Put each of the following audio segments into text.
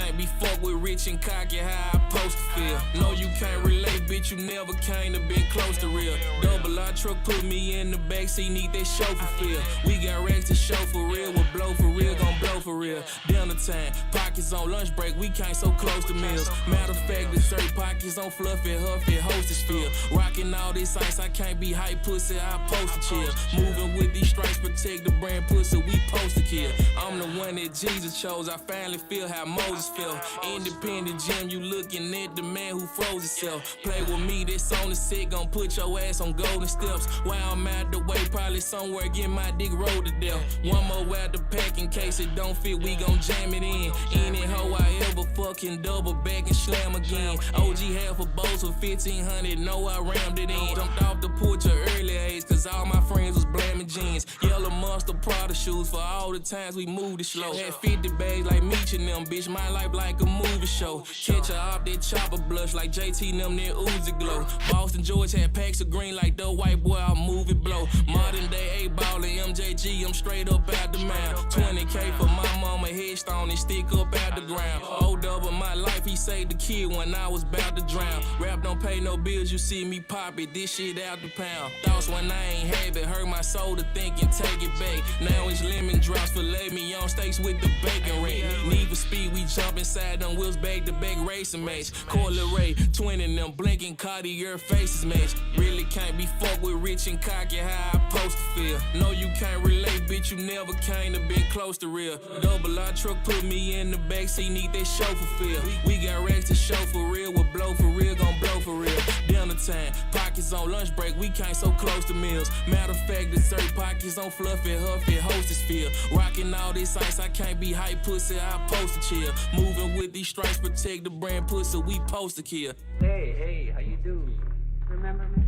can't be fucked with rich and cocky, how I supposed to feel. No, you can't relate, bitch, you never came to been close to real. Double R truck put me in the backseat, need that chauffeur feel. We got racks to show for real, we'll blow for real, gon' blow for real. Dinner time, pockets on lunch break, we can't so close to meals. Matter of fact, dessert pockets on fluffy, huffy, hostess feel. Rockin' all this ice, I can't be hype pussy, I post to chill. Moving with these stripes, protect the brand pussy, we post to kill. I'm the one that Jesus chose, I finally feel how Moses felt. Independent gym, you looking at the man who froze himself. Play with me, this on the set, gon' put your ass on golden steps. While I'm out the way, probably somewhere get my dick rolled to death. One more out the pack in case it don't fit, we gon' jam it in. Any hoe I ever fucking double back and slam again. OG half a boat for 1500, know I rammed it in. Jumped off the porch at early age, cause all my friends was blaming jeans. Yellow mustard Prada shoes for all the times we moved it slow. Had 50 bags like Meech and them, bitch, my life like a movie show. Catch her off that chopper blush like JT and them, that Uzi glow. Boston George had packs of green like the white boy, I'll move it blow. Modern day A-ball and MJG, I'm straight up out the mouth. 20K for my mama headstone and stick up out the ground. Old over my life, he saved the kid when I was about to drown. Rap don't pay no bills, you see me pop it, this shit out the pound. Thoughts when I ain't have it, hurt my soul to think and take it back. Now it's lemon drops, fillet me on steaks with the bacon ring. Need for speed, we jump inside them wheels, back to back racing match. Coyle Ray, twin in them, blinking Cartier faces match. Really can't be fucked with rich and cocky, how I supposed to feel. No, you can't relate, bitch, you never came to been close to real. Double R truck put me in the backseat, need that chauffeur feel. We got racks to show for real, we'll blow for real, gon' blow for real. Dinner time, pockets on lunch break, we can't so close to meals. Matter of fact, dessert pockets on fluffy, huffy, hostess feel. Rockin' all this ice, I can't be hype pussy, I post to chill. Moving with these stripes, protect the brand pussy, we post to kill. Hey, how you doing? Remember me?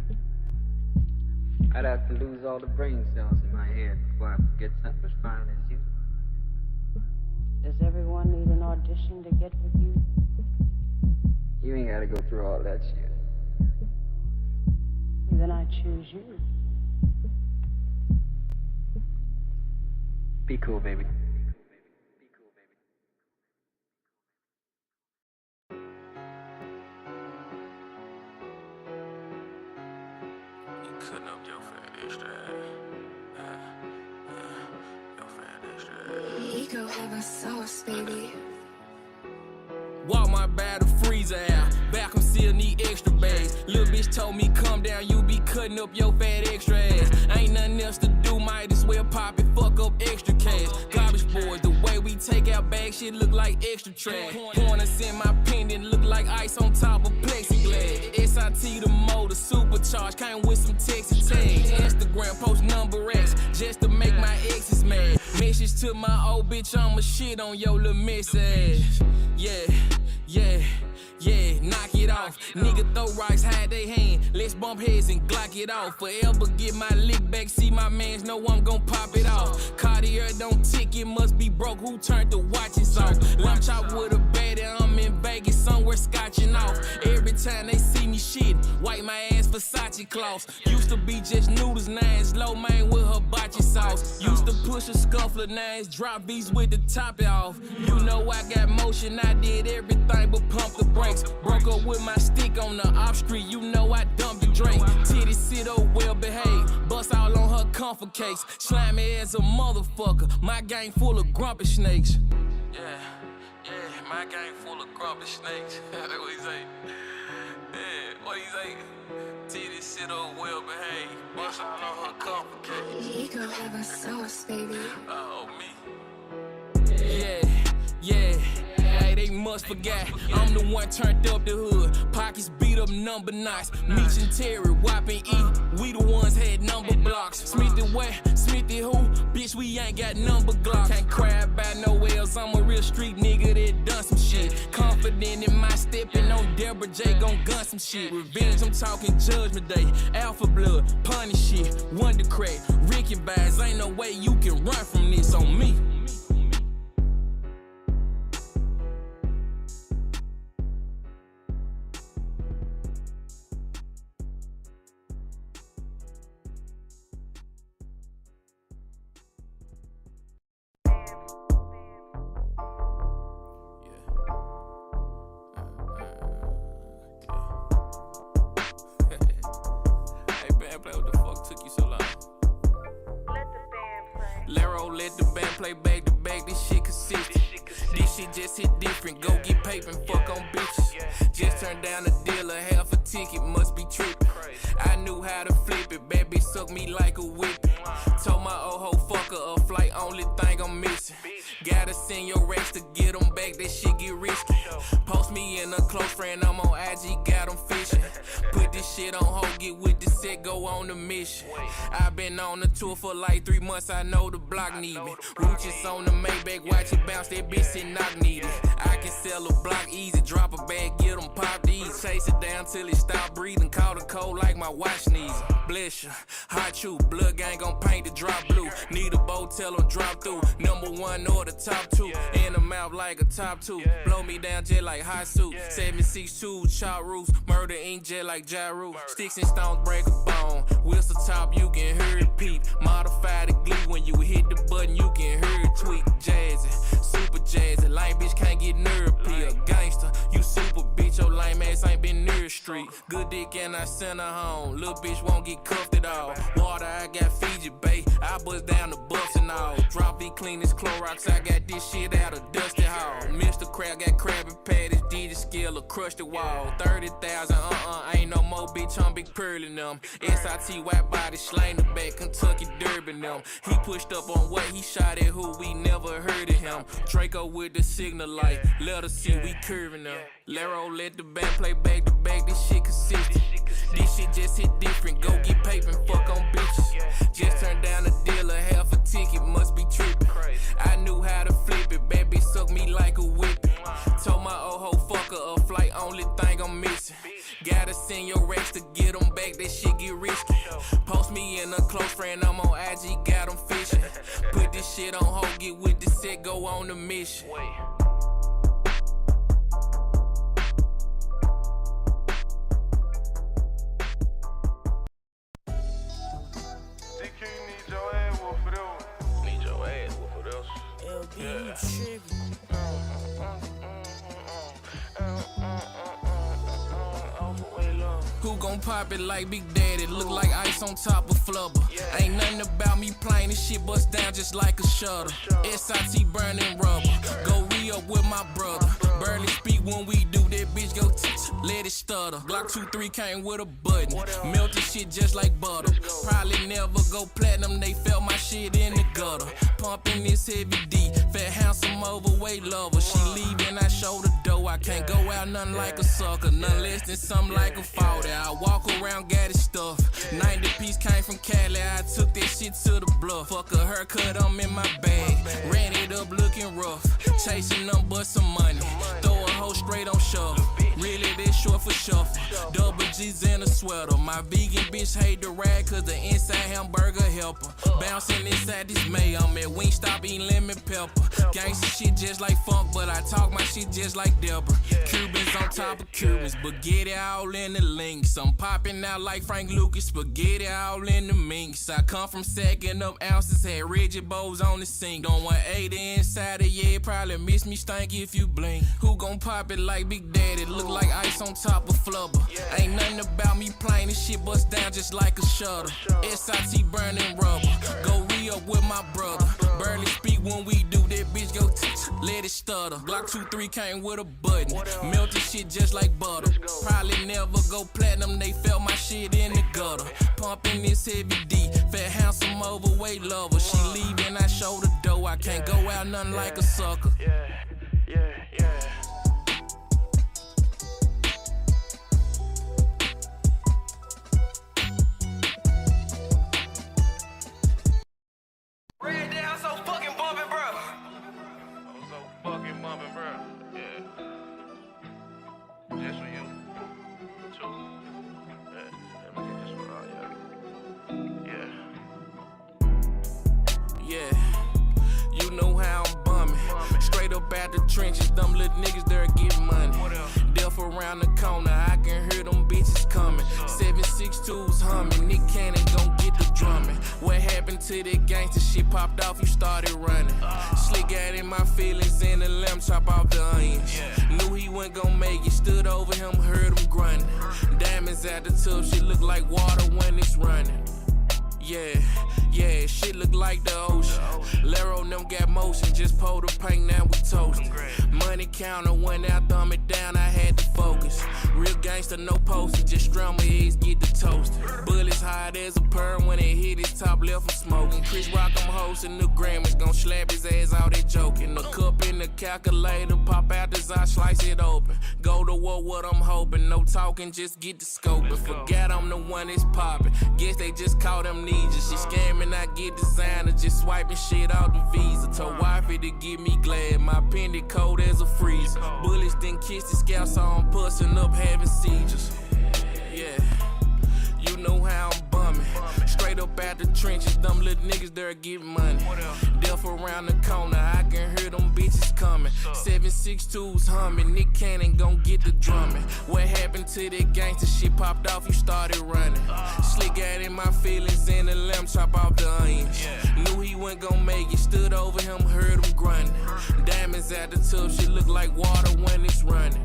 I'd have to lose all the brain cells in my head before I forget something as fine as you. Does everyone need an audition to get with you? You ain't gotta go through all that shit. Then I choose you. Be cool, baby. Cutting up your fat extra your fat extra Ego have a sauce, baby. Walk my battle freezer out. Vacuum still need extra bags. Lil' bitch told me come down, you be cutting up your fat extra ass. Ain't nothing else to do, might as well pop it, fuck up extra cash. Garbage boys, the way we take out bags, shit look like extra trash. Corners in my pendant, look like ice on top of plexiglass. SIT the motor, supercharged, came with some Texas tags. Instagram post number X, just to make my exes mad. Message to my old bitch, I'ma shit on your little miss ass. Yeah, knock it off. Nigga throw rocks, hide they hand. Let's bump heads and Glock it off. Forever get my lick back, see my mans know I'm gon' pop it off. Cartier don't tick, it must be broke. Who turned the watches off? Lamb chop with a baddie, I'm in Vegas somewhere scotching off. Every time they see me shit, wipe my ass Versace cloths. Used to be just noodles, now it's low main with hibachi sauce. Used to push a scuffler, now it's drop beats with the top off. You know I got motion, I did everything but pump the brakes. Broke up with my stick on the off street, you know I dumped the drink. Titty sit up, well behaved, bust all on her comfort cakes. Slimy as a motherfucker, my gang full of grumpy snakes. Yeah, my gang full of grumpy snakes. That's what he say. Yeah, what he say? Titty sit up, well behaved, bust all on her comfort cakes. Ego have a sauce, baby. Oh, me. Yeah. Hey, they must forgot. I'm the one turned up the hood. Pockets beat up number knots. Meech and Terry, Wop and E. We the ones had number blocks. Smithy where? Smithy who? Bitch, we ain't got number glocks. Can't cry about no else. I'm a real street nigga that done some shit. Confident in my stepping on Deborah J. Gon' gun some shit. Revenge, I'm talking Judgment Day. Alpha Blood, punish shit. Wonder Crack, Ricky Vines. Ain't no way you can run from this on me. Laro let the band play back to back, this shit consistent. This shit just hit different, go get paper and fuck on bitches. Just turned down a deal, a half a ticket, must be trippin'. I knew how to flip it, bad bitch suck me like a whippin'. Told my old hoe fucker a flight, only thing I'm missing. Gotta send your racks to get them back, that shit get risky. Post me in a close friend, I'm on IG, got them fishing. Put this shit on hold, get with the set, go on the mission. I been on the tour for like 3 months, I know the block need me. Roaches on the Maybach, watch it bounce, that bitch sit knock needed. I can sell a block easy, drop a bag, get them pop these. Chase it down till it stop breathing, call the cold like my watch needs. Bless you, hot chew, blood gang gon' paint the drop blue. Need a bow, tell them drop through. Number 1 or the top 2, in the mouth like a top 2. Blow me down jet like hot suit. 762, chop roofs, murder ink jet like gyro. Sticks and stones break a bone. Whistle top, you can hear it peep. Modify the glee when you hit the button, you can hear it tweak. Jazzy, super jazzy, lame bitch can't get near a pee. A gangster, you super bitch, your lame ass ain't been near the street. Good dick and I send her home, little bitch won't get cuffed at all. Water, I got Fiji, bae, I bust down the buffs and all. Drop the cleanest Clorox, I got this shit out of Dusty Hall. Mr. Crab got Krabby Patties, digit skill, crushed the wall. 30,000, ain't no more bitch, I'm big pearly them. SIT white body, slain the back, Kentucky Derby them. He pushed up on what he shot at who, we never heard of him. Draco with the signal light, let us see we curving them. Laro let the band play back to back, this shit consistent. This shit just hit different, go get paper and fuck on bitches. Just turned down a deal, a half a ticket, must be trippin'. I knew how to flip it, bad bitch suck me like a whippin'. Told my old hoe fucker a flight, only thing I'm missing. Gotta send your racks to get them back, that shit get risky. Post me in a close friend, I'm on IG, got them fishing. Put this shit on hold, get with the set, go on the mission. Who gon' pop it like Big Daddy? Look like ice on top of flubber. Ain't nothing about me playing this shit, bust down just like a shutter. SIT burning rubber. Go re-up with my brother. Barely speak when we do that, bitch go let it stutter. Glock 2-3 came with a button. Melted shit just like butter. Probably never go platinum, they felt my shit in the gutter. Pumping this heavy D, fat handsome overweight lover. She leaving, I show the dough. I can't go out nothing like a sucker, none less than something like a 40. I walk around, got his stuff. 90 piece came from Cali, I took that shit to the bluff. Fuck a haircut, I'm in my bag. Ran it up looking rough. Chasing them but some money. Throw a hoe straight on shuffle. Really, this short for shuffle. Double G's in a sweater. My vegan bitch hate the rag cause the inside hamburger helper. Bouncing inside this mayo, I'm at Wingstop eating lemon pepper. Gangsta shit just like funk, but I talk my shit just like Deborah. Cubans on top of Cubans, spaghetti all in the links. I'm popping out like Frank Lucas, spaghetti all in the minks. I come from sacking up ounces, had rigid bows on the sink. Don't want 80 inside it, yeah, probably miss me stank if you blink. Who gon' pop it like Big Daddy? Look like ice on top of flubber. Ain't nothing about me playing this shit, bust down just like a shutter. SIT burning rubber. Go re-up with my brother. Barely speak when we do that, bitch go let it stutter. Glock 2-3 came with a button. Melted shit just like butter. Probably never go platinum, they felt my shit in the gutter. Pumping this heavy D, fat handsome overweight lover. She leaving, I show the dough. I can't go out nothing like a sucker. Red down so fucking bumpin', bro. I'm so fucking bumpin', bro. Yeah. Just for you. Too. Yeah. Let me get this one out, yeah. Yeah. You know how I'm bumming. Straight up out the trenches, them little niggas there get money. Death around the corner, I can hear them bitches coming. 762s humming, Nick Cannon gon' get the drumming. What happened to that gangster shit? Popped off, you started running. Slick got in my feelings and the lamb chop off the onions. Knew he wasn't gon' make it, stood over him, heard him grunting. Diamonds at the tub, shit look like water when it's running. Yeah, shit look like the ocean. Lero and them got motion, just pull the paint, now we toastin'. Money counter, when I thumb it down, I had to focus. Real gangster, no posting, just strum my eggs, get the toasted. Bullets hot as a perm, when it hit his top left, I'm smoking. Chris Rock, I'm hosting, the Grammys gon' slap his ass out there joking. The cup in the calculator, pop out as I slice it open. Go to war, what I'm hoping, no talking, just get the scoping. Forgot I'm the one that's popping, guess they just caught amnesia. She scamming, I get designer, just swiping shit out the Visa. Told wifey to get me glad, my penny cold as a freezer. Bullets then kiss the scalp, so I'm pussing up having seizures. Yeah, you know how I'm bumming. Straight up out the trenches, them little niggas there get money. Death around the corner, I can hear them bitches coming. 762s humming, Nick Cannon gon' get the drumming. What happened to that gangster shit popped off, you started running. Slick got in my feelings and the lamb chop off the onions. Knew he wasn't gon' make it, stood over him, heard him grunting. Diamonds at the tub, shit look like water when it's running.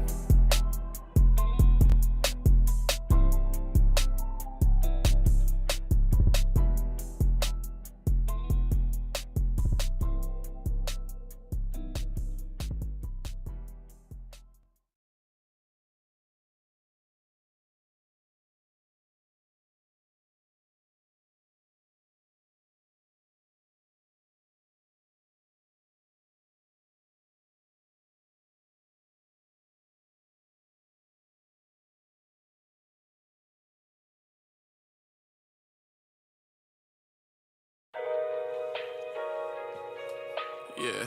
Yeah.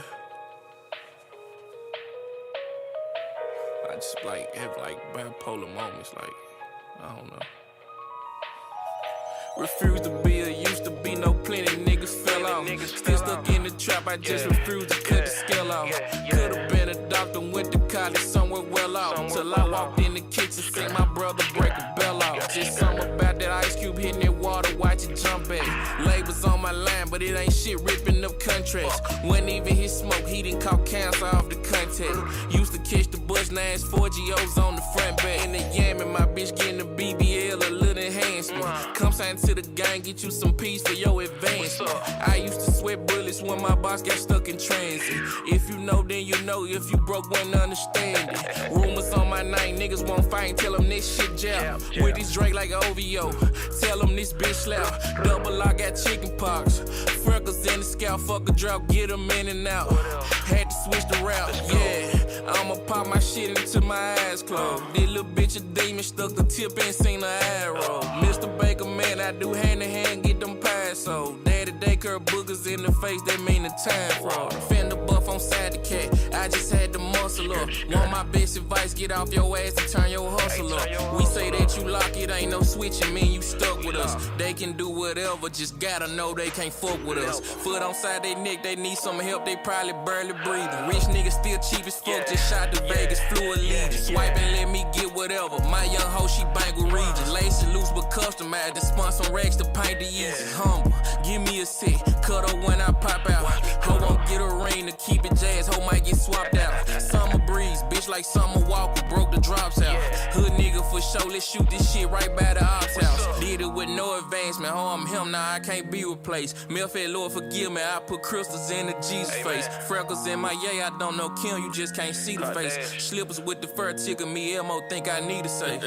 I just have bipolar moments, I don't know. Refuse to be a used to be no plenty, niggas fell off. Still stuck in the trap, I just refuse to cut the scale off. Could've been a doctor, went to college somewhere well off. Till I walked in the kitchen, seen my brother break a bell off. Just something about that ice cube hitting that water, watch it jump back. Labels on my line, but it ain't shit ripping up contracts. Wasn't even his smoke, he done caught cancer off the contact. Used to catch the bus, now it's 4 GOs on the front back. In the yamming, my bitch getting a BBL, a little enhancement. Come sign to the gang, get you some peace for your advancement. I used to sweat bullets when my boss got stuck in transit. If you know, then you know. If you broke, wouldn't understand it. Rumors on my name, niggas won't fight. Tell them this shit jab. With this Drake like OVO. Tell them this bitch slap. Double I got chicken pox. Freckles in the scalp, fuck a drop, get them in and out. Had to switch the route, yeah. I'ma pop my shit into my eyes closed. This little bitch a demon, stuck the tip and seen the arrow. Mr. Baker, man, I do hand in hand, get them pies sold. Daddy daycare boogers in the face, that mean the time fraud. Fender buff on side the cat, I just had to muscle up. Want my best advice, get off your ass and turn your hustle up. We say that you lock it, ain't no switching, mean you stuck with us. They can do whatever, just gotta know they can't fuck with us. Foot on side they neck, they need some help, they probably barely breathing. Rich niggas still cheap as fuck, just shot to Vegas, flew allegiance. Swipe and let me get whatever, my young hoe, she bank with Regis. Lace loose but customized, to spun some racks to paint the easy. Humble, give me a set, cut her when I pop out. Hoe won't get a ring to keep it jazz, hoe might get swapped out. Summer breeze, bitch like Summer Walker, broke the drops out. Hood nigga for sure, let's shoot this shit right by the ops house. Did it with no advancement, ho, I'm him, now I can't be replaced. Milfed, Lord forgive me, I put crystals in the Jesus face. Freckles in my yay, I don't know Kim, you just can't see the face. Slippers with the fur tickle me, Elmo think I need a safe.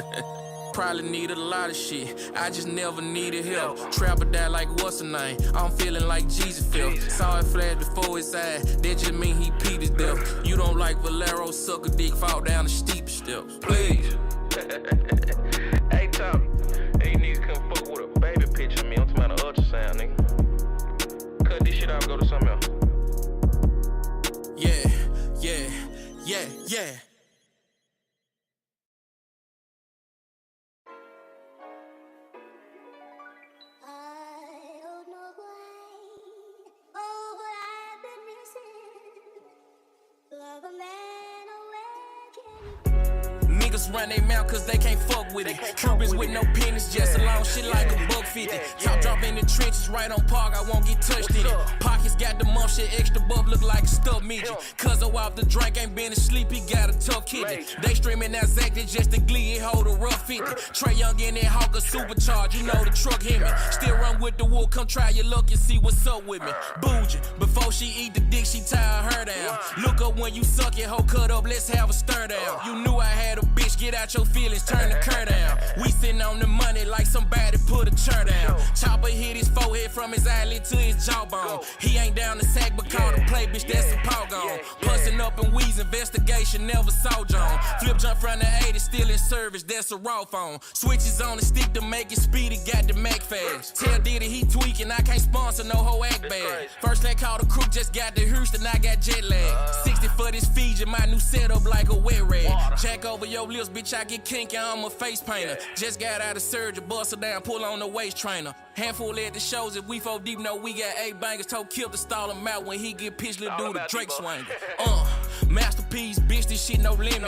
Probably needed a lot of shit, I just never needed help. Trapper died like what's her name, I'm feeling like Jesus felt. Saw it flash before his eye, that just mean he peed his death. You don't like Valero, suck a dick, fall down the steep steps. Please. Hey Tommy, hey niggas come fuck with a baby picture of me, I'm talking about an ultrasound, nigga. Cut this shit out, go to something else. Yeah. niggas run they mouth cause they can't fuck with it. Cubans with no pennies, just a long shit like $1.50. Top drop in the trenches, right on park, I won't get touched in it. Pockets got the mum shit, extra buff, look like a stuffed midget. Cuz off the drink, ain't been asleep, he got a tough kidney. They streaming that Zach, they just a glee, it hold a rough 50. Trey Young in that Hawker supercharged, you know the truck hit me. Still run with the wool, come try your luck and see what's up with me. Boujin', before she eat the dick, she tie her down. Look up when you suck it, hoe cut up, let's have a stir down. You knew I had a bitch, get out your feelings, turn the curve down. We sitting on the money like somebody put a chair down. Chopper hit his forehead from his eyelid to his jawbone. He ain't down the sack, but call the play, bitch, that's a pogone. Pussing up and wheeze, investigation, never saw John. Flip jump from the 80, still in service, that's a raw phone. Switches on the stick to make it speedy, got the Mac fast. Tell Diddy he tweaking, I can't sponsor no whole act bad. First they called the crew, just got to Houston, I got jet lag. 60 for this Fiji, my new setup like a wet rag. Jack over your lips, bitch, I get kinky, I'm a face painter. Just got out of surgery, bust her down, pull on the waist trainer. Handful at the shows, if we 4 deep, know we got 8 bangers. Told Kip to stall him out when he get pitched, little dude, the Drake swanger. Masterpiece, bitch, this shit no limit.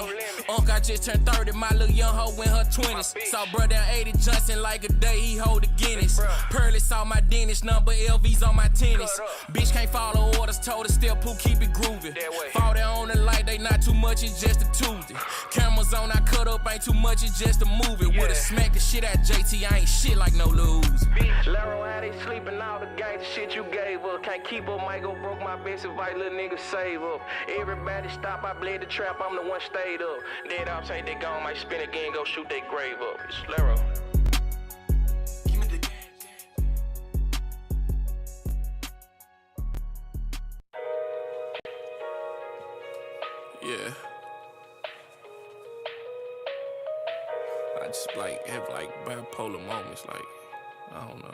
I just turned 30, my little young hoe in her 20s. Saw bro down 80 Johnson like a day, he hold the Guinness. Pearly saw my dentist number, LV's on my tennis. Bitch can't follow orders, told her step poo, keep it grooving. Fall down on the light, they not too much, it's just a Tuesday. Cameras on, I cut up, ain't too much, it's just a movie. Would've smacked the shit out JT, I ain't shit like no lose. Laro, how they sleeping all the gangsta shit you gave up. Can't keep up, might go broke my best advice, little nigga save up. Everybody stop, I bled the trap, I'm the one stayed up. Dead ops ain't they gone, might spin again, go shoot they grave up. It's Laro. Yeah. I just like have like bipolar moments, like I don't know.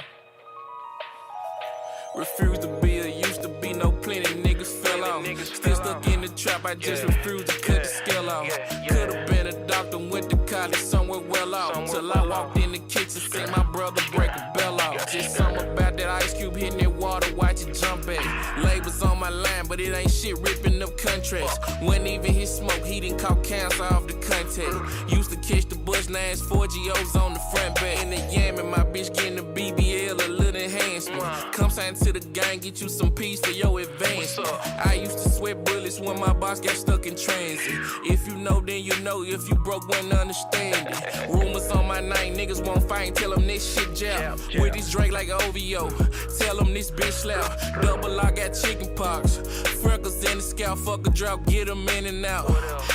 Refuse to be a used to be, no plenty niggas fell out. Still stuck in the trap, I just refuse to cut the scale out. Could've been a doctor, went to college somewhere well out. Till I walked in the kitchen, seen my brother break a bell out. Just something about that ice cube hitting that water, watch it jump back. Labels on my line, but it ain't shit ripping up contracts. Wasn't even his smoke, he done caught cancer off the contact. Used to catch the bus lines, 4 GOs on the front back. In the Yamming, my bitch getting the BBL, a little enhancement. Come sign to the gang, get you some peace for your advancement. I used to sweat bullets when my boss got stuck in transit. If you know, then you know. If you broke, wouldn't understand it. Rumors on my name, niggas won't fight. Tell them this shit jab. With this Drake like OVO. Tell them this bitch slap. Double, I got chicken pox. Freckles in the scalp, fuck a drop, get them in and out.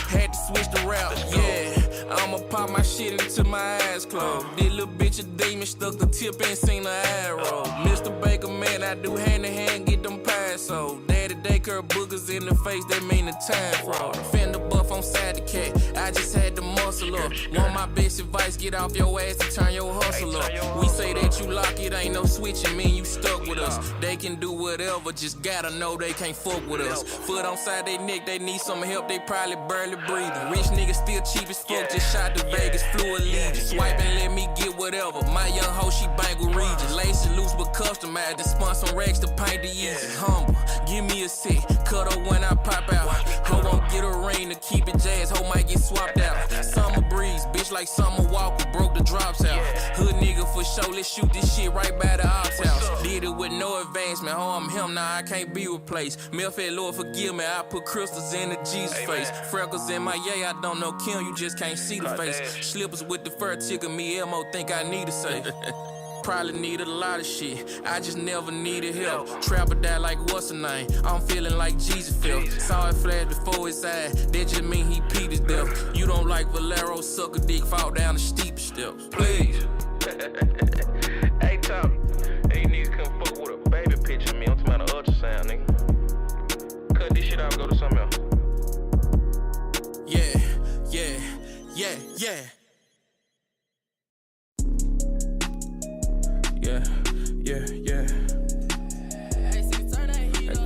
Had to switch the route, yeah. I'ma pop my shit into my eyes closed. This little bitch a demon, stuck the tip and seen the arrow. Mr. Baker, man, I do hand to hand, get them pies sold. Daddy daycare boogers in the face, that mean the time fraud. Fender buff on side the cat, I just had to muscle up. Want my best advice, get off your ass and turn your hustle up. We say that you lock it, ain't no switching, mean you stuck with us. They can do whatever, just gotta know they can't fuck with us. Foot on side they neck, they need some help, they probably barely breathing. Rich niggas still cheap as fuck, just shot to Vegas, flew Allegiant. Swipe and let me get whatever, my young hoe, she bang with Regis. Lace it loose but customized, then spun some racks to paint the easy. Humble, give me a sec, cut her when I pop out. Hoe won't get a ring to keep it jazz, hoe might get swapped out. Summer breeze, bitch like Summer Walker, broke the drops out. Hood nigga for sure, let's shoot this shit right by the ops house. Did it with no advancement, ho, I'm him, now I can't be replaced. Melfed, Lord forgive me, I put crystals in the Jesus face. Freckles in my yay, I don't know Kim, you just can't see the face. Slippers with the fur tickle me, Elmo think I need a safe. Probably needed a lot of shit, I just never needed help. Trapper died like what's her name, I'm feeling like Jesus felt. Saw it flash before his eyes, that just mean he peed his death. You don't like Valero, suck a dick, fall down the steep steps. Please. Hey, Top, hey, niggas come fuck with a baby picture of me, I'm talking about an ultrasound, nigga. Cut this shit out, go to something else. Yeah.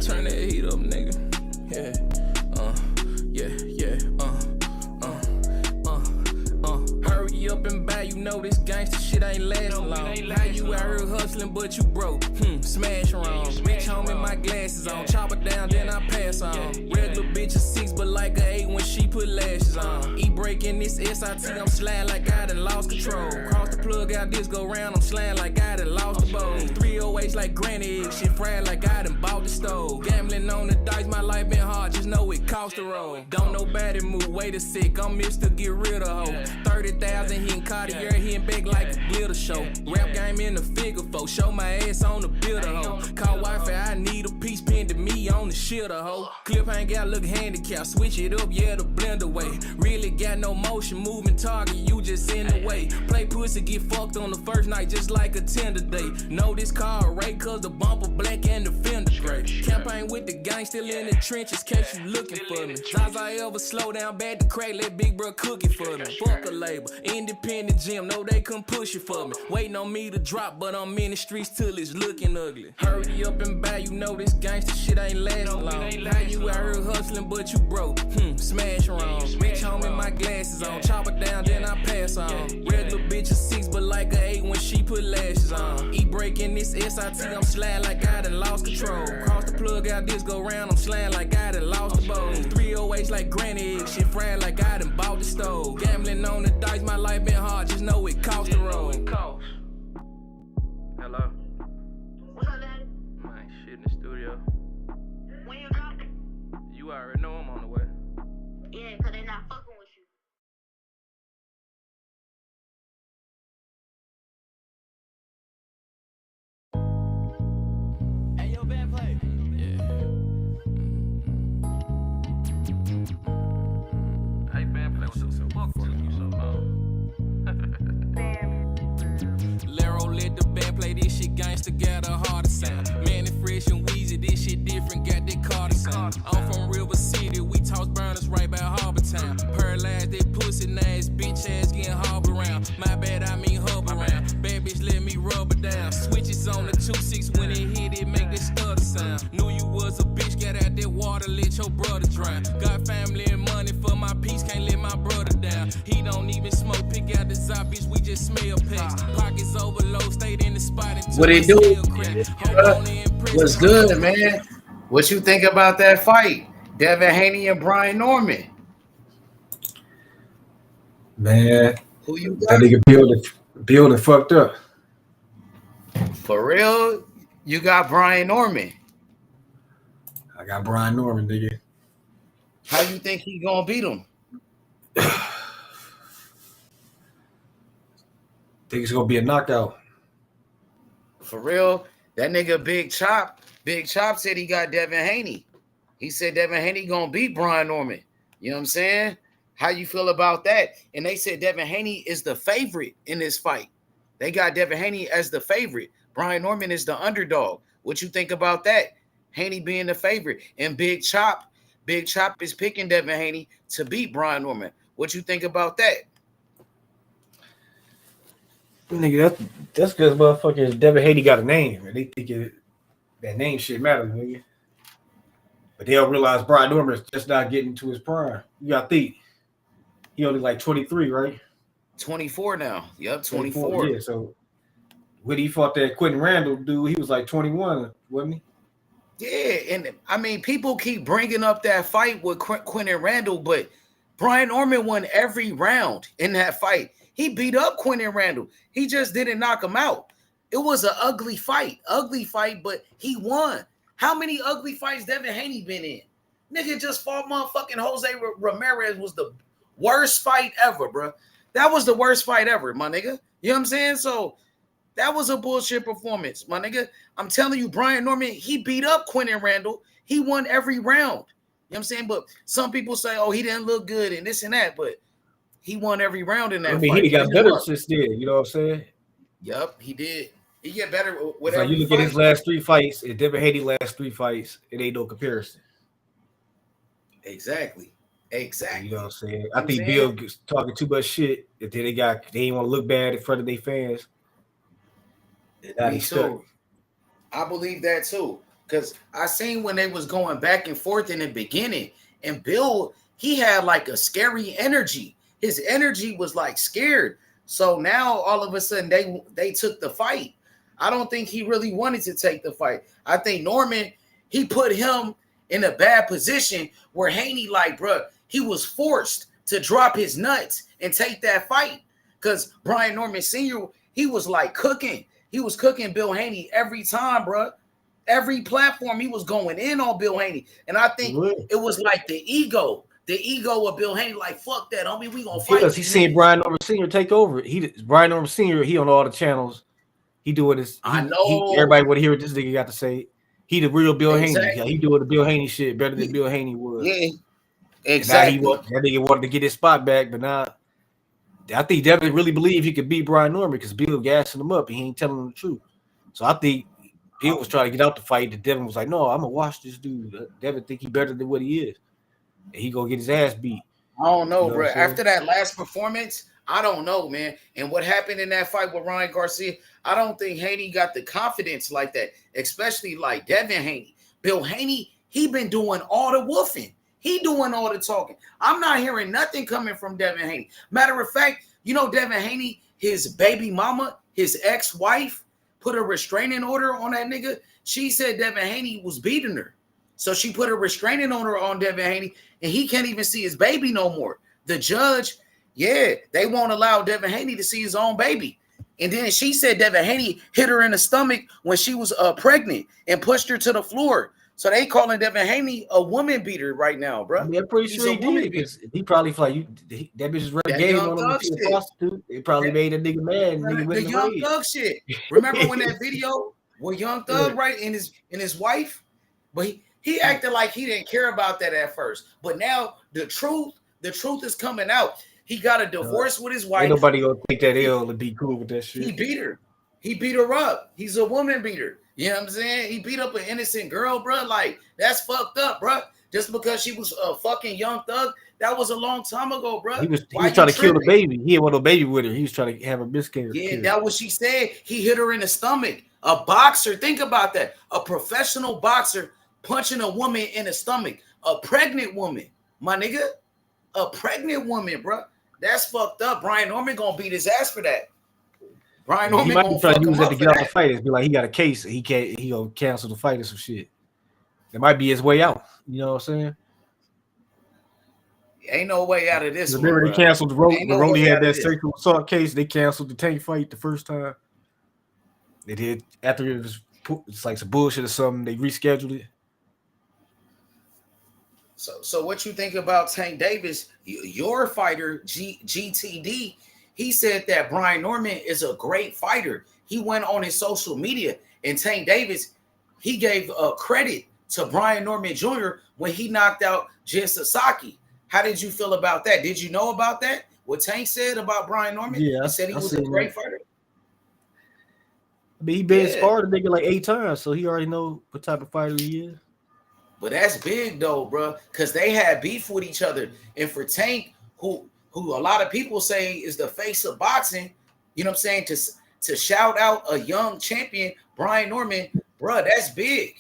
Turn that heat up, nigga. Hurry up and buy, you know this gangsta shit ain't lasting long. How you out here hustling, but you broke? Smash wrong. Bitch home in my glasses on. Chop it down, then I pass on. Regular bitch a 6, but like a 8 when she put lashes on. Eat break breaking this SIT, I'm sliding like I done lost control. Cross the plug out this go round, I'm sliding like I done lost the bowl. 308s like granny egg, shit fried like I done bought the stove. Gambling on the dice, my life been hard, just know it cost a roll. Don't nobody move, wait a sec, I'm Mr. Get Rid of hoe. 30,000 hitting Cartier, hitting back like a glitter show. Rap game in the figure four, show my ass on the builder hoe. Call Wi-Fi, I need a piece pinned to me on the shitter hoe. Clip ain't got look handicapped, switch it up, yeah, the blender way. Really got no motion, moving target, you just in the way. Play pussy, get fucked on the first night, just like a tender day. Know this car rate, cause the bumper black and the fender gray. Campaign with the gang, still in the trenches, case you looking for me. Times I ever slow down bad to crack, let big bro cook it for me. Fuck a label, independent gym, know they come push it for me. Waiting on me to drop, but I'm in the streets till it's looking ugly. Hurry up and buy, you know this gangsta shit ain't lasting long. How you out here hustling, but you broke? Smash wrong. Bitch home in my glasses on, chop it down, then I pass on. Regular bitch a 6, but like a 8 when she put lashes on. Breaking this SIT, I'm sliding like I done lost control. Cross the plug out this go round, I'm sliding like I done lost the bowl. 308s like granny egg, shit fried like I done bought the stove. Gambling on the dice, my life been hard, just know it cost a roll. Hello? What's up, Daddy? Man, shit in the studio. When you dropping? You already know I'm on the way. Yeah, cause they not fucking with you. Hey, yo, band play. Hey, band play, what's up? So, fuck you so long. Lero let the band play, this shit gangsta got a harder sound. Man, and fresh and wheezy, this shit different, got that Carter sound. I'm from River City, we toss burners right by Harbor Town. Paralyzed that pussy ass, bitch ass getting hobbled around. My bad, I mean hub around. Bad bitch let me rub her down. Switches on the 2-6 when it hit it, make that stutter sound. Knew you was a bitch, got out that water, let your brother drown. Got family and money for my peace, can't let my brother down. He don't even smoke, pick out the zombies, we just smell packs. Pockets overload, stayed in the spot until What it do? What's good, man? What you think about that fight? Devin Haney and Brian Norman. Man, Who you that got? nigga building fucked up. For real? You got Brian Norman. I got Brian Norman, nigga. How you think he gonna beat him? Think it's gonna be a knockout. For real? That nigga Big Chop said he got Devin Haney. He said Devin Haney gonna beat Brian Norman. You know what I'm saying? How you feel about that? And they said Devin Haney is the favorite in this fight. They got Devin Haney as the favorite. Brian Norman is the underdog. What you think about that? Haney being the favorite. And Big Chop is picking Devin Haney to beat Brian Norman. What you think about that? Nigga, that's because motherfuckers Devin Haney got a name, and they think that name shit matters, nigga. But they don't realize Brian Norman is just not getting to his prime. You got to think. He only like 23, right? 24 now. Yep, 24. Yeah, so when he fought that Quentin Randall dude, he was like 21, wasn't he? Yeah, and I mean, people keep bringing up that fight with Quentin Randall, but Brian Norman won every round in that fight. He beat up Quentin Randall. He just didn't knock him out. It was an ugly fight, but he won. How many ugly fights Devin Haney been in? Nigga just fought motherfucking Jose Ramirez was the worst fight ever, bro. That was the worst fight ever, my nigga. You know what I'm saying? So that was a bullshit performance, my nigga. I'm telling you, Brian Norman, he beat up Quentin Randall. He won every round. You know what I'm saying? But some people say, oh, he didn't look good and this and that, but he won every round in that fight. He got better since then, you know what I'm saying? Yep, he did. He get better with so every you look fight. at his last 3 fights, and Devin Haney last 3 fights, it ain't no comparison. Exactly. You know what I'm saying? I think Bill is talking too much shit. If they ain't want to look bad in front of their fans. Me too. I believe that too. Because I seen when they was going back and forth in the beginning, and Bill, he had like a scary energy. His energy was like scared. So now all of a sudden they took the fight. I don't think he really wanted to take the fight. I think Norman, he put him in a bad position where Haney, like, bro, he was forced. to drop his nuts and take that fight. Because Brian Norman Sr., he was like cooking. He was cooking Bill Haney every time, bro. Every platform he was going in on Bill Haney. And I think it was like the ego of Bill Haney, like, fuck that, homie, we gonna fight. Because he seen Brian Norman Sr. take over. Brian Norman Sr., he on all the channels. He doing this. I know. Everybody would hear what this nigga got to say. He the real Bill Haney. Yeah, he doing the Bill Haney shit better than Bill Haney was. Yeah, exactly. That nigga wanted to get his spot back, but now I think Devin really believed he could beat Brian Norman because Bill gassing him up and he ain't telling him the truth. So I think Bill was trying to get out the fight. And Devin was like, no, I'm gonna watch this dude. Devin think he better than what he is. And he gonna get his ass beat. I don't know, bro. After that last performance, I don't know, man. And what happened in that fight with Ryan Garcia, I don't think Haney got the confidence like that, especially like Devin Haney. Bill Haney, he been doing all the woofing. He doing all the talking. I'm not hearing nothing coming from Devin Haney. Matter of fact, you know Devin Haney, his baby mama, his ex-wife, put a restraining order on that nigga. She said Devin Haney was beating her. So she put a restraining order on Devin Haney, and he can't even see his baby no more. The judge, they won't allow Devin Haney to see his own baby. And then she said Devin Haney hit her in the stomach when she was pregnant and pushed her to the floor. So they calling Devin Haney a woman beater right now, bro. I'm pretty sure he did. He probably felt like that bitch is running game on him to a prostitute. It probably made a nigga mad. The Young Thug shit. Remember when that video with Young Thug, right, and his wife? But he acted like he didn't care about that at first. But now the truth is coming out. He got a divorce with his wife. Ain't nobody gonna take that L and be cool with that shit. He beat her. He beat her up. He's a woman beater. You know what I'm saying? He beat up an innocent girl, bro. Like, that's fucked up, bro. Just because she was a fucking Young Thug, that was a long time ago, bro. He was trying to kill the baby. He didn't want no baby with her. He was trying to have a miscarriage. Yeah, that's what she said. He hit her in the stomach. A boxer, think about that. A professional boxer punching a woman in the stomach. A pregnant woman, my nigga. A pregnant woman, bro. That's fucked up. Brian Norman gonna beat his ass for that. Brian Norman he might be trying to use that to get out the fight. It's be like he got a case. He gonna cancel the fight or some shit. That might be his way out. You know what I'm saying? Ain't no way out of this. Remember they canceled the Rolly had that sexual assault case. They canceled the Tank fight the first time. They did after it's like some bullshit or something. They rescheduled it. So what you think about Tank Davis, your fighter, GTD? He said that Brian Norman is a great fighter. He went on his social media, and Tank Davis, he gave credit to Brian Norman Jr. when he knocked out Jin Sasaki. How did you feel about that? Did you know about that? What Tank said about Brian Norman? Yeah, he said he was a great fighter. I mean, he been sparred a nigga like 8 times, so he already know what type of fighter he is. But that's big though, bro, because they had beef with each other. And for Tank, who a lot of people say is the face of boxing, you know what I'm saying, to shout out a young champion, Brian Norman, bro, that's big.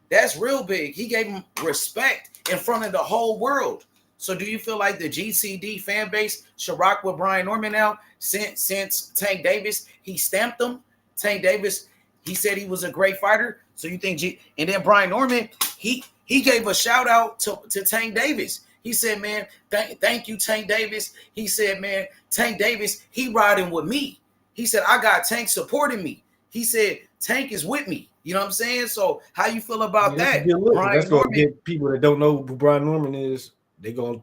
That's real big. He gave him respect in front of the whole world. So do you feel like the GCD fan base should rock with Brian Norman now since Tank Davis, he stamped him? Tank Davis, he said he was a great fighter. So you think and then Brian Norman, he gave a shout out to Tank Davis. He said, man, thank you, Tank Davis. He said, man, Tank Davis, he riding with me. He said, I got Tank supporting me. He said, Tank is with me. You know what I'm saying? So how you feel about that? That's going to get people that don't know who Brian Norman is. They gonna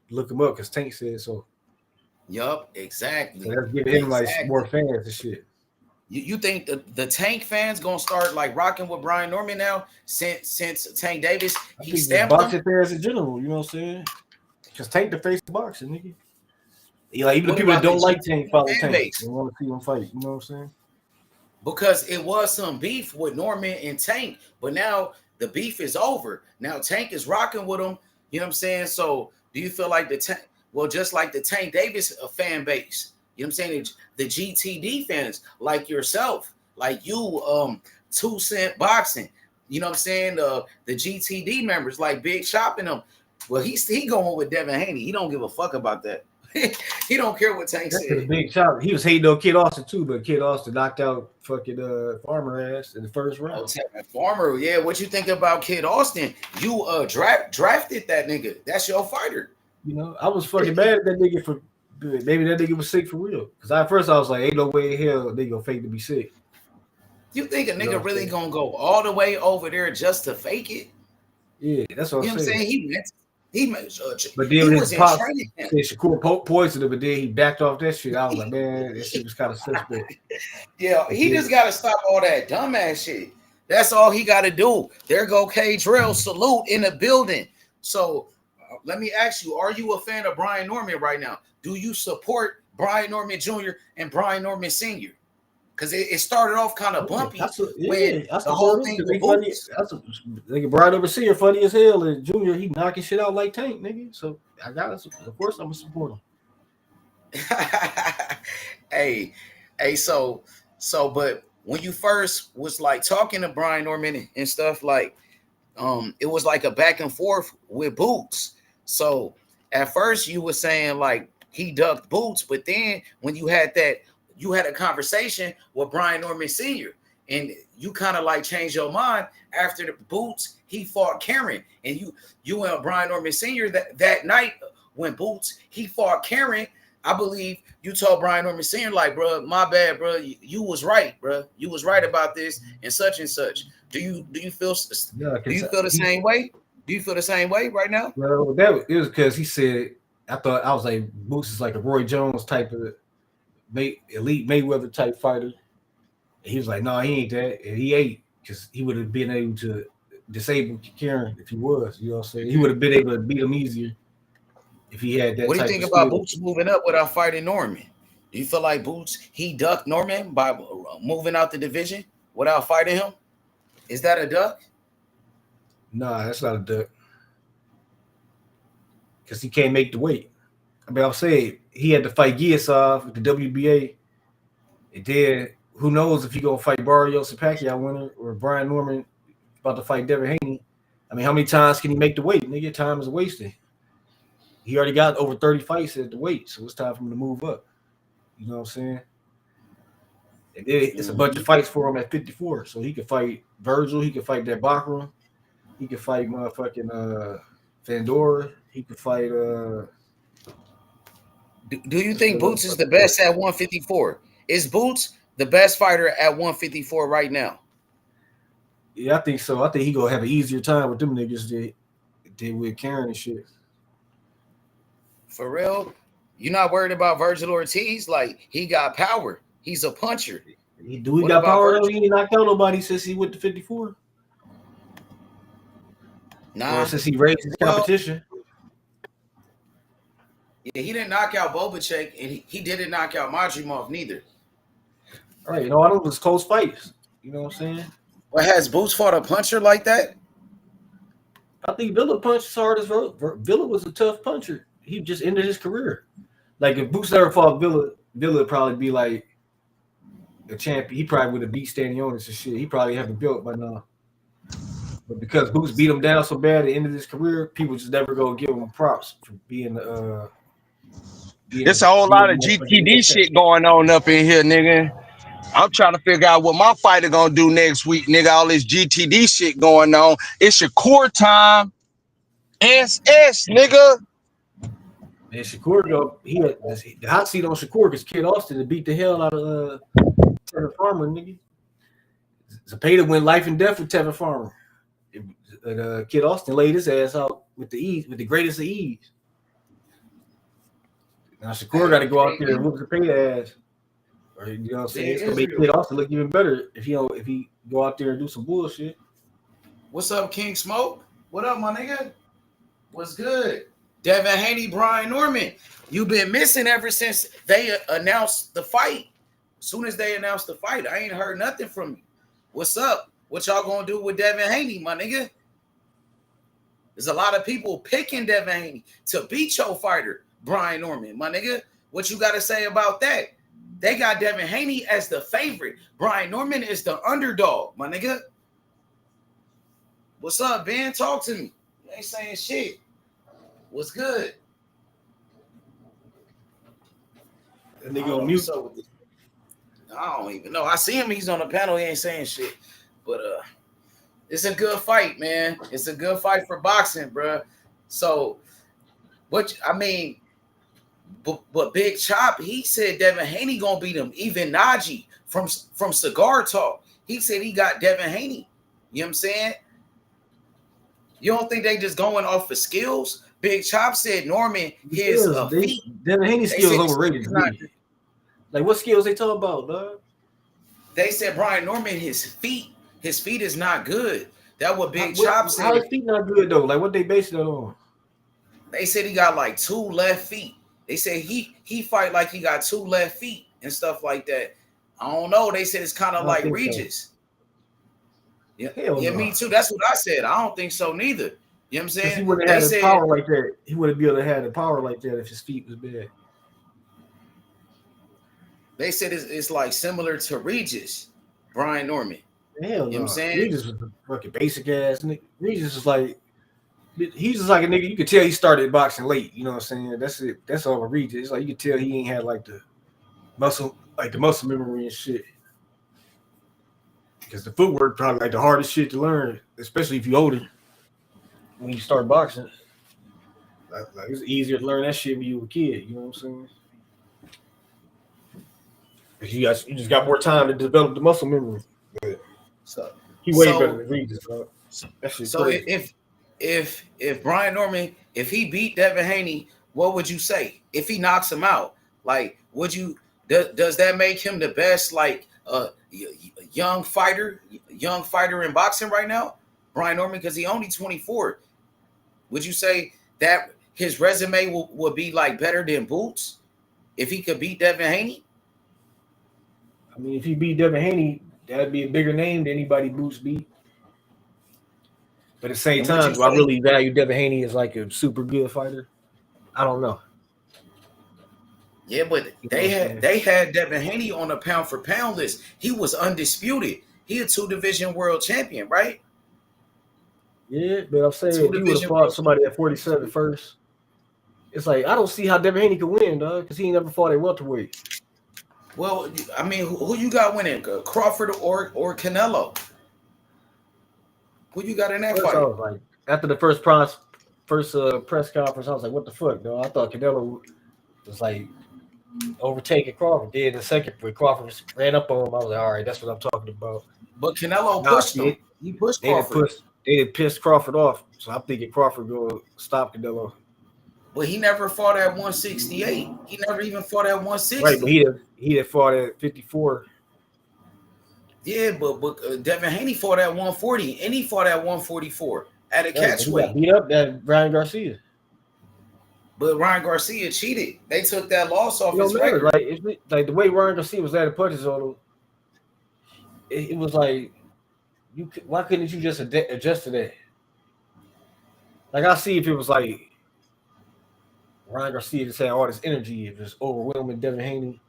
look him up because Tank said so. Yup, exactly. So that's giving him like more fans and shit. You think the Tank fans gonna start like rocking with Brian Norman now since Tank Davis he stamped boxing fans in general, you know what I'm saying? Because Tank the face of boxing, nigga. Like even the people that don't like Tank follow Tank. They want to see him fight. You know what I'm saying? Because it was some beef with Norman and Tank, but now the beef is over. Now Tank is rocking with him. You know what I'm saying? So do you feel like just like the Tank Davis fan base? You know what I'm saying? The GTD fans like yourself, like you, 2 Cent Boxing. You know what I'm saying? The GTD members like Big Shop and them. Well, he going with Devin Haney. He don't give a fuck about that. He don't care what Tank said. Big Shop. He was hating on Kid Austin too, but Kid Austin knocked out fucking Farmer ass in the first round. Farmer, yeah. What you think about Kid Austin? You drafted that nigga. That's your fighter. You know, I was fucking mad at that nigga for maybe that nigga was sick for real. Because at first I was like, ain't no way in hell they gonna fake to be sick. You think a nigga really gonna go all the way over there just to fake it? Yeah, that's what You know I'm what I'm saying. He But then he when was his in pops training camp. said Shakur poisoned him, but then he backed off that shit. I was like, man, that shit was kind of suspect. Yeah, he just got to stop all that dumbass shit. That's all he got to do. There go K Drill, salute in the building. So let me ask you, are you a fan of Brian Norman right now? Do you support Brian Norman Jr. and Brian Norman Sr.? Because it started off kind of bumpy when the whole thing with Boots. Nigga, Brian over Senior funny as hell, and Junior he knocking shit out like Tank, nigga. So I got it. Of course I'm gonna support him. hey, so but when you first was like talking to Brian Norman and stuff, like it was like a back and forth with Boots. So at first you were saying like he ducked Boots, but then when you had a conversation with Brian Norman Sr. and you kind of like changed your mind after the Boots, he fought Karen, and you and Brian Norman Sr. that night when Boots, he fought Karen, I believe you told Brian Norman Sr. like, bro, my bad, bro, you was right, bro, you was right about this and such and such. Do you feel the same way? Do you feel the same way right now? Well, it was because he said, I thought I was like Boots is like a Roy Jones type of elite Mayweather type fighter. And he was like, no, he ain't that. And he ain't, because he would have been able to disable Karen if he was. You know what I'm saying? He would have been able to beat him easier if he had that. What do you think about Boots moving up without fighting Norman? Do you feel like Boots, he ducked Norman by moving out the division without fighting him? Is that a duck? Nah, that's not a duck. Because he can't make the weight. I mean, I'm saying he had to fight Giasov with the WBA. And then who knows if he gonna fight Barrios and Pacquiao winner or Brian Norman about to fight Devin Haney. I mean, how many times can he make the weight? Nigga, time is wasted. He already got over 30 fights at the weight, so it's time for him to move up. You know what I'm saying? And then it's a bunch of fights for him at 54. So he could fight Virgil, he could fight that Baccarat, he could fight motherfucking Fandora, he could fight Do you think Boots is the best at 154? Is Boots the best fighter at 154 right now? Yeah, I think so. I think he gonna have an easier time with them niggas than with Karen and shit. For real? You're not worried about Virgil Ortiz? Like, he got power. He's a puncher. He got power though? He ain't knocked out nobody since he went to 54. Nah. Or since he raised his competition. Yeah, he didn't knock out Bobacek, and he didn't knock out Madrimov neither. All right, all those was close fights. You know what I'm saying? But has Boots fought a puncher like that? I think Villa punched as hard as Villa was a tough puncher. He just ended his career. Like if Boots ever fought Villa would probably be like a champion. He probably would have beat Stanionis and shit. He probably have a belt by now. But because Boots beat him down so bad at the end of his career, people just never go give him props for being It's a whole lot of GTD shit going on up in here, nigga. I'm trying to figure out what my fighter gonna do next week, nigga. All this GTD shit going on. It's Shakur time. SS, nigga. Man, Shakur the hot seat on Shakur because Kid Austin to beat the hell out of Tevin Farmer, nigga. Zapata went life and death with Tevin Farmer. Kid Austin laid his ass out with the greatest of ease. Now Shakur got to go out there and whoop Zapata ass. Or, you know what I'm saying? It's gonna make Kid Austin look even better if he go out there and do some bullshit. What's up, King Smoke? What up, my nigga? What's good? Devin Haney, Brian Norman. You've been missing ever since they announced the fight. As soon as they announced the fight, I ain't heard nothing from you. What's up? What y'all gonna do with Devin Haney, my nigga? There's a lot of people picking Devin Haney to beat your fighter, Brian Norman, my nigga. What you got to say about that? They got Devin Haney as the favorite. Brian Norman is the underdog, my nigga. What's up, Ben? Talk to me. You ain't saying shit. What's good? That nigga on mute. I don't even know. I see him. He's on the panel. He ain't saying shit. But it's a good fight, man. It's a good fight for boxing, bro. So But I mean, but Big Chop, he said Devin Haney gonna beat him. Even Najee from Cigar Talk, he said he got Devin Haney. You know what I'm saying? You don't think they just going off of skills? Big Chop said Norman his feet. Devin Haney's skills overrated to me. Like what skills they talk about, dog? They said Brian Norman his feet is not good. That what Big Chop said. How his feet not good though? Like what they based it on? They said he got like 2 left feet. They say he fight like he got 2 left feet and stuff like that. I don't know. They said it's kind of like Regis. So. Yeah, me too. That's what I said. I don't think so neither. You know what I'm saying? He wouldn't have had the power like that. He wouldn't be able to have the power like that if his feet was bad. They said it's like similar to Regis, Brian Norman. Hell you know what I'm saying? Regis was a fucking basic ass nigga. Regis is like, he's just like a nigga. You could tell he started boxing late. You know what I'm saying? That's it. That's all Regis. It's like you could tell he ain't had like the muscle memory and shit. Because the footwork probably like the hardest shit to learn, especially if you're older. When you start boxing, like it's easier to learn that shit when you were a kid. You know what I'm saying? Because you just got more time to develop the muscle memory. But he way better than Regis, bro. So if Brian Norman, if he beat Devin Haney, what would you say? If he knocks him out, like would you? Does that make him the best, like young fighter in boxing right now, Brian Norman? Because he only 24. Would you say that his resume will be like better than Boots if he could beat Devin Haney? I mean, if he beat Devin Haney, that'd be a bigger name than anybody Boots beat. But at the same time, do I really value Devin Haney as like a super good fighter? I don't know. Yeah, but they had Devin Haney on a pound for pound list. He was undisputed. He a 2-division world champion, right? Yeah, but I'm saying if he would have fought somebody at 47 first, it's like I don't see how Devin Haney could win, dog, because he ain't never fought at welterweight. Well, I mean, who you got winning? Crawford or Canelo? Who you got in that fight? I was like, after the first press conference, I was like, what the fuck, dog? I thought Canelo was like overtaking Crawford. Then the second, when Crawford ran up on him, I was like, all right, that's what I'm talking about. But Canelo pushed him. He pushed Crawford. They pissed Crawford off, so I'm thinking Crawford go stop Canelo. But he never fought at 168. He never even fought at 160. Right, but he had fought at 54. Yeah, but Devin Haney fought at 140, and he fought at 144 at a catchweight. He beat up that Ryan Garcia. But Ryan Garcia cheated. They took that loss off his record. Like the way Ryan Garcia was at the punches on him, it was like, why couldn't you just adjust to that? Like I see if it was like Ryan Garcia just had all this energy, it was overwhelming Devin Haney,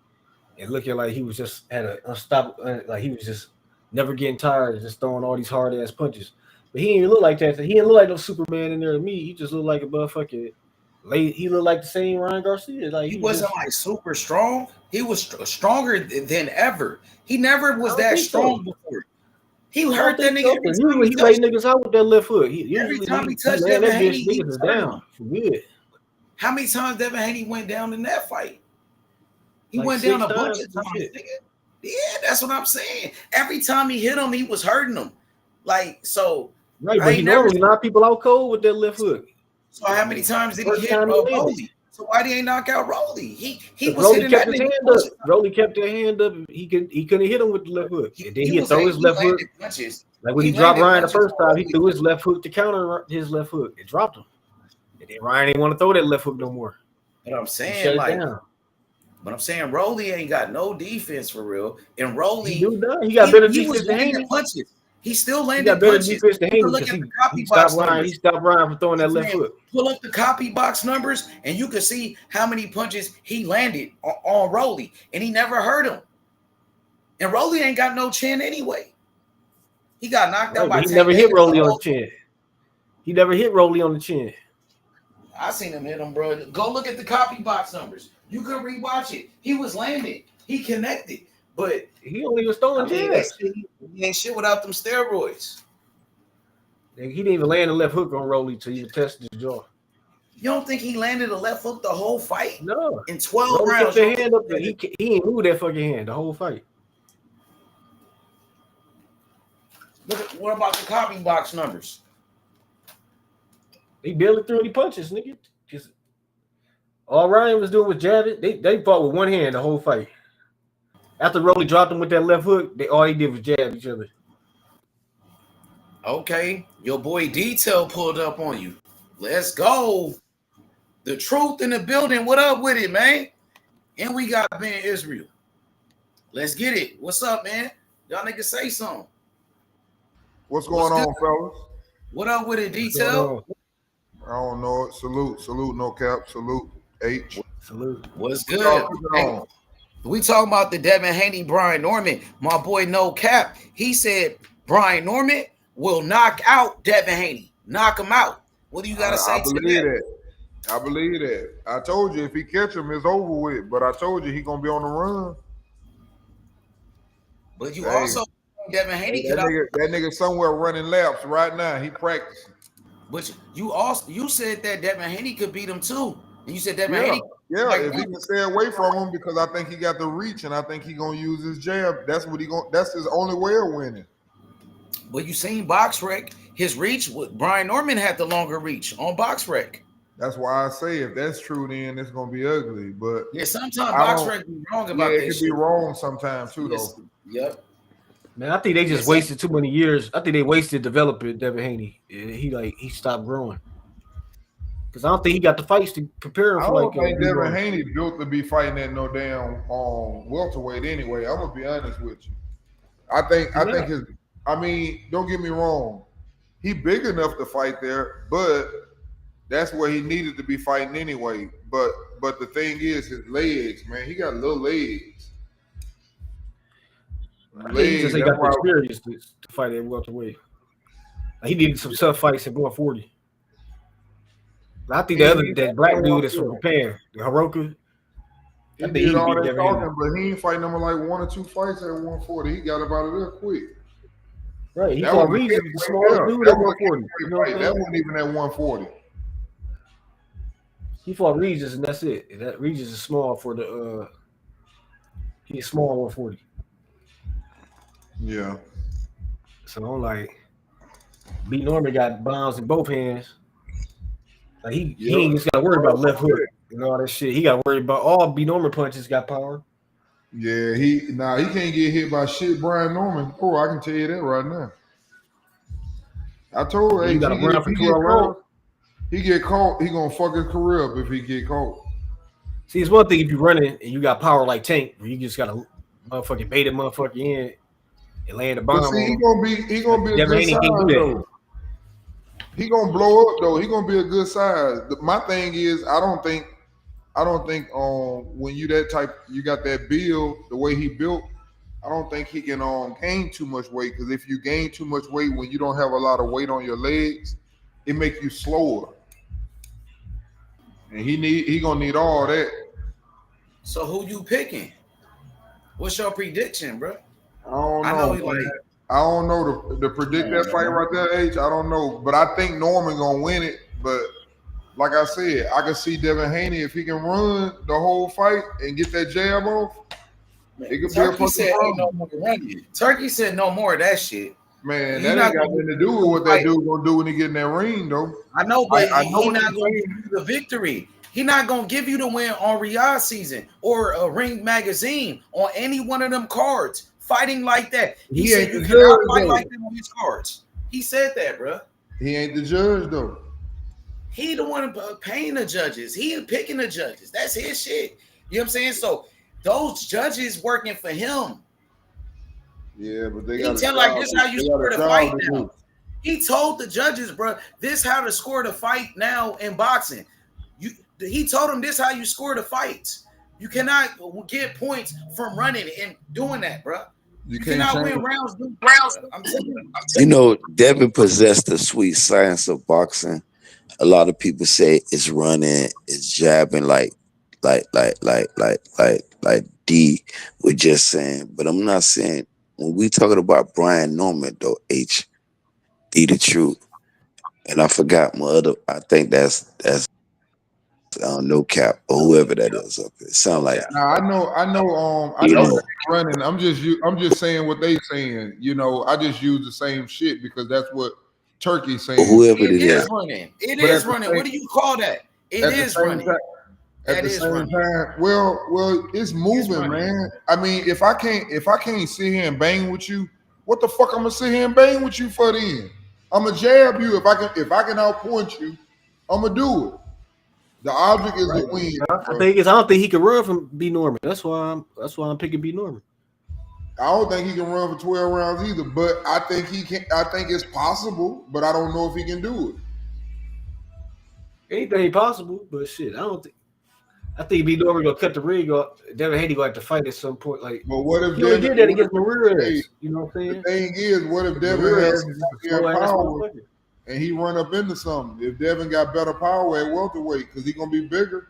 and looking like he was just had an unstoppable, like he was just never getting tired of just throwing all these hard ass punches. But he didn't even look like that. He didn't look like no Superman in there to me. He just looked like a motherfucker. He looked like the same Ryan Garcia. Like he wasn't like super strong. He was stronger than ever. He never was that strong before. He hurt that nigga. Usually he laid niggas out with that left hook. Every time he touched Devin Haney, he was down for good. How many times Devin Haney went down in that fight? He like went down a bunch of times, nigga. Yeah, that's what I'm saying. Every time he hit him, he was hurting him. Like, so. Right, but he normally knock people out cold with that left hook. So how many times did he hit Rolly? So why did he ain't knock out Rolly? He was Rolly hitting kept that his nigga. hand up. Rolly kept that hand up. He couldn't hit him with the left hook. And then he'd throw his left hook. Punches. Like when he dropped Ryan the first time, he threw his left hook to counter his left hook. It dropped him. And then Ryan didn't want to throw that left hook no more. But I'm saying, Rolly ain't got no defense for real. And Rolly, he got better defense than Haney. Punches. He still landed he got better punches. defense than Haney because he stopped Ryan from throwing that left hook. Pull up the copy box numbers, and you can see how many punches he landed on Rolly, and he never hurt him. And Rolly ain't got no chin anyway. He got knocked out by. He never hit Rolly on the chin. He never hit Rolly on the chin. I seen him hit him, bro. Go look at the copy box numbers. You can rewatch it. He was landing. He connected. But he only was throwing jabs. He ain't shit without them steroids. He didn't even land the left hook on Rolly till he tested his jaw. You don't think he landed a left hook the whole fight? No. In 12 Rolly rounds. kept that hand up there. He ain't move that fucking hand the whole fight. Look at, what about the copy box numbers? They barely threw any punches, nigga. Just all Ryan was doing was jabbing. They fought with one hand the whole fight. After Rolly dropped him with that left hook, all he did was jab each other. Okay, your boy Detail pulled up on you. Let's go. The truth in the building. What up with it, man? And we got Ben Israel. Let's get it. What's up, man? Y'all niggas say something. What's going on, fellas? What up with it, Detail? I don't know it. Salute, no cap. Salute, H. Salute. What's good? Hey, we talking about the Devin Haney, Brian Norman. My boy No Cap. He said Brian Norman will knock out Devin Haney. Knock him out. What do you got to say to that? I believe that. I told you if he catch him, it's over with. But I told you he gonna be on the run. But you also Devin Haney that nigga somewhere running laps right now. He practicing. But you said that Devin Haney could beat him too. And you said Devin Haney. Yeah, like, if he can stay away from him, because I think he got the reach and I think he gonna use his jab. That's his only way of winning. But you seen BoxRec, his reach, Brian Norman had the longer reach on BoxRec. That's why I say if that's true, then it's gonna be ugly. But yeah, sometimes BoxRec be wrong about that. It could be wrong sometimes too, though. Yep. Man, I think they just wasted too many years. I think they wasted developing Devin Haney. He stopped growing. Because I don't think he got the fights to prepare him for. I don't think Devin Haney built to be fighting at no damn welterweight anyway. I'm gonna be honest with you. I think his. I mean, don't get me wrong. He big enough to fight there, but that's where he needed to be fighting anyway. But the thing is, his legs, man, he got little legs. He just ain't got the experience to fight at welterweight. He needed some tough fights at 140. I think that black dude that's from Japan, the Hiroka. He did all that talking, but he ain't fighting number like 1 or 2 fights at 140. He got about it there quick. Right, he fought Regis, the smallest dude at 140. That wasn't even at 140. He fought Regis, and that's it. That Regis is small for the. He's small at 140. Yeah. So I'm like, B. Norman got bombs in both hands. Like he ain't just got to worry about left hook and all that shit. He got to worry about all B. Norman punches got power. Yeah, he can't get hit by shit, Brian Norman. Oh, I can tell you that right now. I told you, he get caught, he gonna fuck his career up if he get caught. See, it's one thing if you running and you got power like Tank, where you just gotta motherfucking bait a motherfucker in and land a bomb. But see, he gonna be a good size though. He gonna blow up though. He gonna be a good size. My thing is, I don't think when you that type, you got that build the way he built. I don't think he can gain too much weight, because if you gain too much weight when you don't have a lot of weight on your legs, it make you slower. And he gonna need all that. So who you picking? What's your prediction, bro? I don't know. I don't know to predict that fight right there, H. I don't know, but I think Norman gonna win it. But like I said, I can see Devin Haney, if he can run the whole fight and get that jab off. It could Turkey be a said ain't no more running. Turkey said no more of that shit. Man, that ain't got nothing to do with what that dude gonna do when he get in that ring, though. I know, but he's not gonna give you the victory. He's not gonna give you the win on Riyadh season or a Ring magazine on any one of them cards. Fighting like that, he said you cannot fight like that on his cards. He said that, bro. He ain't the judge though. He the one paying the judges. He picking the judges. That's his shit. You know what I'm saying? So those judges working for him. Yeah, but they got like this how you score the fight now. He told the judges, bro, this how to score the fight now in boxing. He told them this how you score the fights. You cannot get points from running and doing that, bro. You cannot win rounds. I'm telling you. You know, Devin possessed the sweet science of boxing. A lot of people say it's running, it's jabbing, like D was just saying. But I'm not saying, when we talking about Brian Norman though, H, D the truth. And I forgot my other. I think that's No Cap or whoever that is up there. Sound like Now I know running. I'm just saying what they saying. You know, I just use the same shit because that's what Turkey's saying. whoever It it is is. running. It But is at the running. same- What do you call that? It at the is same running. time- At That the is same running. time, well, it's moving, running. man. I mean, if I can't sit here and bang with you, what the fuck I'm gonna sit here and bang with you for then? I'm gonna jab you if I can outpoint you. I'm gonna do it. The object is to win. I don't think he can run from B Norman. That's why I'm picking B Norman. I don't think he can run for 12 rounds either, but I think he can. I think it's possible, but I don't know if he can do it. Anything possible, but shit, I think B Norman gonna cut the ring off. Devin Haney gonna have to fight at some point. Like, but what if Devin did that against Maria? You know what I'm saying? The thing is, what if Devin has power and he run up into something? If Devin got better power at welterweight, because he gonna be bigger.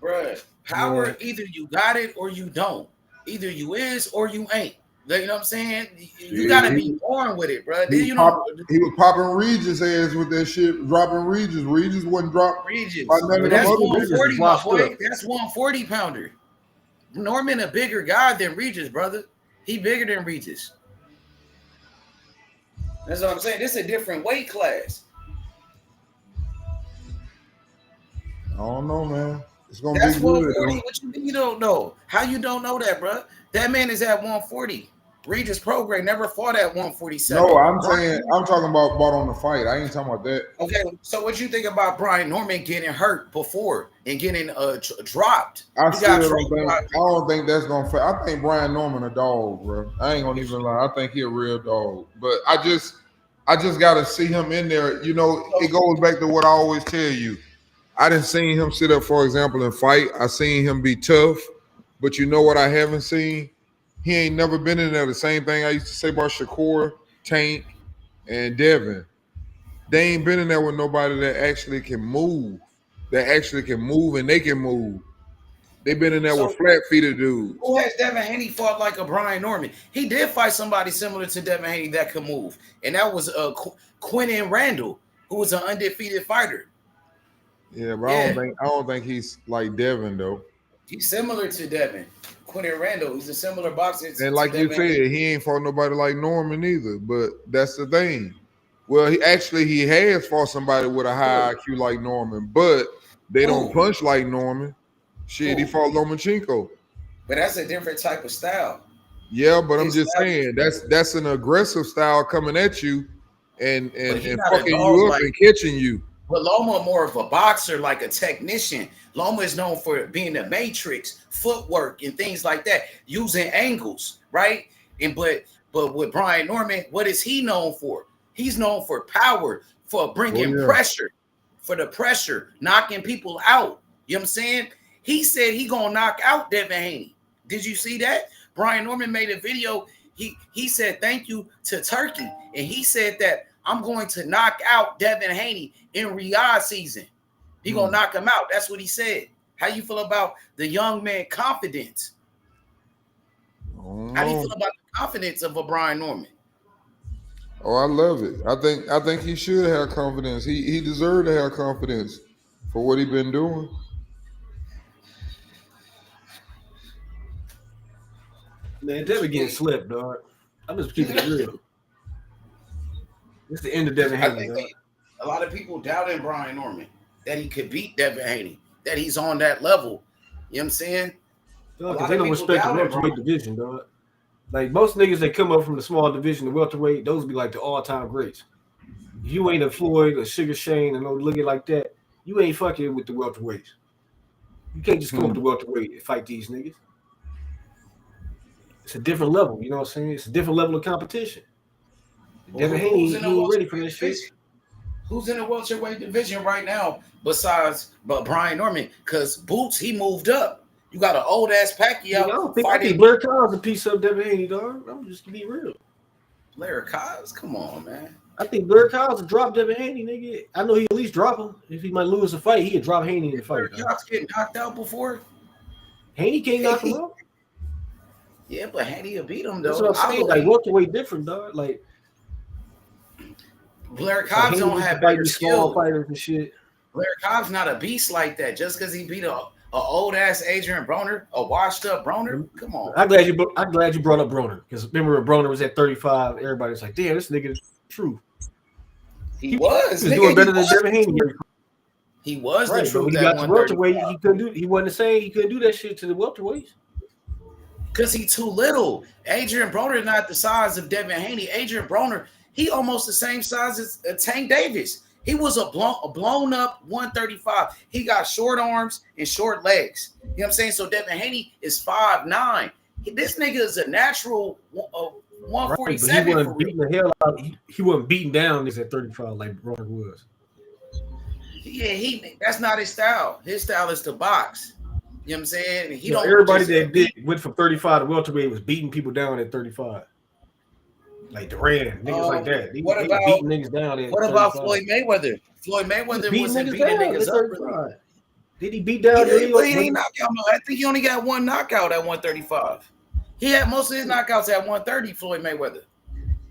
Bruh, power, either you got it or you don't. Either you is or you ain't. You know what I'm saying? You gotta be born with it, bro. He was popping Regis' ass with that shit, dropping Regis. Regis wasn't dropped. Regis. By none of That's them other 140, bitches. my boy. That's 140 pounder. Norman a bigger guy than Regis, brother. He bigger than Regis. That's what I'm saying. This is a different weight class. I don't know, man. It's gonna That's be good. 140. What you mean you don't know? How you don't know that, bro? That man is at 140. Regis Prograis never fought at 147. No, I'm talking about on the fight. I ain't talking about that. Okay, so what you think about Brian Norman getting hurt before and getting dropped? I don't think that's gonna fit. I think Brian Norman a dog, bro. I ain't gonna even lie. I think he a real dog. But I just gotta see him in there. You know, it goes back to what I always tell you. I didn't see him sit up, for example, and fight. I seen him be tough. But you know what I haven't seen? He ain't never been in there. The same thing I used to say about Shakur, Tank, and Devin. They ain't been in there with nobody that actually can move. That actually can move and they can move. They been in there with flat-feeted dudes. Who has Devin Haney fought like a Brian Norman? He did fight somebody similar to Devin Haney that could move. And that was Quinton Randall, who was an undefeated fighter. Yeah, but I don't think he's like Devin, though. He's similar to Devin. Quinton Randall, he's a similar boxer. And like you said, he ain't fought nobody like Norman either. But that's the thing. Well, he has fought somebody with a high IQ like Norman, but they don't punch like Norman. Shit, he fought Lomachenko. But that's a different type of style. Yeah, but I'm just saying that's an aggressive style coming at you and fucking you up and catching you. But Loma more of a boxer, like a technician. Loma is known for being a matrix, footwork, and things like that, using angles, right? And but with Brian Norman, what is he known for? He's known for power, for bringing pressure, for the pressure, knocking people out. You know what I'm saying? He said he gonna knock out Devin Haney. Did you see that? Brian Norman made a video. He said thank you to Turkey, and he said that I'm going to knock out Devin Haney in Riyadh season. He gonna knock him out. That's what he said. How you feel about the young man confidence? How do you feel about the confidence of a Brian Norman? Oh, I love it. I think he should have confidence. He deserved to have confidence for what he been doing. Man, Devin getting slipped, dog. I'm just keeping it real. It's the end of Devin Haney. A lot of people doubting Brian Norman that he could beat Devin Haney, that he's on that level. You know what I'm saying? Dog, they don't respect the welterweight division, dog. Like most niggas that come up from the small division, the welterweight, those be like the all-time greats. If you ain't a Floyd or Sugar Shane and don't look it like that, you ain't fucking with the welterweights. You can't just come up to welterweight and fight these niggas. It's a different level, you know what I'm saying? It's a different level of competition. Devin Haney, he ain't ready for that shit. Who's in the welterweight division right now besides Brian Norman? Because Boots, he moved up. You got an old ass Pacquiao. I think Blair Kyle's a piece of Devin Haney, dog. I'm just to be real. Blair Kyle's, come on, man. I think Blair Kyle's a drop Devin Haney, nigga. I know he at least drop him. If he might lose a fight, he'd drop Haney in the fight. Kyle's getting knocked out before. Haney can't knock him out. Yeah, but Haney will beat him though. That's what I'm saying. Like welterweight different, dog. Like Blair Cobbs don't have better small skill. fighters and shit. Blair Cobb's not a beast like that. Just because he beat a old ass Adrian Broner, a washed up Broner. Come on. I'm glad you brought up Broner, because remember when Broner was at 35, everybody was like, "Damn, this nigga is true." He was doing better than Devin Haney. He was right, the truth. When he got to welterweight, he couldn't do. He wasn't the same. He couldn't do that shit to the welterweights. Because he's too little. Adrian Broner is not the size of Devin Haney. Adrian Broner, he almost the same size as Tank Davis. He was a blown up 135. He got short arms and short legs. You know what I'm saying? So Devin Haney is 5'9". This nigga is a natural 147. Right, he wasn't beating the hell out. He wasn't beating down this at 35 like Broner was. Yeah, that's not his style. His style is to box. You know what I'm saying? Everybody that went from 35 to welterweight was beating people down at 35. Like Duran, niggas like that. They beating niggas down at 35. What about Floyd Mayweather? Floyd Mayweather wasn't beating niggas up. Really. Did he beat down? He didn't knock out. I think he only got one knockout at 135. He had most of his knockouts at 130, Floyd Mayweather.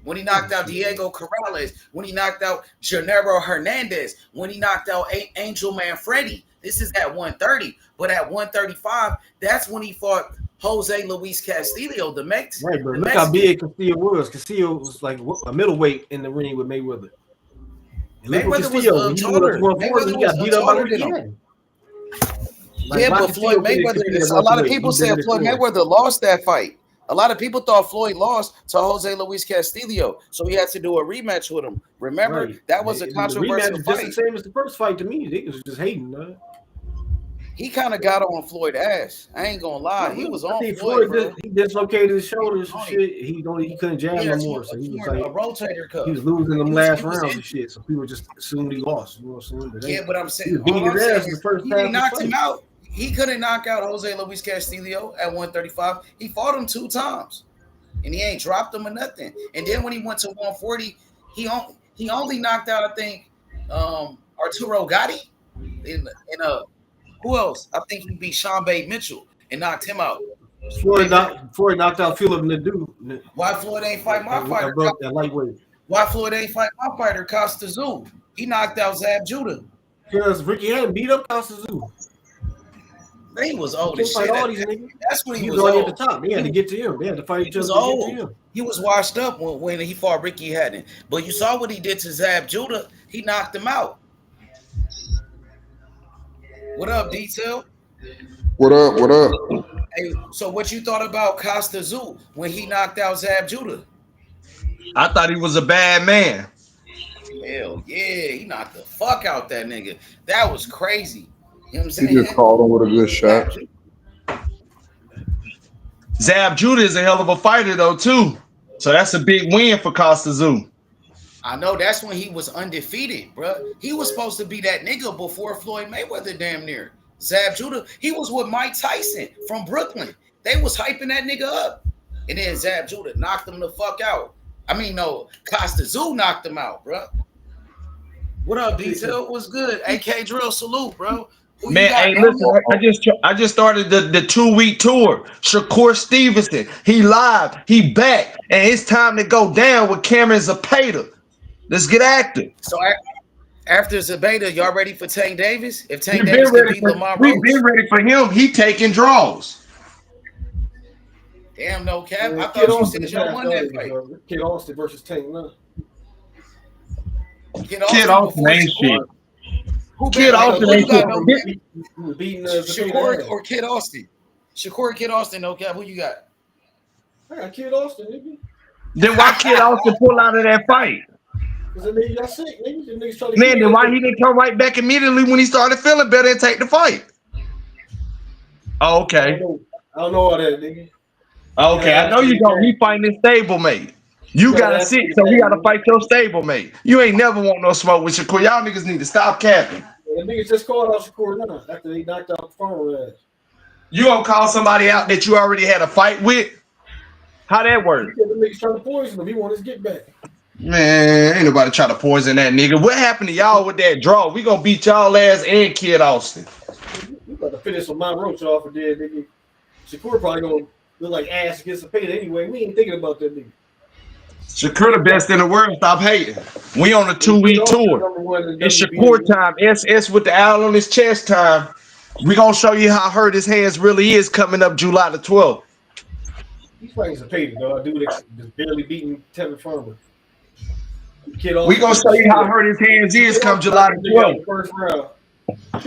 When he knocked out Diego Corrales, when he knocked out Gennaro Hernandez, when he knocked out Angel Manfredi. This is at 130. But at 135, that's when he fought Jose Luis Castillo, the Mexican. Right, but look how big Castillo was. Castillo was like a middleweight in the ring with Mayweather. Mayweather was taller. Mayweather got beat up by him. Yeah, but Floyd Mayweather, a lot of people said Floyd Mayweather lost that fight. A lot of people thought Floyd lost to Jose Luis Castillo, so he had to do a rematch with him. Remember, that was a controversial fight. Just the same as the first fight to me. They was just hating, man. He kind of got on Floyd ass. I ain't gonna lie. He was on Floyd. He dislocated his shoulders and shit. He couldn't jab no more. So he was like a rotator cuff. He was losing them last rounds and shit. So people just assumed he lost. You know what I'm saying? Yeah, but I'm saying he was beating his ass in the first half. He knocked him out. He couldn't knock out Jose Luis Castillo at 135. He fought him 2 times, and he ain't dropped him or nothing. And then when he went to 140, he only knocked out, I think, Arturo Gatti in who else? I think he beat Sean Bate Mitchell and knocked him out. Floyd knocked out Philip Nadu. Why Floyd ain't fight my fighter? That lightweight. Why Floyd ain't fight my fighter, Costa Zoo? He knocked out Zab Judah. Because Ricky hadn't beat up Costa Zoo. He was old as shit. That's when he was already old. at the top. They had to get to him. They had to fight each other. To get to him. He was washed up when he fought Ricky Hatton. But you saw what he did to Zab Judah. He knocked him out. What up, Detail? What up? What up? Hey, so what you thought about Costa Zoo when he knocked out Zab Judah? I thought he was a bad man. Hell yeah, he knocked the fuck out that nigga. That was crazy. You know what I'm saying? He just called him with a good shot. Zab Judah is a hell of a fighter though too. So that's a big win for Costa Zoo. I know that's when he was undefeated, bro. He was supposed to be that nigga before Floyd Mayweather damn near. Zab Judah, he was with Mike Tyson from Brooklyn. They was hyping that nigga up. And then Zab Judah knocked him the fuck out. I mean, no, Costa Zoo knocked him out, bro. What up, Detail? What's good? AK Drill, salute, bro. Man, hey, listen, I just started the 2-week tour. Shakur Stevenson, he live, he back, and it's time to go down with Cameron Zapata. Let's get active. So after Zapata, y'all ready for Tank Davis? If Tank Davis can beat Lamar Rose, we've been ready for him. He taking draws. Damn, no cap. I thought you said y'all won that fight. Kid Austin versus Tank. No. Kid Austin ain't shit. Kid Austin Shakur or Kid Austin? Shakur or Kid Austin, no cap. Who you got? I got Kid Austin, nigga. Then why Kid Austin pull out of that fight? Because the nigga got sick, nigga. Man, then why he didn't come right back immediately when he started feeling better and take the fight? Oh, okay. I don't know all that, nigga. Okay, I know you don't. He fighting his stablemate. You got a sick, so we got to fight your stablemate. You ain't never want no smoke with Shakur. Y'all niggas need to stop capping. The niggas just called out Shakur now after he knocked out the phone ass. You gonna call somebody out that you already had a fight with? How that work? The niggas trying to poison him. He want his get back. Man, ain't nobody try to poison that nigga. What happened to y'all with that draw? We gonna beat y'all ass and Kid Austin. You got to finish with my roach off of there, nigga. Shakur probably gonna look like ass against the paint anyway. We ain't thinking about that nigga. Shakur the best in the world. Stop hating. We on a 2-week tour. It's Shakur time. SS with the owl on his chest time. We gonna show you how hurt his hands really is coming up July the 12th. He's fighting Zepeda, dog. Dude that's barely beating Tevin Farmer. We gonna show you how hurt his hands is come July the 12th. First round.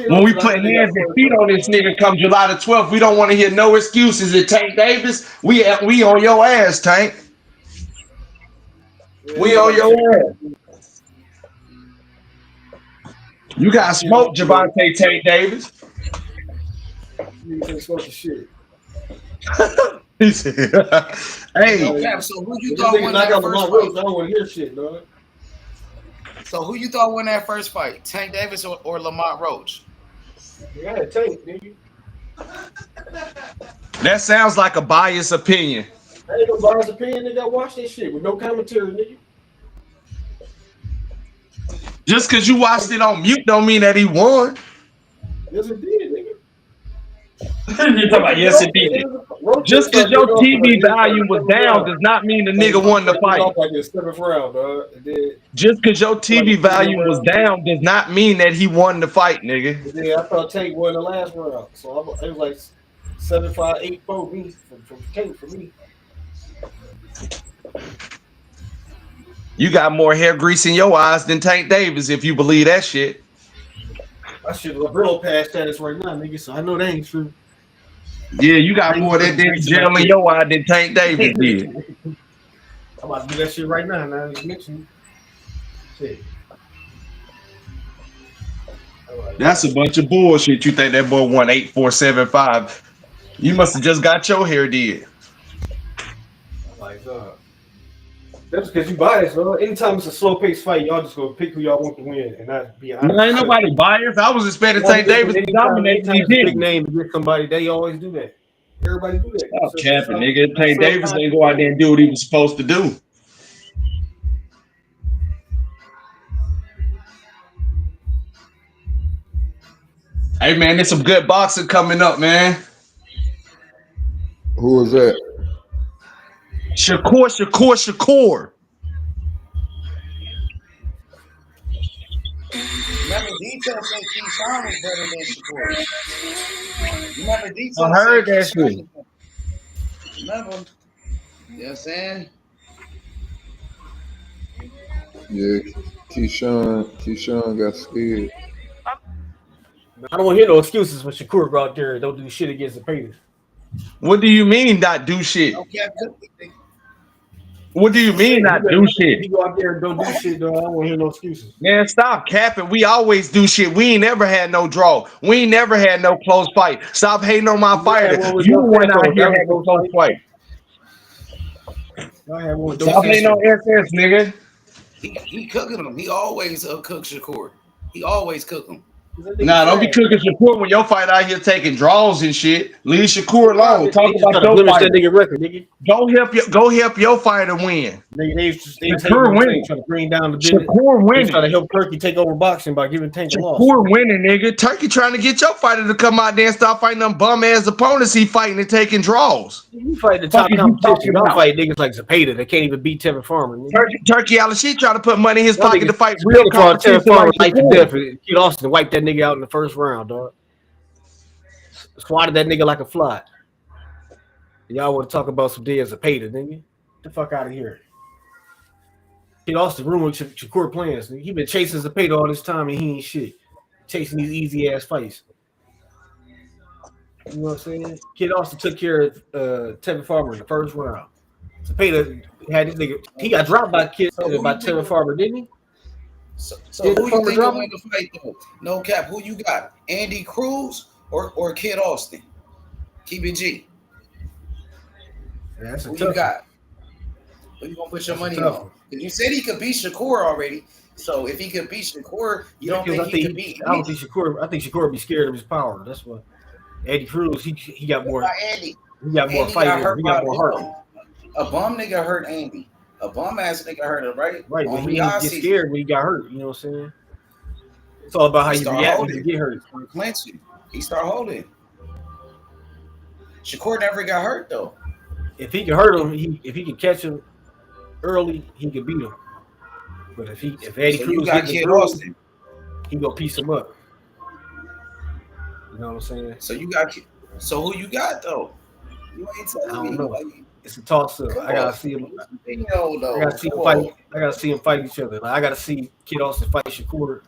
When we put hands and feet on this nigga come July the 12th, we don't want to hear no excuses. At Tank Davis, we on your ass, Tank. We on your ass. You got smoked, Javante Tank Davis. You can smoke the shit. He said, hey. Cap, so who you thought won that first fight? I don't want to hear shit, dog. So who you thought won that first fight? Tank Davis or Lamont Roach? Yeah, Tank, nigga. That sounds like a biased opinion. I ain't no biased opinion, nigga. I watch this shit with no commentary, nigga. Just because you watched it on mute don't mean that he won. Yes, it did, nigga. You're talking about yes, it did. Just because your TV value was down does not mean the nigga won the fight. Just because your TV value was down does not mean that he won the fight, nigga. Yeah, I thought Tank won the last round. So it was like 7-5, 8-4 me from Tank for me. You got more hair grease in your eyes than Tank Davis, if you believe that shit. I should have real past status right now, nigga. So I know that ain't true. Yeah, you got more of that damn gel in your eye than Tank Davis did. I'm about to do that shit right now. Now you mention shit. That's a bunch of bullshit. You think that boy won 8-4-7-5? You must have just got your hair did. Like, that's because you biased, bro. Anytime it's a slow paced fight, y'all just go pick who y'all want to win and not be honest. Ain't nobody biased. I was expecting Tank Davis to dominate. He did. Big name to get somebody. They always do that. Everybody do that. Stop capping, nigga. Tank Davis ain't go out there and do what he was supposed to do. Hey man, there's some good boxing coming up, man. Who is that? Shakur. Remember, Detail said Keyshawn was better than Shakur. Remember, Detail I heard that shit. Remember? You know what I'm saying? Yeah, Keyshawn got scared. I don't want to hear no excuses when Shakur go out there and don't do shit against the Patriots. What do you mean not do shit? What do you mean not do shit? You go out there and don't do shit, though. I don't want to hear no excuses. Man, stop capping. We always do shit. We ain't never had no draw. We ain't never had no close fight. Stop hating on my fighter. You went out here having a close fight. Stop hating on SS, nigga. He cooking them. He always cook Shakur. He always cook them. Nah, don't be cooking Shakur when your fight out here taking draws and shit. Leave Shakur alone. Talk about your fight. Go help your fighter win. Shakur winning. Trying to bring down the business. Shakur winning. Trying to help Turkey take over boxing by giving Tank a loss. Shakur winning, nigga. Turkey trying to get your fighter to come out there and stop fighting them bum ass opponents he fighting and taking draws. You fight the top competition. Don't fight niggas like Zepeda that can't even beat Tevin Farmer. Turkey Al-Rashid trying to put money in his pocket to fight real competition. Tevin Farmer like to death. Kid Austin wiped that nigga out in the first round, dog. Swatted that nigga like a fly. Y'all want to talk about some days of Zepeda, nigga? Get the fuck out of here. Kid Austin rumored Shakur plans. He been chasing Zepeda all this time and he ain't shit. Chasing these easy ass fights. You know what I'm saying? Kid Austin took care of Tevin Farmer in the first round. Zepeda had this nigga. He got dropped by Tevin Farmer, didn't he? So who you think will win the fight though? No cap. Who you got? Andy Cruz or Kid Austin? Keep it G. Yeah, who you got? Who you gonna put your money on? Because you said he could beat Shakur already. So if he could beat Shakur, you don't think he could beat? I don't think Shakur. I think Shakur would be scared of his power. That's what. Andy Cruz, he got more. Andy. He got more fight. He got more heart. A bum nigga hurt Andy. A bum ass nigga hurt him, right? Right, but he didn't get scared when he got hurt. You know what I'm saying? It's all about how you react when you get hurt. Clinching. He start holding. Shakur never got hurt though. If he can hurt him, if he can catch him, early, he could beat him. But if Eddie So you Cruz got hit him Kid early, Austin. he gonna piece him up. You know what I'm saying? So you got. So who you got though? You ain't I telling don't me. know. Like, It's a toss up. come I gotta on. see him. You know, I though. gotta see Come him fight. on. I gotta see him fight each other. Like, I gotta see Kid Austin fight Shakur,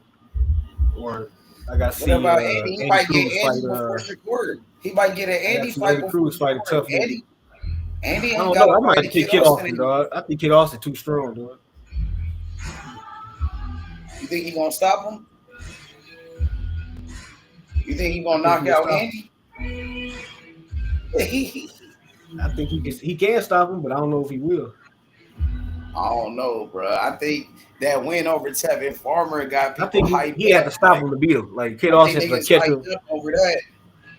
or I gotta What see about Andy? He Andy might get Cruz Andy fight. before Shakur. He might get an I gotta Andy see fight Andy before Cruz fight a Shakur. tough nigga. Andy I ain't don't got know. I to might fight have to pick Kid Kid Austin. Austin, dog. I think Kid Austin too strong, dog. You think he gonna stop him? You think he gonna knock out Andy? I think he can stop him, but I don't know if he will. I don't know, bro. I think that win over Tevin Farmer got people I think hyped he had up. to stop him to beat him. Like Kid I Austin think has to niggas catch him. hyped up over that.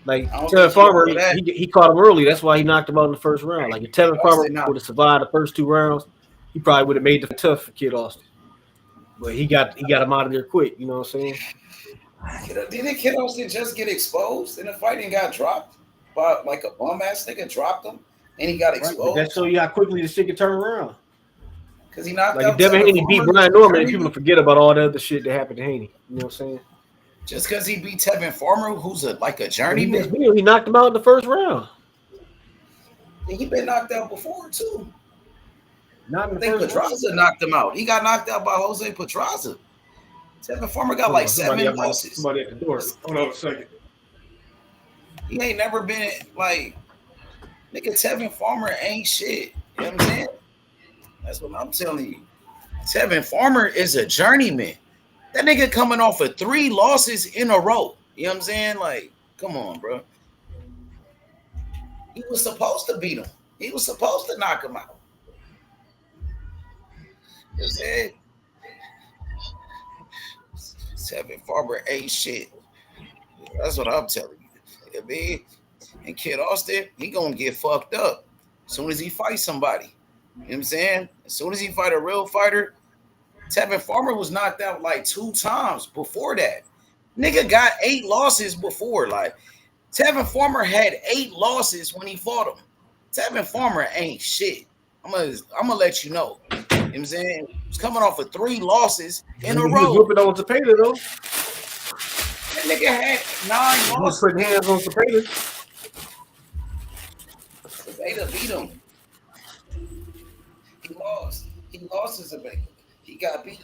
Like I don't Tevin think Farmer, over that. he caught him early. That's why he knocked him out in the first round. Like if Tevin Farmer would have survived the first 2 rounds, he probably would have made it tough for Kid Austin. But he got him out of there quick. You know what I'm saying? Didn't Kid Austin just get exposed in the fight and got dropped by like a bum ass nigga dropped him and he got exposed? Right, but that show you how quickly the shit can turn around. Because he knocked like out if Devin Tevin Haney beat Farmer, Brian Norman, and people forget about all the other shit that happened to Haney. You know what I'm saying? Just because he beat Tevin Farmer, who's a journeyman. He knocked him out in the first round. He been knocked out before too. Not in I the think first Pedraza round. knocked him out. He got knocked out by Jose Pedraza. Tevin Farmer got like 7 losses. Somebody at the door. Hold on a second. He ain't never been like nigga. Tevin Farmer ain't shit. You know what I'm saying? That's what I'm telling you. Tevin Farmer is a journeyman. That nigga coming off of 3 losses in a row. You know what I'm saying? Like, come on, bro. He was supposed to beat him. He was supposed to knock him out. You know what I'm saying? Tevin Farmer ain't shit. That's what I'm telling you. I mean, and Kid Austin, he gonna get fucked up as soon as he fights somebody. You know what I'm saying? As soon as he fight a real fighter, Tevin Farmer was knocked out like 2 times before that. Nigga got 8 losses before. Like, Tevin Farmer had 8 losses when he fought him. Tevin Farmer ain't shit. I'm gonna let you know. You know what I'm saying? He's coming off of 3 losses in a row. He was whooping on Zepeda though. That nigga had 9 losses. He was putting hands on Zepeda. Zepeda beat him. He lost. He lost his Zepeda. He got beat.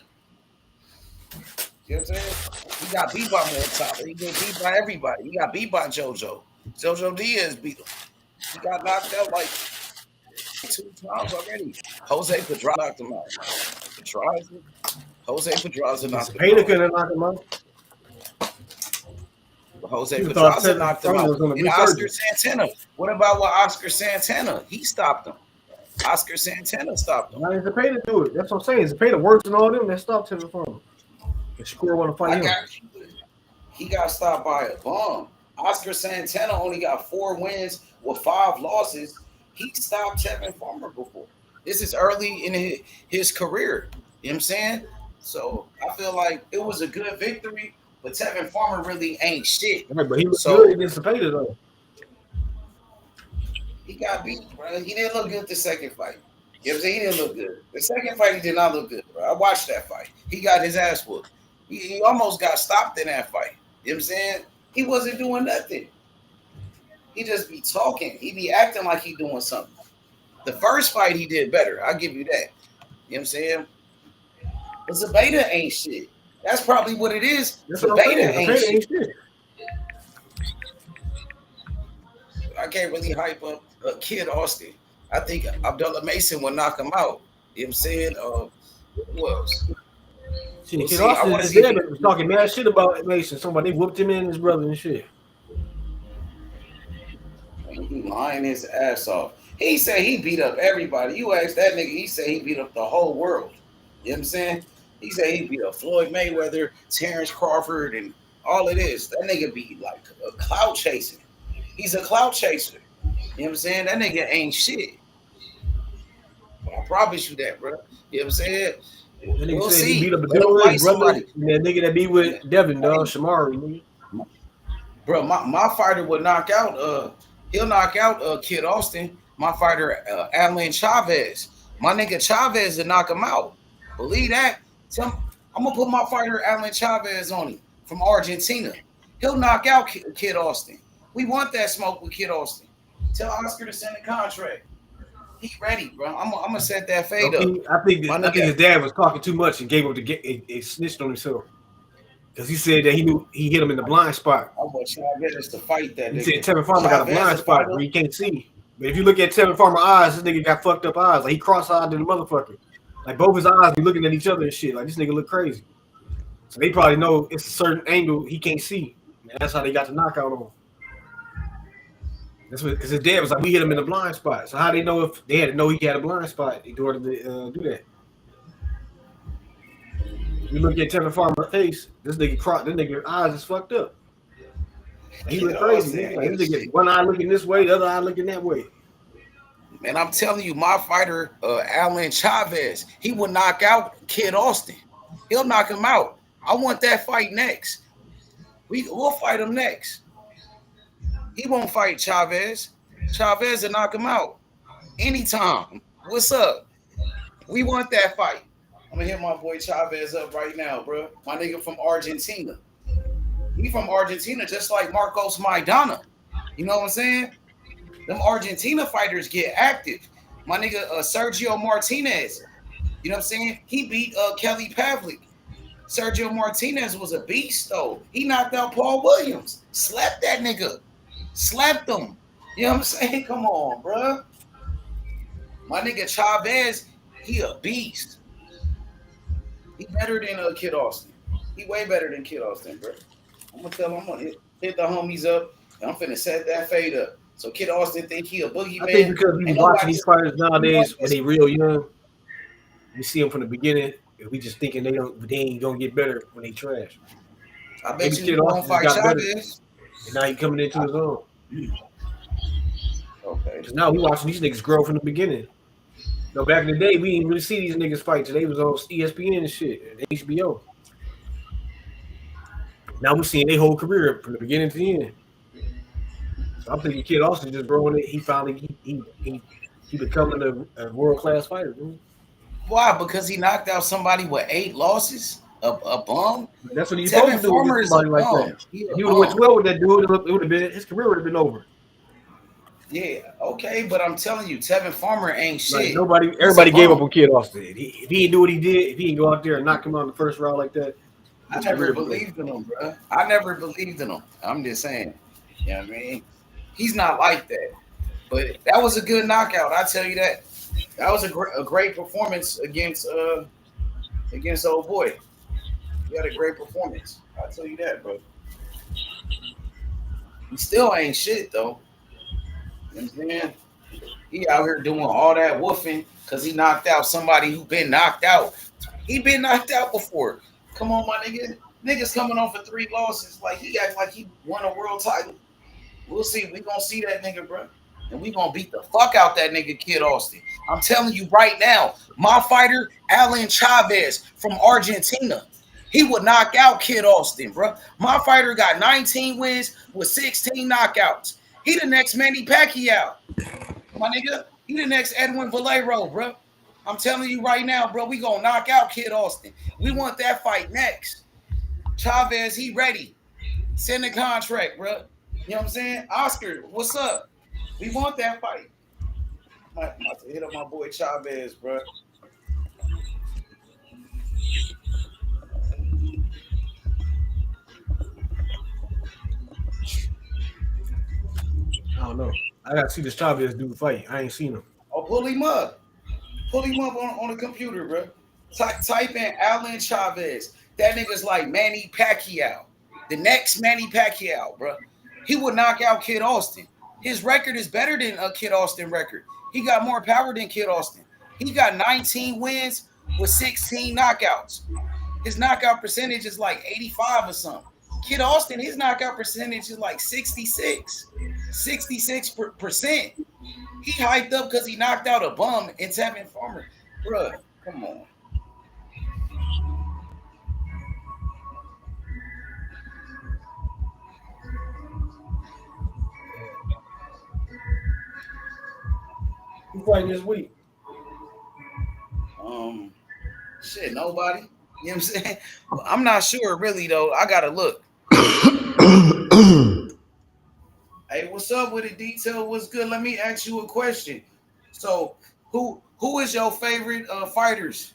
You know what I'm saying? He got beat by Mortala. He got beat by everybody. He got beat by JoJo. JoJo Diaz beat him. He got knocked out like 2 times already. Jose Pedraza knocked him out. Jose Pedraza knocked him out. Zepeda couldn't knock him out. Jose Pedraza knocked him out. And Oscar Santana. What about Oscar Santana? He stopped him. Oscar Santana stopped him. Why did Zepeda do it? That's what I'm saying. Zepeda worse than all them that stopped him from him. If Shakur want to fight him. He got stopped by a bum. Oscar Santana only got 4 wins with 5 losses. He stopped Tevin Farmer before. This is early in his career. You know what I'm saying? So I feel like it was a good victory, but Tevin Farmer really ain't shit. Right, but he was good against Zepeda though. He got beat, bro. He didn't look good the second fight. You know what I'm saying? He didn't look good. The second fight, he did not look good, bro. I watched that fight. He got his ass whooped. He almost got stopped in that fight. You know what I'm saying? He wasn't doing nothing. He just be talking. He be acting like he doing something. The first fight, he did better. I'll give you that. You know what I'm saying? But Zepeda ain't shit. That's probably what it is. Zepeda ain't shit. I can't really hype up Kid Austin. I think Abdullah Mason will knock him out. You know what I'm saying? Who else? Shit, Kid Austin is there, but was talking mad shit about Mason. Somebody whooped him and his brother and shit. He lying his ass off. He said he beat up everybody. You ask that nigga, he said he beat up the whole world. You know what I'm saying? He said he beat up Floyd Mayweather, Terence Crawford, and all of this. That nigga be like a clout chasing. He's a clout chaser. You know what I'm saying? That nigga ain't shit. I promise you that, bro. You know what I'm saying? We'll see. He beat up the brother, and that nigga that be with Devin, dog, Shamari. Bro, my fighter would knock out. He'll knock out Kid Austin. My fighter, Alan Chavez. My nigga Chavez to knock him out. Believe that. I'm gonna put my fighter Alan Chavez on him from Argentina. He'll knock out Kid Austin. We want that smoke with Kid Austin. Tell Oscar to send a contract. He ready, bro. I'm gonna set that fade up. I think his dad was talking too much and gave him it snitched on himself. Because he said that he knew he hit him in the blind spot. I want Chavez to fight that. He said Tevin Farmer got a blind spot where he can't see. But if you look at Tevin Farmer's eyes, this nigga got fucked up eyes. Like he cross-eyed to the motherfucker. Like both his eyes be looking at each other and shit. Like this nigga look crazy. So they probably know it's a certain angle he can't see. And that's how they got the knockout on him. That's what, because his dad was like, we hit him in the blind spot. So how they know if they had to know he had a blind spot in order to do that? You look at Tevin Farmer's face, this nigga eyes is fucked up. And he look crazy. Like, this nigga, one eye looking this way, the other eye looking that way. Man, I'm telling you, my fighter, Alan Chavez, he will knock out Kid Austin. He'll knock him out. I want that fight next. We'll fight him next. He won't fight Chavez. Chavez will knock him out anytime. What's up? We want that fight. I'm gonna hit my boy Chavez up right now, bro. My nigga from Argentina. He from Argentina, just like Marcos Maidana. You know what I'm saying? Them Argentina fighters get active. My nigga Sergio Martinez. You know what I'm saying? He beat Kelly Pavlik. Sergio Martinez was a beast, though. He knocked out Paul Williams. Slept that nigga. Slept him. You know what I'm saying? Come on, bro. My nigga Chavez, he a beast. He better than Kid Austin. He way better than Kid Austin, bro. I'm gonna tell him, I'm gonna hit the homies up, and I'm finna set that fade up. So Kid Austin think he a boogeyman. I think because we watching these fighters nowadays when they real young, we see them from the beginning, and we just thinking they ain't gonna get better when they trash. I bet you gonna fight Chavez. And now he coming into his own. Okay. Because now we watching these niggas grow from the beginning. No, back in the day, we didn't really see these niggas fight. Today was on ESPN and shit, and HBO. Now we're seeing their whole career from the beginning to the end. So I'm thinking Kid Austin just growing it. He finally he becoming a world class fighter. Dude. Why? Because he knocked out somebody with 8 losses. A bum. That's what he's supposed to do with somebody like that. If he would have went 12 with that dude, it would have been his career would have been over. Yeah, okay, but I'm telling you, Tevin Farmer ain't shit. Like everybody gave up on Kid Austin. If he didn't do what he did, if he didn't go out there and knock him out in the first round like that, I never believed in him, bro. I never believed in him. I'm just saying. You know what I mean? He's not like that. But that was a good knockout. I tell you that. That was a great performance against old boy. He had a great performance. I'll tell you that, bro. He still ain't shit, though. You know what I'm saying? He out here doing all that woofing because he knocked out somebody who been knocked out. He been knocked out before. Come on, my nigga. Niggas coming on for 3 losses. Like, he acts like he won a world title. We'll see. We gonna see that nigga, bro. And we gonna beat the fuck out that nigga Kid Austin. I'm telling you right now, my fighter, Alan Chavez from Argentina, he would knock out Kid Austin, bro. My fighter got 19 wins with 16 knockouts. He the next Manny Pacquiao. My nigga, he the next Edwin Valero, bro. I'm telling you right now, bro, we gonna knock out Kid Austin. We want that fight next. Chavez, he ready. Send the contract, bro. You know what I'm saying? Oscar, what's up? We want that fight. I'm about to hit up my boy Chavez, bro. I don't know. I gotta see this Chavez dude fight. I ain't seen him. Oh, pull him up. Pull him up on the computer, bro. Type in Alan Chavez. That nigga's like Manny Pacquiao. The next Manny Pacquiao, bro. He would knock out Kid Austin. His record is better than a Kid Austin record. He got more power than Kid Austin. He got 19 wins with 16 knockouts. His knockout percentage is like 85 or something. Kid Austin, his knockout percentage is like 66%. He hyped up because he knocked out a bum in Tevin Farmer. Bruh, come on. Who fighting this week? Shit, nobody. You know what I'm saying? I'm not sure really though. I gotta look. Hey, what's up with it? Detail? What's good? Let me ask you a question. So, who is your favorite fighters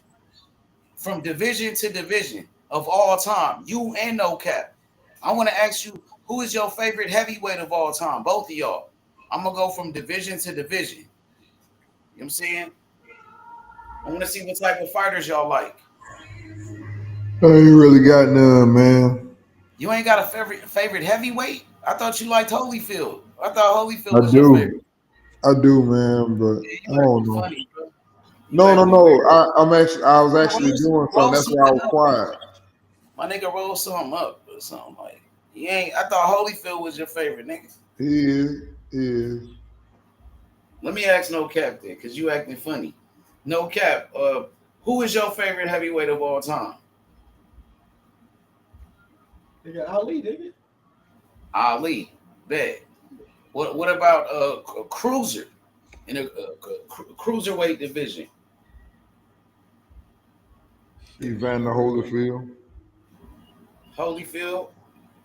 from division to division of all time? You and No Cap. I want to ask you, who is your favorite heavyweight of all time? Both of y'all. I'm gonna go from division to division. You know what I'm saying? I want to see what type of fighters y'all like. I ain't really got none, man. You ain't got a favorite heavyweight? I thought you liked Holyfield. I thought Holyfield I was your favorite. do, man, but Yeah, I you don't acting know. funny, bro. No. Weird. I was actually doing something. Roll That's why I something was up. quiet. My nigga roll something up or something like. He ain't. I thought Holyfield was your favorite nigga. He is. Let me ask No Cap then, cause you acting funny. No Cap. Who is your favorite heavyweight of all time? Nigga, Ali, nigga. Ali. Bet. What about a cruiser in a cruiserweight division? Evander Holyfield. Holyfield.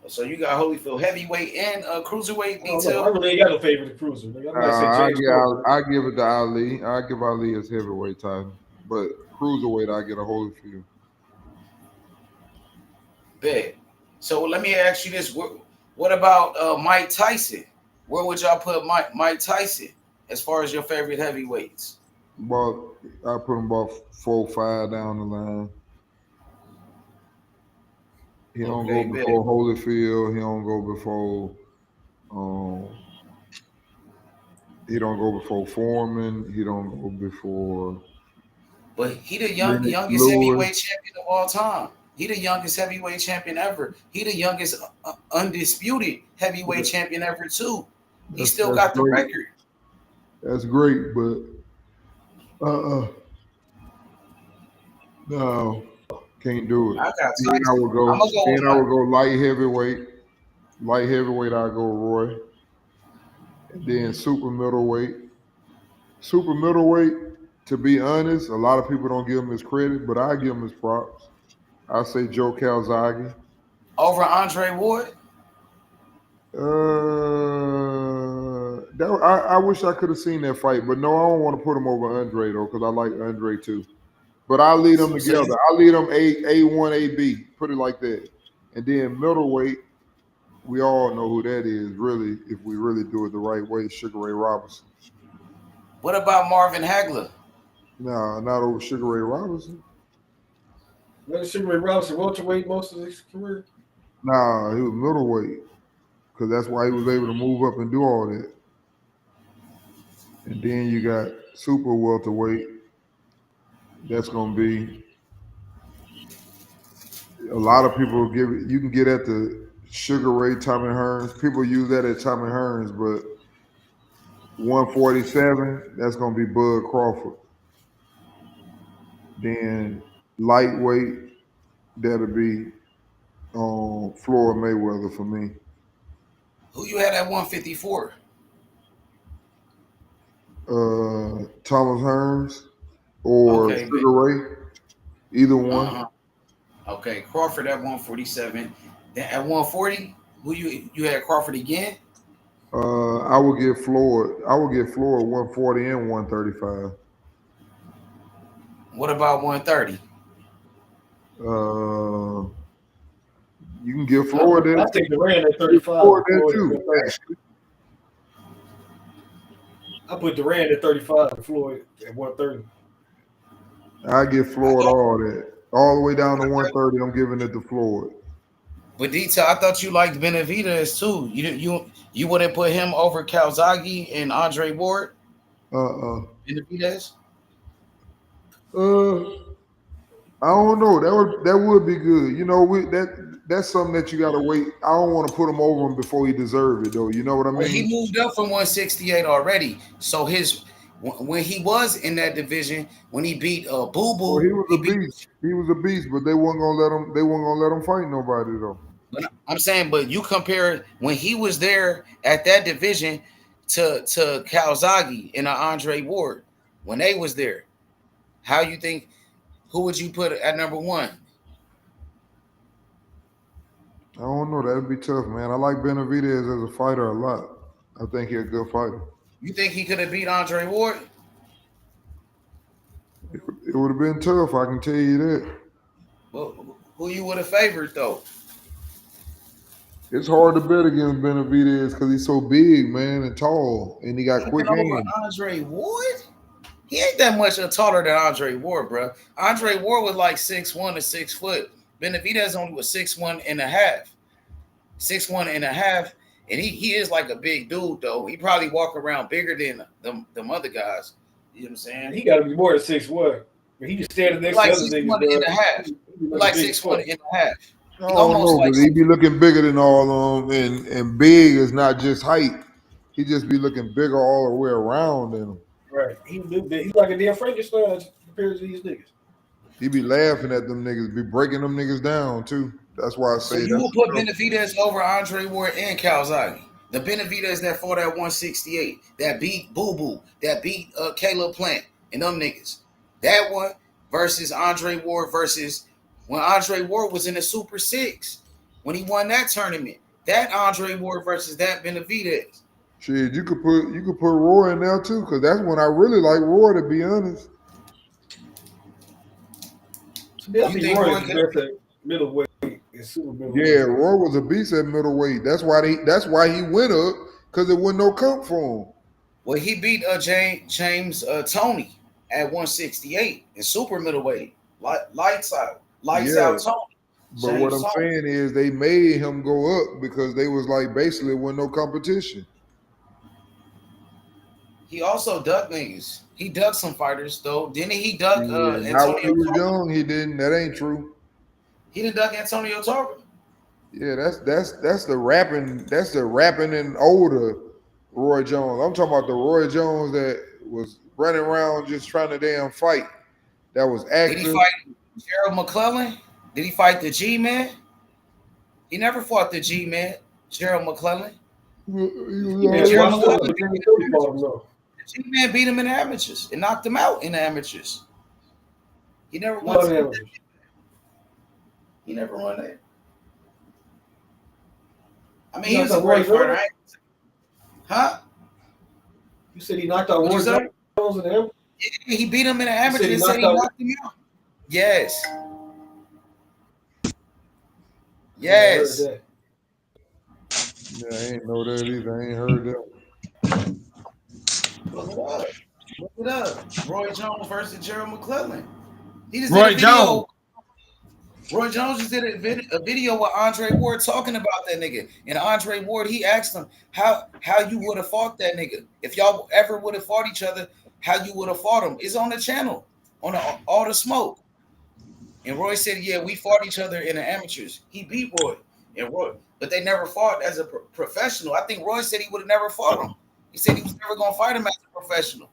So you got Holyfield heavyweight and cruiserweight I detail. really ain't got no favorite cruiser. Nigga. I'm gonna say James Gordon. I give it to Ali. I give Ali his heavyweight title, but cruiserweight I get a Holyfield. Bet. So let me ask you this: what about Mike Tyson? Where would y'all put Mike Tyson as far as your favorite heavyweights? But I put him about 4-5 down the line. He don't go before Holyfield. He don't go before. He don't go before Foreman. He don't go before. But he the Lennox youngest heavyweight champion of all time. He the youngest heavyweight champion ever. He the youngest undisputed heavyweight champion ever too. He still got the record. That's great, but no, can't do it. I got Then I would go. Then I would go light heavyweight. Light heavyweight, I go Roy. And then super middleweight. Super middleweight, to be honest, a lot of people don't give him his credit, but I give him his props. I say Joe Calzaghe. Over Andre Ward? I wish I could have seen that fight, but no, I don't want to put him over Andre though, because I like Andre too. But I'll lead them together. I'll lead them A1, AB, put it like that. And then middleweight, we all know who that is, really, if we really do it the right way, Sugar Ray Robinson. What about Marvin Hagler? No, not over Sugar Ray Robinson. Wasn't Sugar Ray Robinson welterweight most of his career? Nah, he was middleweight, because that's why he was able to move up and do all that. And then you got super welterweight. That's going to be a lot of people give it. You can get at the Sugar Ray, Tommy Hearns. People use that at Tommy Hearns, but 147, that's going to be Bud Crawford. Then lightweight, that'll be Floyd Mayweather for me. Who you had at 154? Thomas Hearns or Sugar Ray, either one. Okay, Crawford at 147. Then at 140, who you had Crawford again? I would give Floyd 140 and 135. What about 130? You can give Floyd that. I take Durant at 35. Floyd that too. Actually. I put Durant at 35 and Floyd at 130. I give Floyd all that. All the way down to 130, I'm giving it to Floyd. But detail, I thought you liked Benavidez too. You wouldn't put him over Calzaghe and Andre Ward? Benavidez? I don't know. That would be good. You know, that's something that you got to wait. I don't want to put him over him before he deserves it, though. You know what I mean? Well, he moved up from 168 already. So when he was in that division, when he beat Boo Boo, he was a beast. He was a beast, but they weren't gonna let him. They weren't gonna let him fight nobody though. But I'm saying, but you compare when he was there at that division to Calzaghe and Andre Ward when they was there. How you think? Who would you put at number one? I don't know. That'd be tough, man. I like Benavidez as a fighter a lot. I think he's a good fighter. You think he could have beat Andre Ward? It would have been tough, I can tell you that. Well, who you would have favored though? It's hard to bet against Benavidez because he's so big, man, and tall, and he got quick hands. Andre Ward? He ain't that much taller than Andre Ward, bro. Andre Ward was like 6'1" to 6 foot. Benavidez only was 6'1" and a half. 6'1" and a half. And he is like a big dude, though. He probably walk around bigger than them other guys. You know what I'm saying? He got to be more than 6'1". He just standing next like to other 6'1" and a half. Like 6'1" and a half. I don't know, but he be looking bigger than all of them, and big is not just height. He just be looking bigger all the way around than him. Right. He's like a damn Frankenstein compared to these niggas. He be laughing at them niggas, be breaking them niggas down too. That's why I say so you will put Benavidez over Andre Ward and Calzaghe. The Benavidez that fought at 168, that beat Boo Boo, that beat Caleb Plant and them niggas. That one versus Andre Ward versus when Andre Ward was in the Super 6, when he won that tournament. That Andre Ward versus that Benavidez. Shit, you could put Roy in there too, because that's when I really like Roy, to be honest. I think Roy is best at middleweight and super middleweight. Yeah, Roy was a beast at middleweight. That's why he went up, because there wasn't no comp for him. Well, he beat James Toney at 168 in super middleweight. Lights out Tony. But what I'm saying is they made him go up because they was like basically with no competition. He also ducked niggas. He ducked some fighters though. Didn't he duck Not when he was young, he didn't. That ain't true. He didn't duck Antonio Tarver. Yeah, that's the rapping and older Roy Jones. I'm talking about the Roy Jones that was running around just trying to damn fight. That was active. Did he fight Gerald McClellan? Did he fight the G-Man? He never fought the G-Man, Gerald McClellan. The G-Man beat him in the amateurs and knocked him out in the amateurs. He never won that. He never won that. I mean, he was a great fighter. Huh? You said he knocked out Roy Jones in the amateur? Yeah, he beat him in the amateurs and said he knocked him out. Yes. Yes. Yeah, I ain't know that either. I ain't heard that. Look it up. Roy Jones versus Gerald McClellan. He just Roy did a video. Jones. Roy Jones just did a video with Andre Ward talking about that nigga. And Andre Ward, he asked him how you would have fought that nigga. If y'all ever would have fought each other, how you would have fought him. It's on the channel, on All the Smoke. And Roy said, yeah, we fought each other in the amateurs. He beat Roy. But they never fought as a professional. I think Roy said he would have never fought him. He said he was never going to fight him as a professional.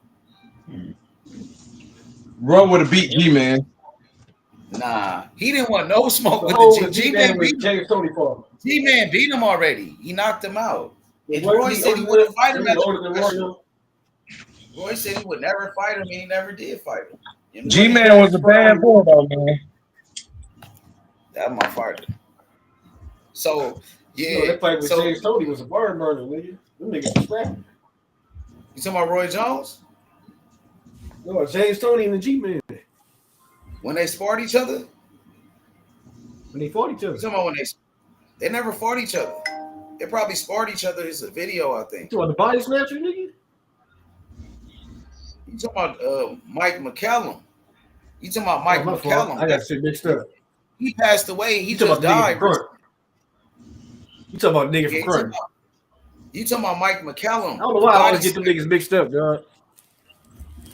Roy would have beat G-Man. Nah, he didn't want no smoke with the G-Man. G-Man beat him already. He knocked him out. And Roy said he wouldn't fight him as a professional. Roy said he would never fight him, and he never did fight him. G-Man was a bad boy, though, man. That's my fighter. So, yeah. You know, that fight with James Toney was a barn burner, nigga. Them niggas was scrapping. You talking about Roy Jones? No, James Toney and the G-Man. When they sparred each other? When they fought each other. You talking about when they never fought each other. They probably sparred each other. It's a video, I think. You talking about the body snatcher, nigga? You talking about Mike McCallum. You talking about Mike McCallum. I got shit mixed up. He passed away. He just died. You talking about nigga from Crunch. You talking about Mike McCallum. I don't know why I always get them niggas mixed up, dog.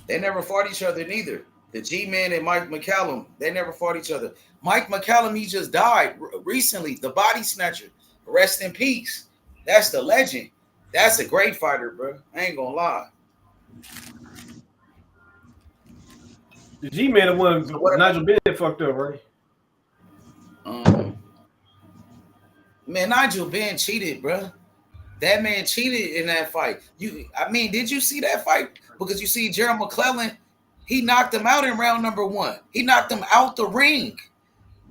They never fought each other neither. The G-Man and Mike McCallum, they never fought each other. Mike McCallum, he just died recently. The body snatcher. Rest in peace. That's the legend. That's a great fighter, bro. I ain't gonna lie. The G-Man the one Nigel Benn fucked up, right? Man, Nigel Benn cheated, bro. That man cheated in that fight. Did you see that fight? Because you see Gerald McClellan, He knocked him out in round number 1. He knocked him out the ring.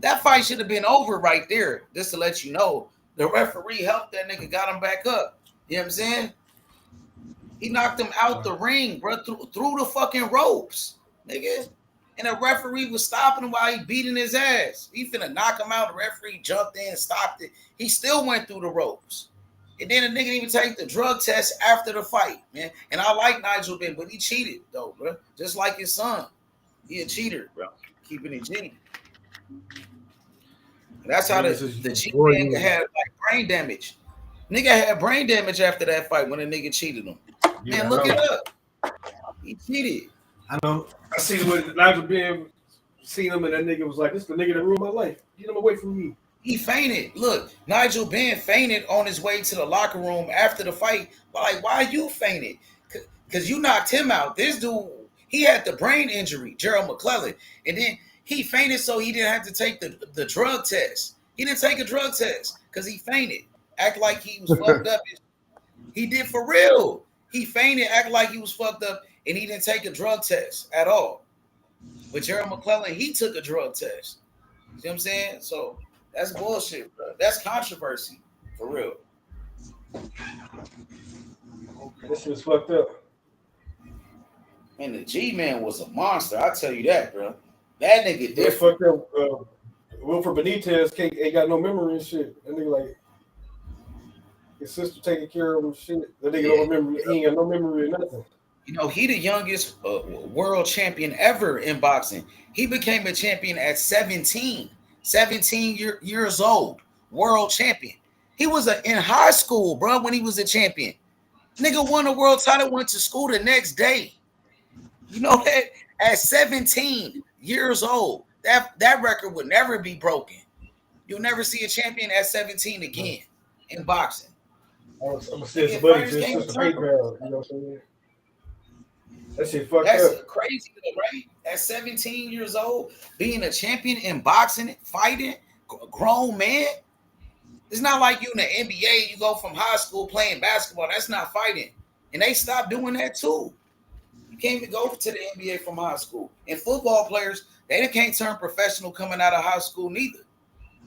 That fight should have been over right there. Just to let you know, the referee helped that nigga, got him back up. You know what I'm saying? He knocked him out the ring, bro, through the fucking ropes, nigga. And the referee was stopping him while he beating his ass. He finna knock him out. The referee jumped in, stopped it. He still went through the ropes. And then the nigga didn't even take the drug test after the fight, man. And I like Nigel Benn, but he cheated, though, bro. Just like his son. He a cheater, bro. Keeping it G. That's how the G-Man had like brain damage. Nigga had brain damage after that fight when a nigga cheated him. Yeah, man, look it up. He cheated. I know. I seen when Nigel Benn seen him, and that nigga was like, "This is the nigga that ruined my life. Get him away from me." He fainted. Look, Nigel Benn fainted on his way to the locker room after the fight. Like, why you fainted? Because you knocked him out. This dude, he had the brain injury, Gerald McClellan, and then he fainted so he didn't have to take the drug test. He didn't take a drug test because he fainted. Act like he was fucked up. He did for real. He fainted, act like he was fucked up, and he didn't take a drug test at all. But Gerald McClellan, he took a drug test. You know what I'm saying? So that's bullshit, bro. That's controversy, for real. This shit's fucked up. And the G-Man was a monster. I tell you that, bro. That nigga different. Fucked up. Wilfred Benitez ain't got no memory and shit. That nigga like his sister taking care of him. Shit. That nigga don't remember. He ain't got no memory or nothing. You know, he the youngest world champion ever in boxing. He became a champion at 17 years old. World champion. He was in high school, bro, when he was a champion. Nigga won a world title, went to school the next day. You know that? At 17 years old, that record would never be broken. You'll never see a champion at 17 again in boxing. I'm gonna say it's buddy to his sister Payback. You know what I'm saying? That shit fucked up. That's crazy, right? At 17 years old, being a champion in boxing, fighting, grown man. It's not like you in the NBA, you go from high school playing basketball. That's not fighting. And they stopped doing that too. You can't even go to the NBA from high school. And football players, they can't turn professional coming out of high school neither.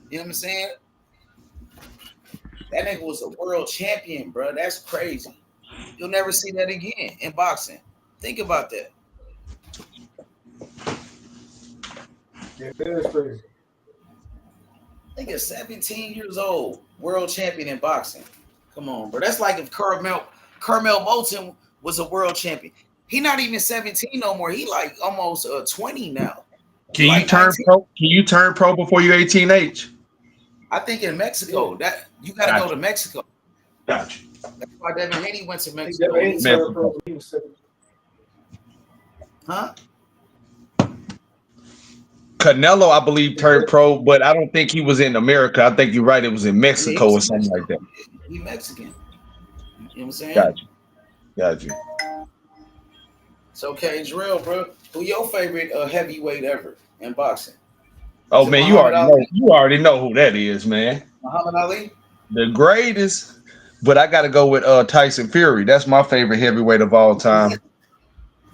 You know what I'm saying? That nigga was a world champion, bro. That's crazy. You'll never see that again in boxing. Think about that. Yeah, that is crazy. Nigga, 17 years old, world champion in boxing. Come on, bro. That's like if Carmel Moulton was a world champion. He not even 17 no more. He like almost 20 now. Can you turn 19. Pro? Can you turn pro before you're 18H? I think in Mexico. That you gotta go to Mexico. Gotcha. That's why Devin Haney went to Mexico. Huh? Canelo, I believe, turned pro, but I don't think he was in America. I think you're right. It was in Mexico or something like that. He Mexican. You know what I'm saying? Gotcha. So, okay, Jarrell, bro. Who your favorite heavyweight ever in boxing? Oh, man, you already know who that is, man. Muhammad Ali? The greatest. But I got to go with Tyson Fury. That's my favorite heavyweight of all time.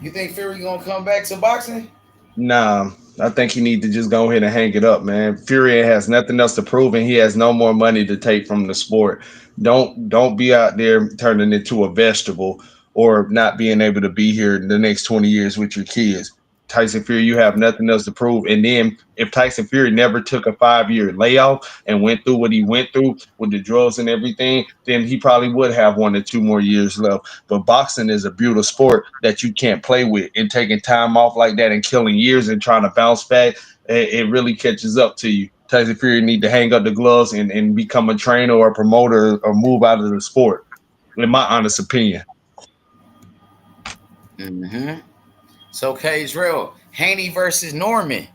You think Fury going to come back to boxing? Nah, I think he need to just go ahead and hang it up, man. Fury has nothing else to prove, and he has no more money to take from the sport. Don't be out there turning into a vegetable or not being able to be here in the next 20 years with your kids. Tyson Fury, you have nothing else to prove. And then if Tyson Fury never took a 5-year layoff and went through what he went through with the drugs and everything, then he probably would have 1 or 2 more years left. But boxing is a brutal sport that you can't play with, and taking time off like that and killing years and trying to bounce back, it really catches up to you. Tyson Fury need to hang up the gloves and become a trainer or a promoter or move out of the sport, in my honest opinion. Mm-hmm. So, Israel, Haney versus Norman.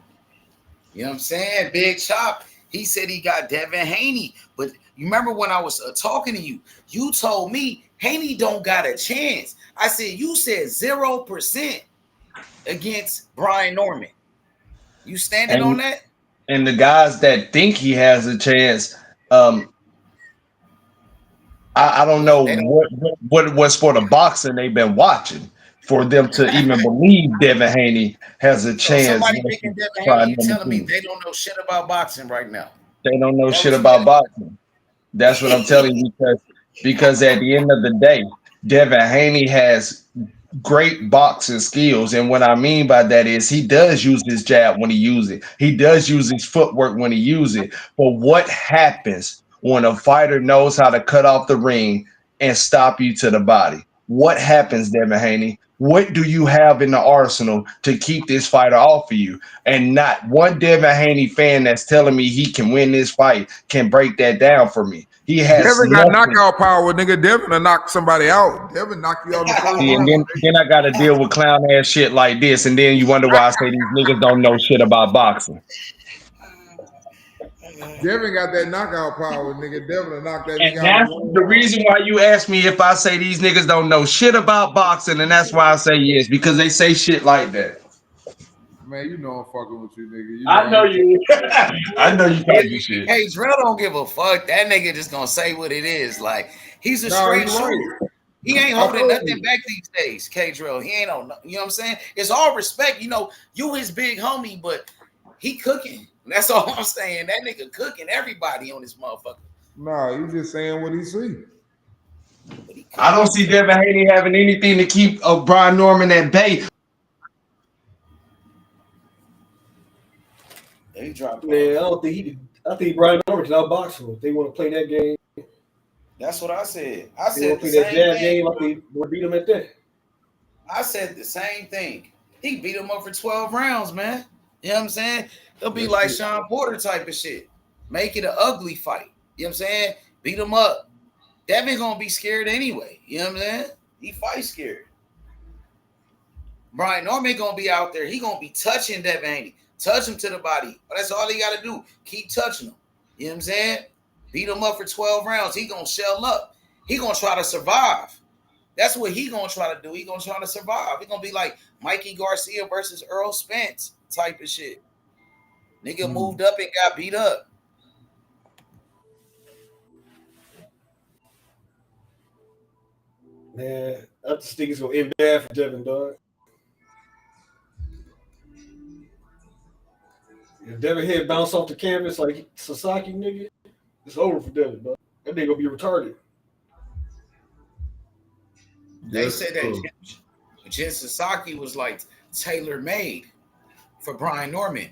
You know what I'm saying? Big Chop. He said he got Devin Haney. But you remember when I was talking to you, you told me Haney don't got a chance. I said, you said 0% against Brian Norman. You standing on that? And the guys that think he has a chance, I don't know what sport of boxing they've been watching. for them to even believe Devin Haney has a So chance. somebody picking Devin Try Haney, you number telling me two. they don't know shit about boxing right now. They don't know That shit what you about boxing. That's what I'm telling you because at the end of the day, Devin Haney has great boxing skills. And what I mean by that is he does use his jab when he uses it. He does use his footwork when he uses it. But what happens when a fighter knows how to cut off the ring and stop you to the body? What happens, Devin Haney? What do you have in the arsenal to keep this fighter off of you? And not one Devin Haney fan that's telling me he can win this fight can break that down for me. He has Devin got nothing. knockout power, nigga. Devin will knock somebody out. Devin knock you out in the first See, and round. then I got to deal with clown ass shit like this, and then you wonder why I say these niggas don't know shit about boxing. Devin got that knockout power, nigga. Devin will knock that And nigga that's out. the reason why you ask me if I say these niggas don't know shit about boxing, and that's why I say yes, because they say shit like that. Man, you know I'm fucking with you, nigga. I know you. I know you talking shit. Hey, Drell don't give a fuck. That nigga just gonna say what it is. Like he's a Nah, straight you shooter. right. He ain't I holding told nothing you. back these days, K Drill. He ain't on, you know what I'm saying? It's all respect. You know, you his big homie, but he cooking. That's all I'm saying. That nigga cooking everybody on this motherfucker. Nah, you just saying what he see. I don't see Devin Haney having anything to keep Brian Norman at bay. He dropped. Man, I think Brian Norman can outbox him. If they want to play that game, That's what I said. I they want said to the play that same jab thing. game. I think we'll beat him at that. I said the same thing. He beat him up for 12 rounds, man. You know what I'm saying? It'll be like Sean Porter type of shit. Make it an ugly fight. You know what I'm saying? Beat him up. Devin gonna be scared anyway. You know what I'm saying? He fight scared. Brian Norman gonna be out there. He gonna be touching Devin Haney. Touch him to the body. That's all he gotta do. Keep touching him. You know what I'm saying? Beat him up for 12 rounds. He gonna shell up. He gonna try to survive. That's what he gonna try to do. He gonna try to survive. He gonna be like Mikey Garcia versus Earl Spence type of shit. Nigga moved up and got beat up. Man, I just think it's gonna end bad for Devin, dog. If Devin head bounce off the canvas like Sasaki, nigga, it's over for Devin, dog. That nigga gonna be retarded. They said that Jen Sasaki was like tailor made for Brian Norman.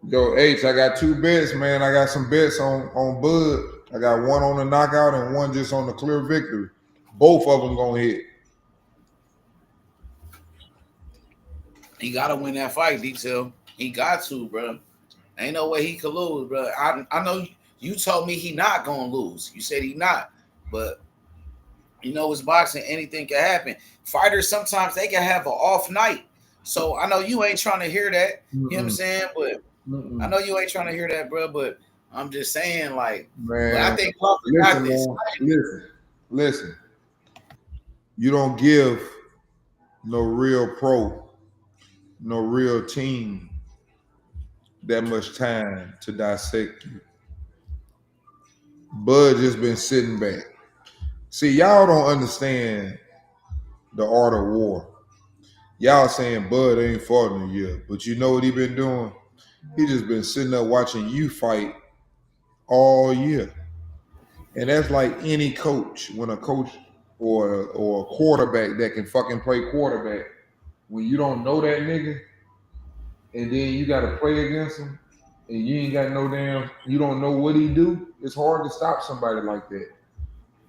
Yo, H, I got 2 bets, man. I got some bets on Bud. I got one on the knockout and one just on the clear victory. Both of them gonna hit. He gotta win that fight, Detail. He got to, bro. Ain't no way he could lose, bro. I know you told me he not gonna lose. You said he not, but you know it's boxing. Anything can happen. Fighters sometimes they can have an off night. So I know you ain't trying to hear that. You know what I'm saying? But I know you ain't trying to hear that, bro. But I'm just saying, like, Man, I think Crawford got this. Listen. You don't give no real pro, no real team that much time to dissect you. Bud just been sitting back. See, y'all don't understand the art of war. Y'all saying Bud ain't fought in a year, but you know what he been doing? He just been sitting up watching you fight all year. And that's like any coach, when a coach or a quarterback that can fucking play quarterback, when you don't know that nigga, and then you got to play against him, and you ain't got no damn, you don't know what he do, it's hard to stop somebody like that.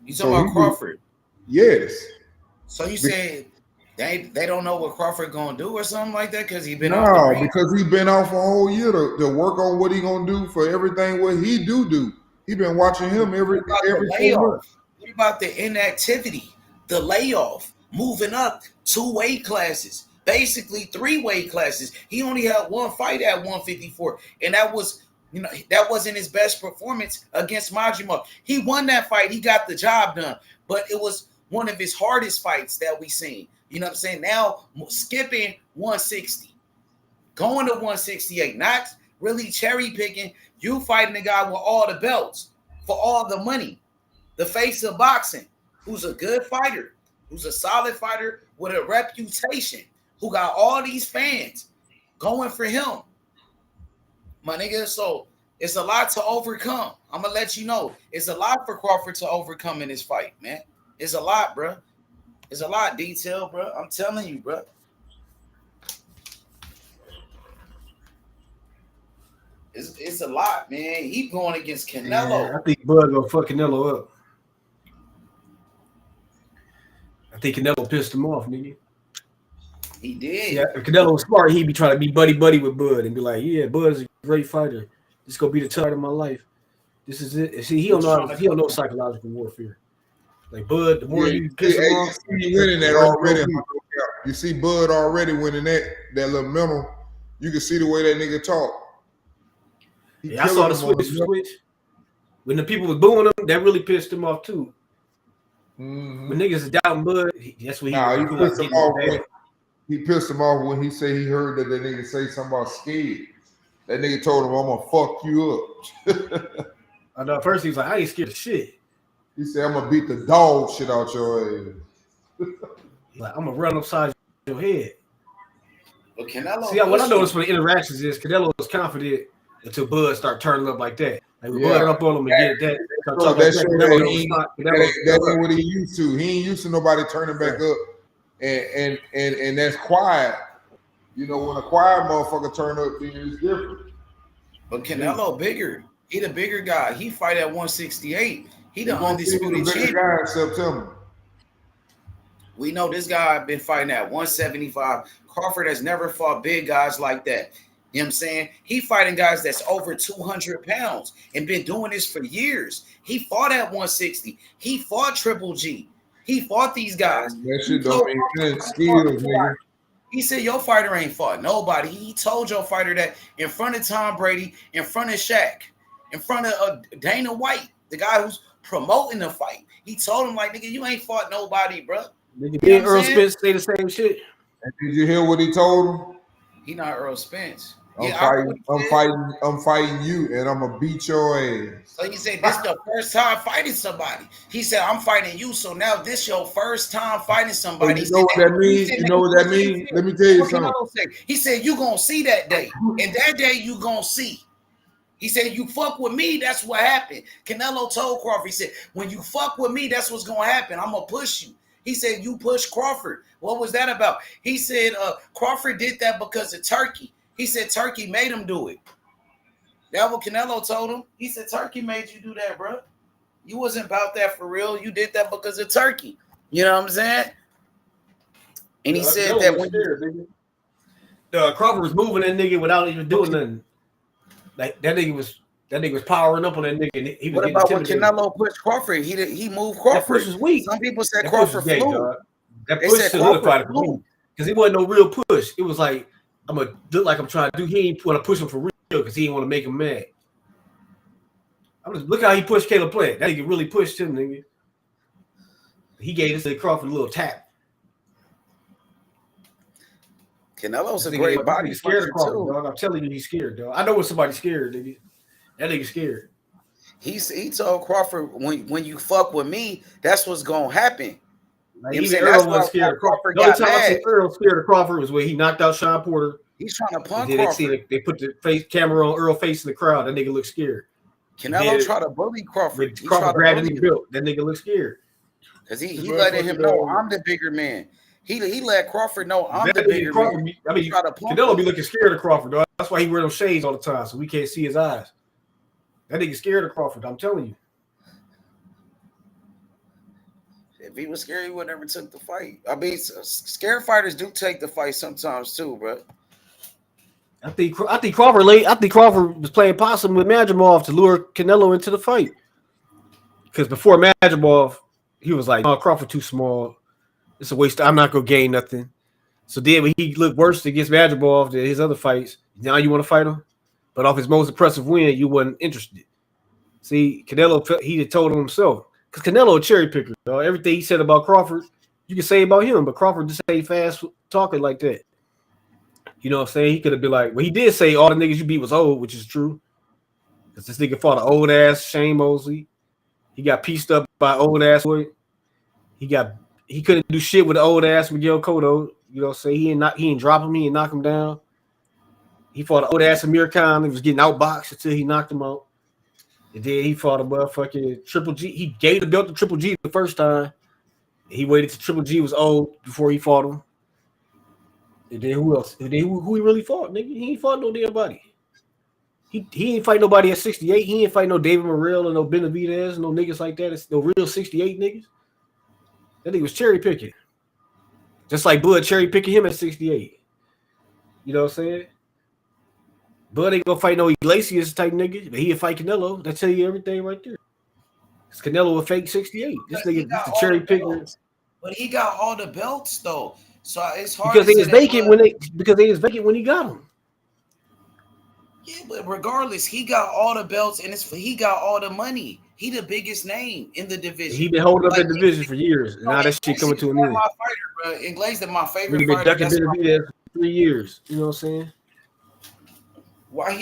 You talking about Crawford? Yes. So you saying they don't know what Crawford gonna do or something like that because he been off the ring? Because he been off a whole year to work on what he gonna do for everything what he do. He been watching him every 4 months. What about the inactivity, the layoff, moving up 2 weight classes, basically 3 weight classes? He only had 1 fight at 154, and that was, you know, that wasn't his best performance against Majima. He won that fight. He got the job done, but it was one of his hardest fights that we seen. You know what I'm saying? Now skipping 160, going to 168, not really cherry picking. You fighting a guy with all the belts for all the money, the face of boxing, who's a good fighter, who's a solid fighter with a reputation, who got all these fans going for him. My nigga, so it's a lot to overcome. I'm gonna let you know. It's a lot for Crawford to overcome in this fight, man. It's a lot, bro. It's a lot detail, bro. I'm telling you, bro. It's a lot, man. He going against Canelo. Yeah, I think Bud gonna fuck Canelo up. I think Canelo pissed him off, nigga. He did. Yeah, if Canelo was smart, he'd be trying to be buddy with Bud and be like, "Yeah, Bud's a great fighter. This is gonna be the time of my life. This is it." See, he don't know psychological warfare. Like Bud, the more you piss him off, you winning that already. You see Bud already winning that little mental. You can see the way that nigga talk. Yeah, I saw the switch. When the people was booing him, that really pissed him off too. Mm-hmm. When niggas is doubting Bud, that's what he pissed him off. He pissed him off when he said he heard that nigga say something about scared. That nigga told him, "I'm gonna fuck you up." I know. First he was like, "I ain't scared of shit." He said, "I'm gonna beat the dog shit out your ass." Like, I'm gonna run upside your head. But Canelo, see, what I noticed from the interactions is Canelo was confident until Bud start turning up like that. Like when Bud up on him and get that. That ain't what he used to. He ain't used to nobody turning back up, and that's quiet. You know, when a quiet motherfucker turn up, then it's different. But Canelo bigger. He the bigger guy. He fight at 168. He the undisputed champion. Guy in September. We know this guy been fighting at 175. Crawford has never fought big guys like that. You know what I'm saying? He fighting guys that's over 200 pounds and been doing this for years. He fought at 160. He fought Triple G. He fought these guys. That shit don't make sense. Skills, nigga. He said your fighter ain't fought nobody. He told your fighter that in front of Tom Brady, in front of Shaq, in front of Dana White, the guy who's promoting the fight. He told him, like, nigga, you ain't fought nobody, bro. Nigga, me and Earl Spence say the same shit. And did you hear what he told him? He not Earl Spence. I'm fighting you, and I'm gonna beat your ass. So he said, this is the first time fighting somebody. He said, I'm fighting you, so now this your first time fighting somebody. You know what that means? You know what that means? Let me tell you something. He said, you gonna see that day, and that day you gonna see. He said, you fuck with me, that's what happened. Canelo told Crawford, he said, when you fuck with me, that's what's gonna happen. I'm gonna push you. He said, you push Crawford. What was that about? He said, Crawford did that because of Turkey. He said Turkey made him do it. That's what Canelo told him. He said Turkey made you do that, bro. You wasn't about that for real. You did that because of Turkey. You know what I'm saying? And he said that when Crawford was moving that nigga without even doing nothing. Like that nigga was powering up on that nigga. He was what about when Canelo pushed Crawford? He moved Crawford. That push was weak. Some people said Crawford flew. That push solidified it for me because it wasn't no real push. It was like, I'm gonna look like I'm trying to do. He ain't want to push him for real because he didn't want to make him mad. Look how he pushed Caleb Plant. That nigga really pushed him, nigga. He gave this to Crawford a little tap. Canelo's a great body. Scared of Crawford, dog. I'm telling you, he's scared, dog. I know when somebody's scared, nigga. That nigga scared. He told Crawford, when you fuck with me, that's what's gonna happen. Like, even Earl was scared of Crawford. The only time I see Earl scared of Crawford was when he knocked out Sean Porter. He's trying to punk Crawford. They put the camera on Earl face in the crowd. That nigga looked scared. Canelo tried to bully Crawford. Crawford grabbed him built. That nigga looked scared. Because he letting him know I'm the bigger man. He let Crawford know I'm the bigger man. Canelo be looking scared of Crawford, dog. That's why he wear those shades all the time, so we can't see his eyes. That nigga scared of Crawford, I'm telling you. If he was scared, he would never took the fight. I mean, scared fighters do take the fight sometimes too, bro. I think Crawford was playing possum with Madrimov to lure Canelo into the fight. Because before Madrimov, he was like, "Oh, Crawford too small. It's a waste. I'm not gonna gain nothing." So then when he looked worse against Madrimov than his other fights, now you want to fight him? But off his most impressive win, you wasn't interested. See, Canelo, he had told him himself. Because Canelo a cherry picker. Dog. Everything he said about Crawford, you can say about him, but Crawford just ain't fast talking like that. You know what I'm saying? He could have been like, well, he did say all the niggas you beat was old, which is true. Because this nigga fought an old-ass Shane Mosley. He got pieced up by old-ass boy. He got he couldn't do shit with the old ass Miguel Cotto. You know, say he ain't drop him, he ain't knock him down. He fought an old ass Amir Khan. He was getting outboxed until he knocked him out. And then he fought a motherfucking Triple G. He gave the belt to Triple G the first time. He waited till Triple G was old before he fought him. And then who else? And then who he really fought, nigga? He ain't fought no damn body. He ain't fight nobody at 68. He ain't fight no David Morrell or no Benavidez, no niggas like that. It's no real 68 niggas. That nigga was cherry picking. Just like Bud cherry picking him at 68. You know what I'm saying? Bud ain't gonna fight no Iglesias type nigga, but he'll fight Canelo. That tell you everything right there. It's Canelo a fake 68. This nigga just a cherry picker. But he got all the belts though. So it's hard because they was vacant when he got them. Yeah, but regardless, he got all the belts and he got all the money. He the biggest name in the division. He been holding up that division for years. And now that shit coming to an end. My fighter, bro. Iglesias, my favorite He been fighter. ducking Benavidez for 3 years. You know what I'm saying? Why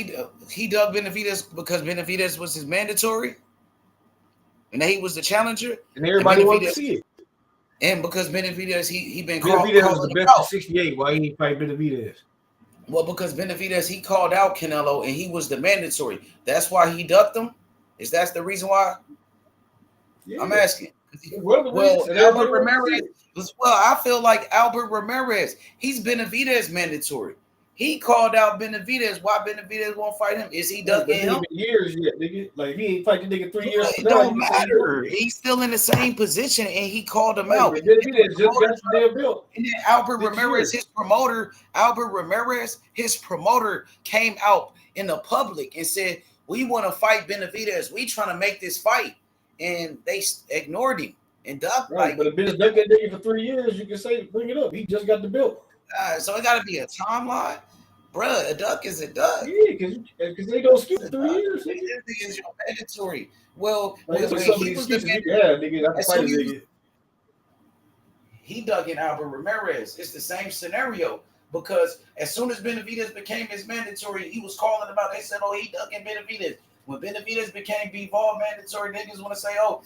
he dug Benavidez? Because Benavidez was his mandatory, and he was the challenger, and everybody wanted to see it. And because Benavidez, he been Benavidez was the best at 68. Why he ain't fight Benavidez? Well, because Benavidez, he called out Canelo, and he was the mandatory. That's why he ducked him. Is that the reason why? Yeah. I'm asking. Well, Albert Ramirez. Well, I feel like Albert Ramirez. He's Benavidez mandatory. He called out Benavidez. Why Benavidez won't fight him? Is he ducking him? Years yet, nigga. Like he ain't fight the nigga 3 years. It don't matter. He's still in the same position, and he called him out. Benavidez just got the damn belt. And then Albert Ramirez, his promoter, his promoter came out in the public and said, "We want to fight Benavidez. We trying to make this fight," and they ignored him and ducked. Right, but if been ducked that nigga for 3 years, you can say bring it up. He just got the belt. So it got to be a timeline, bruh. A duck is a duck. Yeah, because they don't skip 3 years. This is your mandatory. Well, like, when he was the mandatory, he dug in Albert Ramirez. It's the same scenario because as soon as Benavidez became his mandatory, he was calling about. They said, "Oh, he dug in Benavidez." When Benavidez became B-Ball mandatory, niggas want to say, "Oh,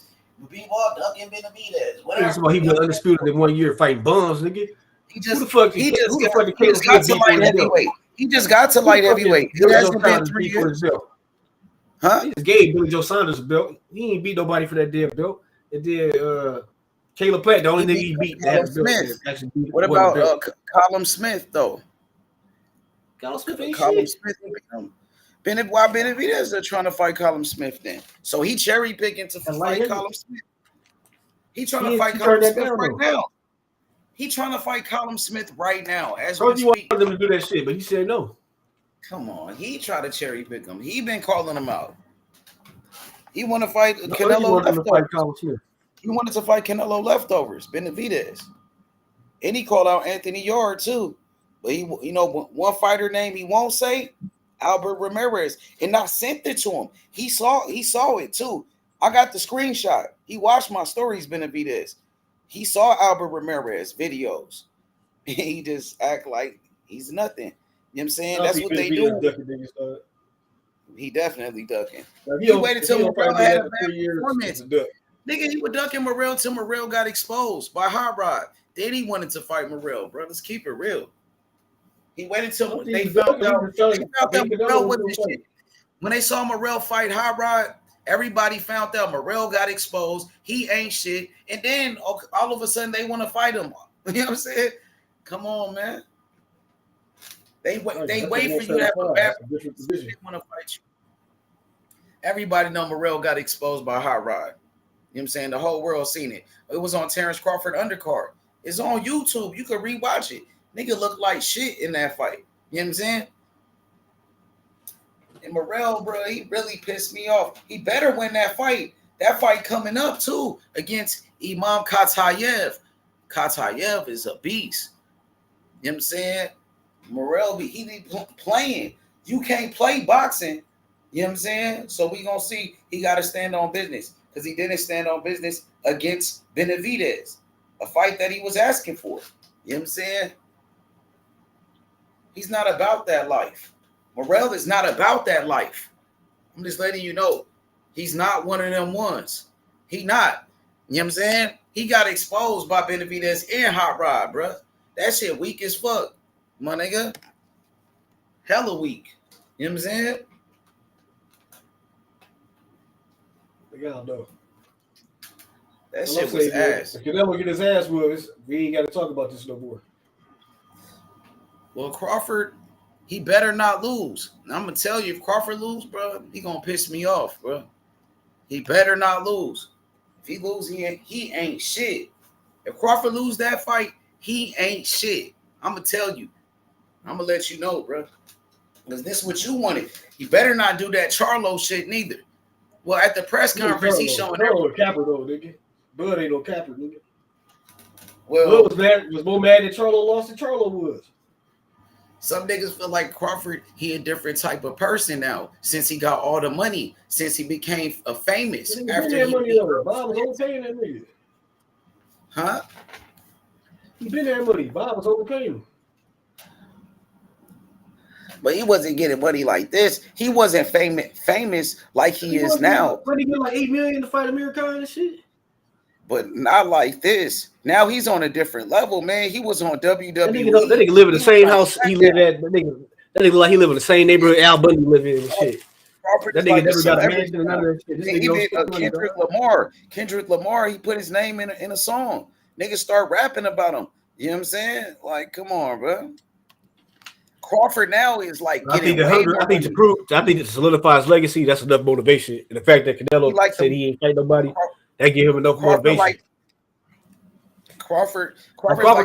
B-Ball ducking Benavidez." Whatever. That's why he was undisputed in 1 year fighting bums, nigga. He just got to light heavyweight. He just got to light heavyweight. It hasn't been 3 years. Huh? He just gave Billy Joe Saunders a belt. He ain't beat nobody for that damn belt. It did Caleb Platt, the only nigga he beat. What about Colin Smith though? Colin Smith ain't Colin shit. Smith beat him. Why Benavidez are trying to fight Colin Smith then? So he cherry picking to fight Colin Smith. He trying to fight Colin Smith right now. He trying to fight Colin Smith right now. As we you wanted him to do that shit, but he said no. Come on, he tried to cherry pick him. He been calling him out. He want to fight Canelo leftovers. He wanted to fight Canelo leftovers, Benavidez, and he called out Anthony Yard too. But he, one fighter name he won't say, Albert Ramirez, and I sent it to him. He saw it too. I got the screenshot. He watched my stories, Benavidez. He saw Albert Ramirez videos. He just act like he's nothing. You know what I'm saying? That's what they do. He definitely ducking. He waited till Morrell had a bad performance. Nigga, he was ducking Morrell till Morrell got exposed by Hot Rod. Then he wanted to fight Morrell. Bro, let's keep it real. He waited till they found out Morrell was the shit. When they saw Morrell fight Hot Rod, everybody found out Morrell got exposed. He ain't shit. And then all of a sudden they want to fight him. You know what I'm saying? Come on, man. They wait for you to have a bad position. They want to fight you. Everybody know Morrell got exposed by Hot Rod. You know what I'm saying? The whole world seen it. It was on Terence Crawford undercard. It's on YouTube. You can rewatch it. Nigga looked like shit in that fight. You know what I'm saying? And Morrell, bro, he really pissed me off. He better win that fight. That fight coming up, too, against Imam Katayev. Katayev is a beast. You know what I'm saying? Morrell, he be playing. You can't play boxing. You know what I'm saying? So we going to see he got to stand on business because he didn't stand on business against Benavidez, a fight that he was asking for. You know what I'm saying? He's not about that life. Morrell is not about that life. I'm just letting you know. He's not one of them ones. He not. You know what I'm saying? He got exposed by Benavidez and Hot Rod, bro. That shit weak as fuck, my nigga. Hella weak. You know what I'm saying? I don't know. That shit was ass. If Canelo get his ass whooped, we ain't got to talk about this no more. Well, Crawford, he better not lose. And I'm gonna tell you, if Crawford lose, bro, he gonna piss me off, bro. He better not lose. If he lose, he ain't shit. If Crawford lose that fight, he ain't shit. I'm gonna tell you. I'm gonna let you know, bro. Because this is what you wanted. He better not do that Charlo shit neither. Well, at the press conference, he's showing Charlo capper though, nigga. Bud ain't no capper, nigga. Well, Bud was more mad that Charlo lost than Charlo was. Some niggas feel like Crawford, he a different type of person now since he got all the money, since he became a famous. After Bob was overpaying that nigga. Huh? He been there money. Bob was overpaying him. But he wasn't getting money like this. He wasn't famous like he is now. But he get like $8 million to fight Amir Khan and shit. But not like this. Now he's on a different level, man. He was on WWE. That nigga live in the same house he lived at. That nigga like he live in the same neighborhood Al Bundy live in and shit. That nigga never got a mansion and none of that shit. Even Kendrick Lamar, he put his name in a song. Niggas start rapping about him. You know what I'm saying? Like, come on, bro. Crawford now is like getting I think to solidify his legacy, that's enough motivation. And the fact that Canelo said he ain't fight nobody, that give him enough motivation. Crawford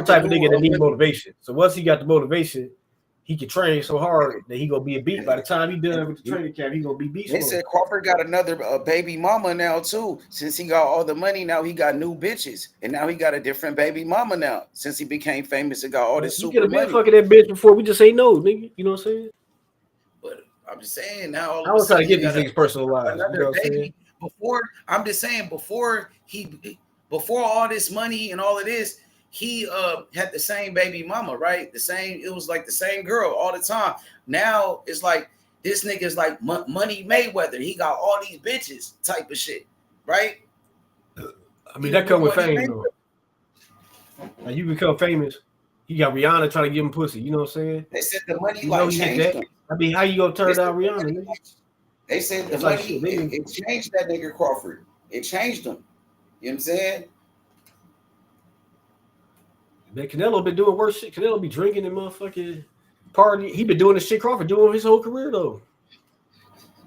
type of nigga that need motivation. So once he got the motivation, he can train so hard that he gonna be a beat. By the time he done with the training camp, he gonna be beast. They said Crawford got another baby mama now too. Since he got all the money, now he got new bitches, and now he got a different baby mama now. Since he became famous and got all this super money. You could have been fucking that bitch before. We just ain't no nigga. You know what I'm saying? But I'm just saying now. I was trying to get these things personalized. You know baby. Before I'm just saying before all this money and all of this. He had the same baby mama, right? It was like the same girl all the time. Now it's like this nigga's like Money Mayweather. He got all these bitches type of shit, right? I mean, that come with fame, though. Now you become famous, you got Rihanna trying to give him pussy. You know what I'm saying? They said the money changed him. I mean, how you gonna turn down Rihanna? Nigga? They said the money it changed that nigga Crawford. It changed him. You know what I'm saying? Man, Canelo been doing worse shit. Canelo be drinking and motherfucking party. He been doing this shit Crawford doing his whole career though.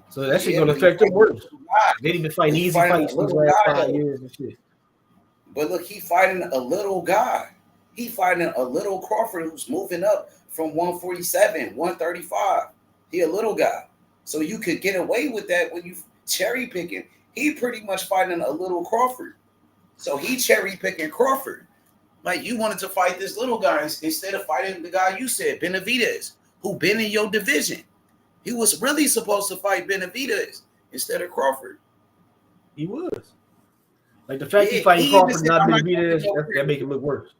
So that shit gonna affect him worse. They need to fight easy fights these last 5 years and shit. But look, he fighting a little guy. He fighting a little Crawford who's moving up from 147, 135. He a little guy. So you could get away with that when you cherry picking. He pretty much fighting a little Crawford. So he cherry picking Crawford. Like you wanted to fight this little guy instead of fighting the guy you said, Benavidez, who been in your division. He was really supposed to fight Benavidez instead of Crawford. He was. Like the fact he fighting Crawford, not Benavidez, that make it look worse.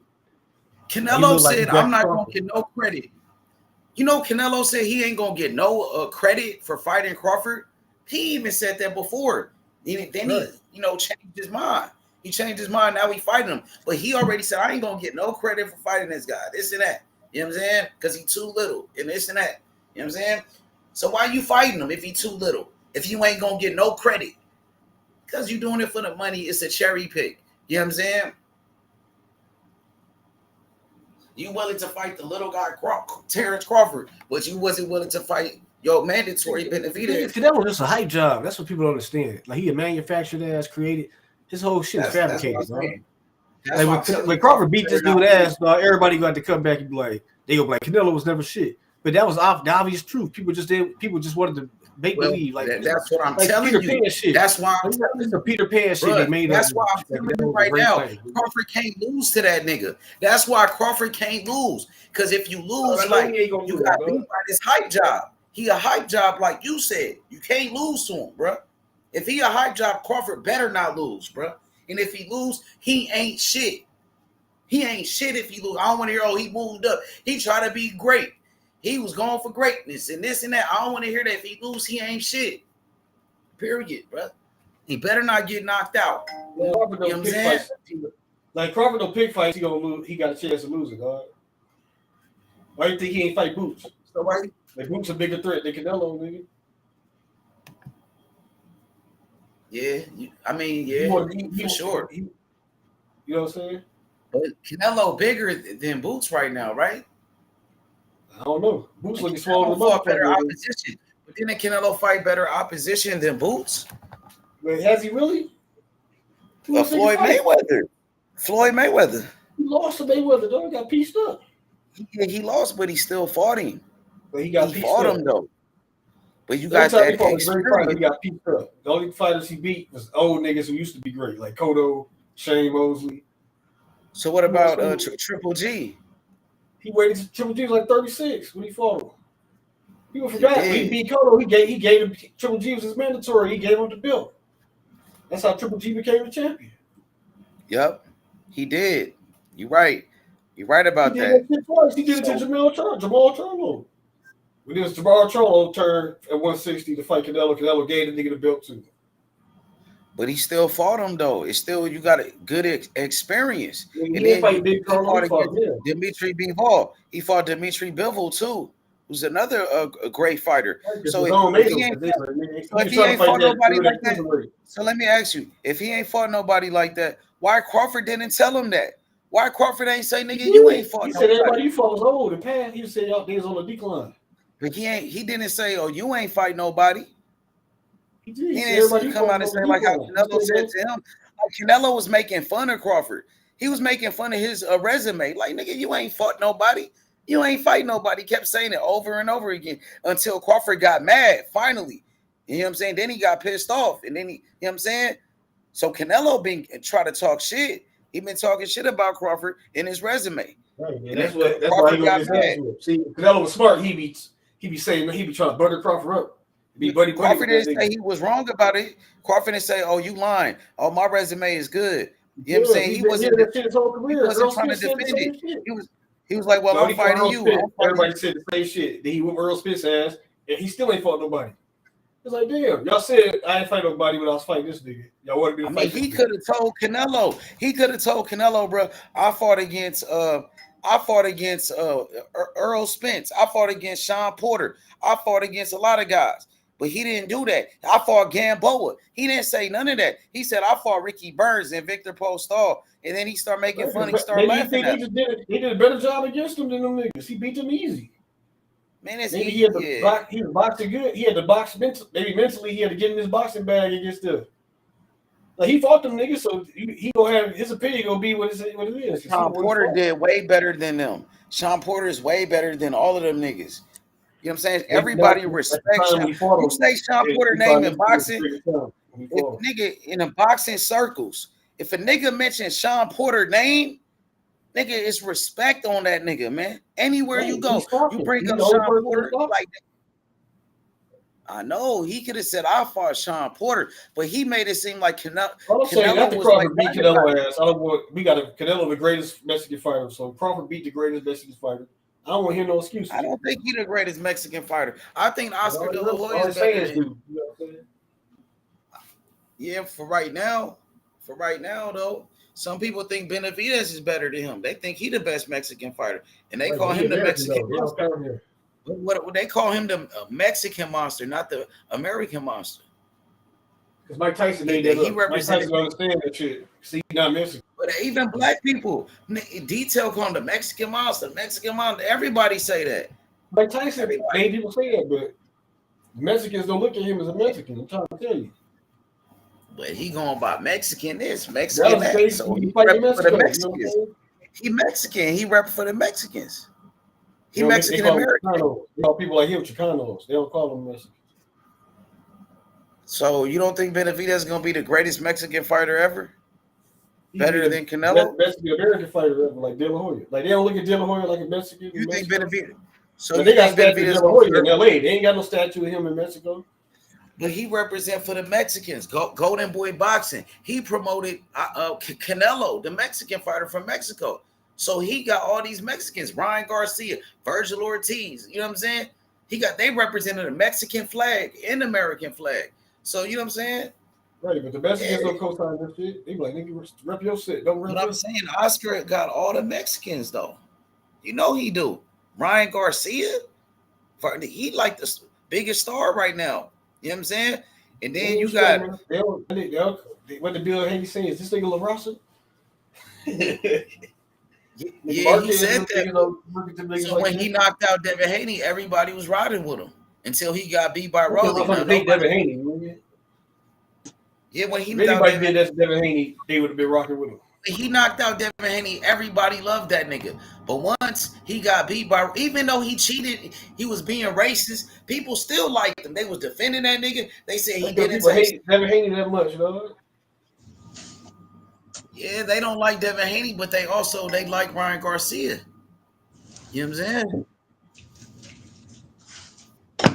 Canelo said, I'm not going to get no credit. You know, Canelo said he ain't going to get no credit for fighting Crawford. He even said that before. Then he changed his mind. He changed his mind. Now he fighting him. But he already said, I ain't going to get no credit for fighting this guy. This and that. You know what I'm saying? Because he too little and this and that. You know what I'm saying? So why you fighting him if he too little? If you ain't going to get no credit? Because you doing it for the money. It's a cherry pick. You know what I'm saying? You willing to fight the little guy, Terence Crawford, but you wasn't willing to fight your mandatory Benavidez. That was just a hype job. That's what people don't understand. Like he a manufactured ass, created. His whole shit is fabricated, bro. Like when Crawford beat this dude ass, everybody got to come back and be like, Canelo was never shit. But that was the obvious truth. People just wanted to make believe. Like that's what I'm telling Peter you. Pan shit. That's why it's the Peter Pan shit they made. That's why I'm telling you right now. Crawford can't lose to that nigga. That's why Crawford can't lose. Because if you lose, you got beat by this hype job. He a hype job, like you said. You can't lose to him, bro. If he a hype job, Crawford better not lose, bro. And if he lose, he ain't shit. He ain't shit if he lose. I don't want to hear, he moved up. He tried to be great. He was going for greatness and this and that. I don't want to hear that. If he lose, he ain't shit. Period, bro. He better not get knocked out. Yeah, Crawford don't pick fights. Like Crawford don't pick fights, he gonna lose. He got a chance of losing, dog. Why do you think he ain't fight Boots? So why? Like Boots a bigger threat than Canelo, nigga. Yeah, I mean, yeah, for sure. You know what I'm saying? But Canelo bigger than Boots right now, right? I don't know. Boots looking swollen. Fought better opposition, but didn't Canelo fight better opposition than Boots? Wait, has he really? Floyd Mayweather. Floyd Mayweather. He lost to Mayweather, though. He got pieced up. Yeah, he lost, but he still fought him. But he fought him though. But you got that experience. He got pieced up. The only fighters he beat was old niggas who used to be great, like Cotto, Shane Mosley. So what about Triple G? He waited. Triple G was like 36 when he fought him. People forgot when he beat Cotto. He gave him Triple G was his mandatory. He gave him the belt. That's how Triple G became the champion. Yep, he did. You're right. You're right about that. He did it to Jamal Charlo. When it was Jamal Charlo turned at 160 to fight Canelo, Canelo gave the nigga the belt too. But he still fought him though. It's still you got a good experience. Yeah, and then he fought against Dimitri Bivol. He fought Dimitri Bivol too, who's another a great fighter. So if he ain't fought nobody like that, so let me ask you: if he ain't fought nobody like that, why Crawford didn't tell him that? Why Crawford ain't say, "Nigga, you ain't fought"? He said everybody you fought was old and past. He said y'all niggas on the decline. But he didn't say, "Oh, you ain't fight nobody." He didn't come out and say like how Canelo said to him. Like Canelo was making fun of Crawford. He was making fun of his resume. Like, nigga, you ain't fought nobody. You ain't fight nobody. He kept saying it over and over again until Crawford got mad finally. You know what I'm saying? Then he got pissed off. And then you know what I'm saying? So Canelo been trying to talk shit. He been talking shit about Crawford in his resume. Right, and that's why he got mad. See, Canelo was smart. He be saying he be trying to butter Crawford up. Crawford didn't say he was wrong about it. Crawford didn't say, "Oh, you lying. Oh, my resume is good." You know what I'm saying? He wasn't trying to defend it. He was like, "Well, I'm fighting you." Everybody said the same shit. Then he whooped Earl Spitz ass, and he still ain't fought nobody. It's like, damn, y'all said I ain't fight nobody when I was fighting this nigga. Y'all wanted me to fight. He could have told Canelo. He could have told Canelo, bro. I fought against Earl Spence. I fought against Sean Porter. I fought against a lot of guys. But he didn't do that. I fought Gamboa. He didn't say none of that. He said, I fought Ricky Burns and Victor Postol. And then he started making fun. He started laughing at him. He did a better job against him than them niggas. He beat them easy. Man, it's maybe he was boxing good. He had to box maybe mentally. He had to get in his boxing bag against them. Like he fought them niggas, so he gonna have his opinion gonna be what it is. Sean Porter did way better than them. Sean Porter is way better than all of them niggas. You know what I'm saying? Everybody respects Sean. You say Sean Porter name in boxing, nigga, in the boxing circles, if a nigga mentions Sean Porter name, nigga, it's respect on that nigga, man. Anywhere you go, you bring up Sean Porter like that. I know he could have said I fought Sean Porter, but he made it seem like Canelo was Crawford beat Canelo ass. We got Canelo the greatest Mexican fighter, so Crawford beat the greatest Mexican fighter. I don't want to hear no excuses. I don't think he's the greatest Mexican fighter. I think Oscar De La Hoya is better than him. Yeah, for right now, though, some people think Benavidez is better than him. They think he's the best Mexican fighter, and they call him the Mexican monster. What they call him the Mexican monster, not the American monster. Because Mike Tyson made that up. Mike Tyson understand that shit. See, not Mexican. But even black people, detail call him the Mexican monster, Everybody say that. Mike Tyson made people say that, but Mexicans don't look at him as a Mexican. I'm trying to tell you. But he going by Mexican this, Mexican that. So he rep for the Mexicans. He Mexican. He rep for the Mexicans. He Mexican American. They call people like him Chicanos. They don't call them Mexicans. So you don't think Benavidez is gonna be the greatest Mexican fighter ever? Better than Canelo? Mexican American fighter ever, like De La Hoya. Like they don't look at De La Hoya like a Mexican. You think Benavidez? So they got statue of De La Hoya in LA. They ain't got no statue of him in Mexico. But he represent for the Mexicans. Golden Boy Boxing. He promoted Canelo, the Mexican fighter from Mexico. So he got all these Mexicans, Ryan Garcia, Virgil Ortiz. You know what I'm saying? They represented a Mexican flag and American flag. So you know what I'm saying? Right, but the Mexicans don't co-sign this shit. They be like, nigga, rep your shit. Don't rep But I'm your saying Oscar got all the Mexicans though. You know he do. Ryan Garcia, he like the biggest star right now. You know what I'm saying? And then you got what the Bill Haney saying is this nigga La Raza? Yeah, he said that. So when he knocked out Devin Haney, everybody was riding with him until he got beat by Rolly. Devin Haney. Yeah, when he if anybody did that to Devin Haney, they would have been rocking with him. He knocked out Devin Haney. Everybody loved that nigga. But once he got beat by, even though he cheated, he was being racist. People still liked him. They was defending that nigga. They said he didn't. People hate Devin Haney that much, dog. Yeah, they don't like Devin Haney, but they like Ryan Garcia. You know what I'm saying? I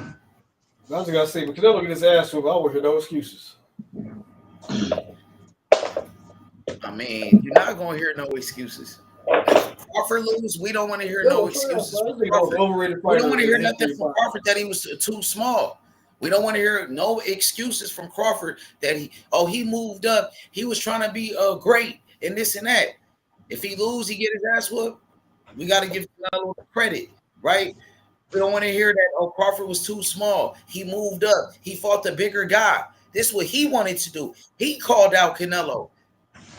was gonna say, but Canelo get his ass whooped. I won't hear no excuses. I mean, you're not gonna hear no excuses. If Crawford lose, we don't want to hear no excuses. We don't want to hear nothing from Crawford that he was too small. We don't want to hear no excuses from Crawford that he moved up. He was trying to be great and this and that. If he lose, he get his ass whooped. We got to give Canelo credit, right? We don't want to hear that, Crawford was too small. He moved up. He fought the bigger guy. This is what he wanted to do. He called out Canelo.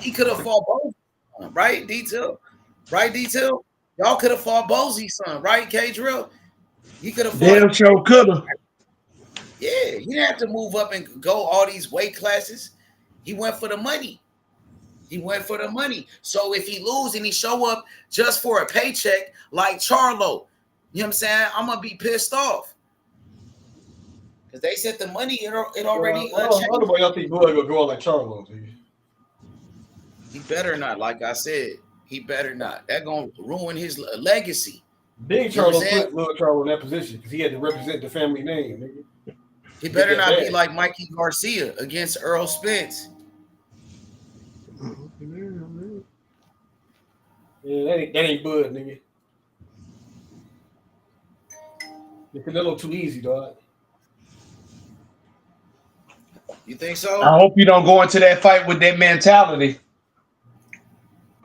He could have fought both, right, Detail? Right, Detail? Y'all could have fought Bosey's son, right, K-Drill? He could have fought. Damn sure could have. Yeah, he didn't have to move up and go all these weight classes. He went for the money. So if he lose and he show up just for a paycheck like Charlo, you know what I'm saying? I'm going to be pissed off. Because they said the money, it already changed. I don't know why y'all think Boy gonna go on like Charlo, dude. He better not, like I said. He better not. That going to ruin his legacy. Big Charlo put Little Charlo in that position because he had to represent the family name, nigga. He better not be like Mikey Garcia against Earl Spence. Yeah, that ain't Bud, nigga. The Canelo too easy, dog. You think so? I hope you don't go into that fight with that mentality.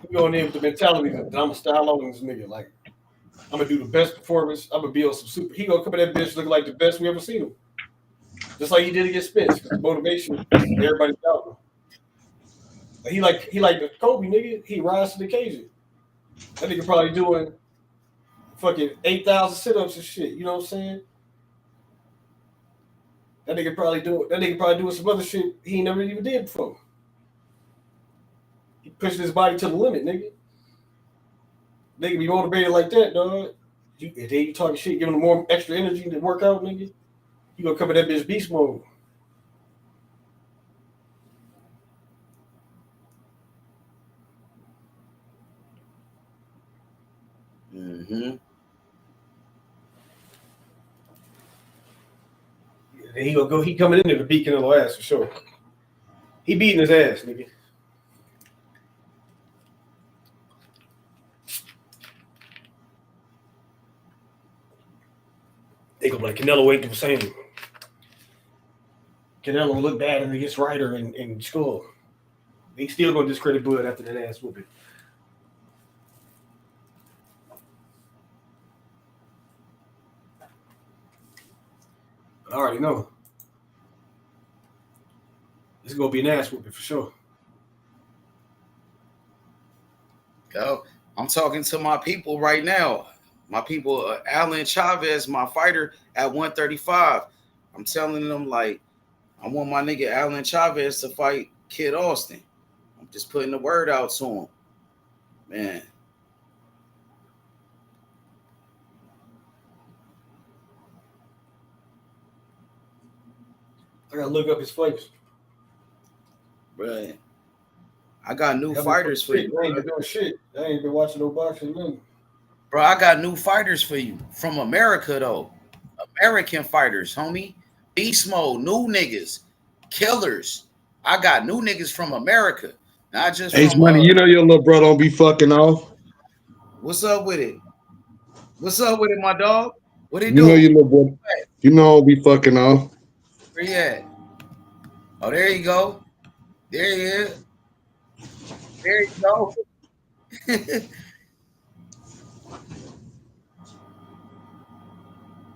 You going in with the mentality that I'm gonna style on this nigga. Like, I'm gonna do the best performance. I'm gonna be on some super. He gonna come in that bitch looking like the best we ever seen him. Just like he did against Spence. Because motivation, everybody's out. He like the Kobe nigga. He rise to the occasion. That nigga probably doing fucking 8,000 sit-ups and shit. You know what I'm saying? That nigga probably doing some other shit he never even did before. He pushing his body to the limit, nigga. Nigga be motivated like that, dog. If they talking shit, giving him more extra energy to work out, nigga, you gonna come in that bitch beast mode. Mm-hmm. He gonna go. He coming in there to beat Canelo ass for sure. He beating his ass, nigga. They go like Canelo ain't the same. Canelo look bad against Ryder and Skull. They still gonna discredit Bud after that ass whooping. I already know. This is gonna be an ass whooping for sure. Yo, I'm talking to my people right now. My people, Alan Chavez, my fighter at 135. I'm telling them, like, I want my nigga Alan Chavez to fight Kid Austin. I'm just putting the word out to him. Man. I gotta look up his fights. Right. I got new fighters for you. I ain't been doing shit. I ain't been watching no boxing, nothing. Bro, I got new fighters for you. From America, though. American fighters, homie. Beast mode, new niggas. Killers. I got new niggas from America. Not just H from Money, you know your little bro don't be fucking off. What's up with it? What's up with it, my dog? What he You doing? know your little boy. You know I'll be fucking off. Where he at? Oh, there you go. There he is. There you go.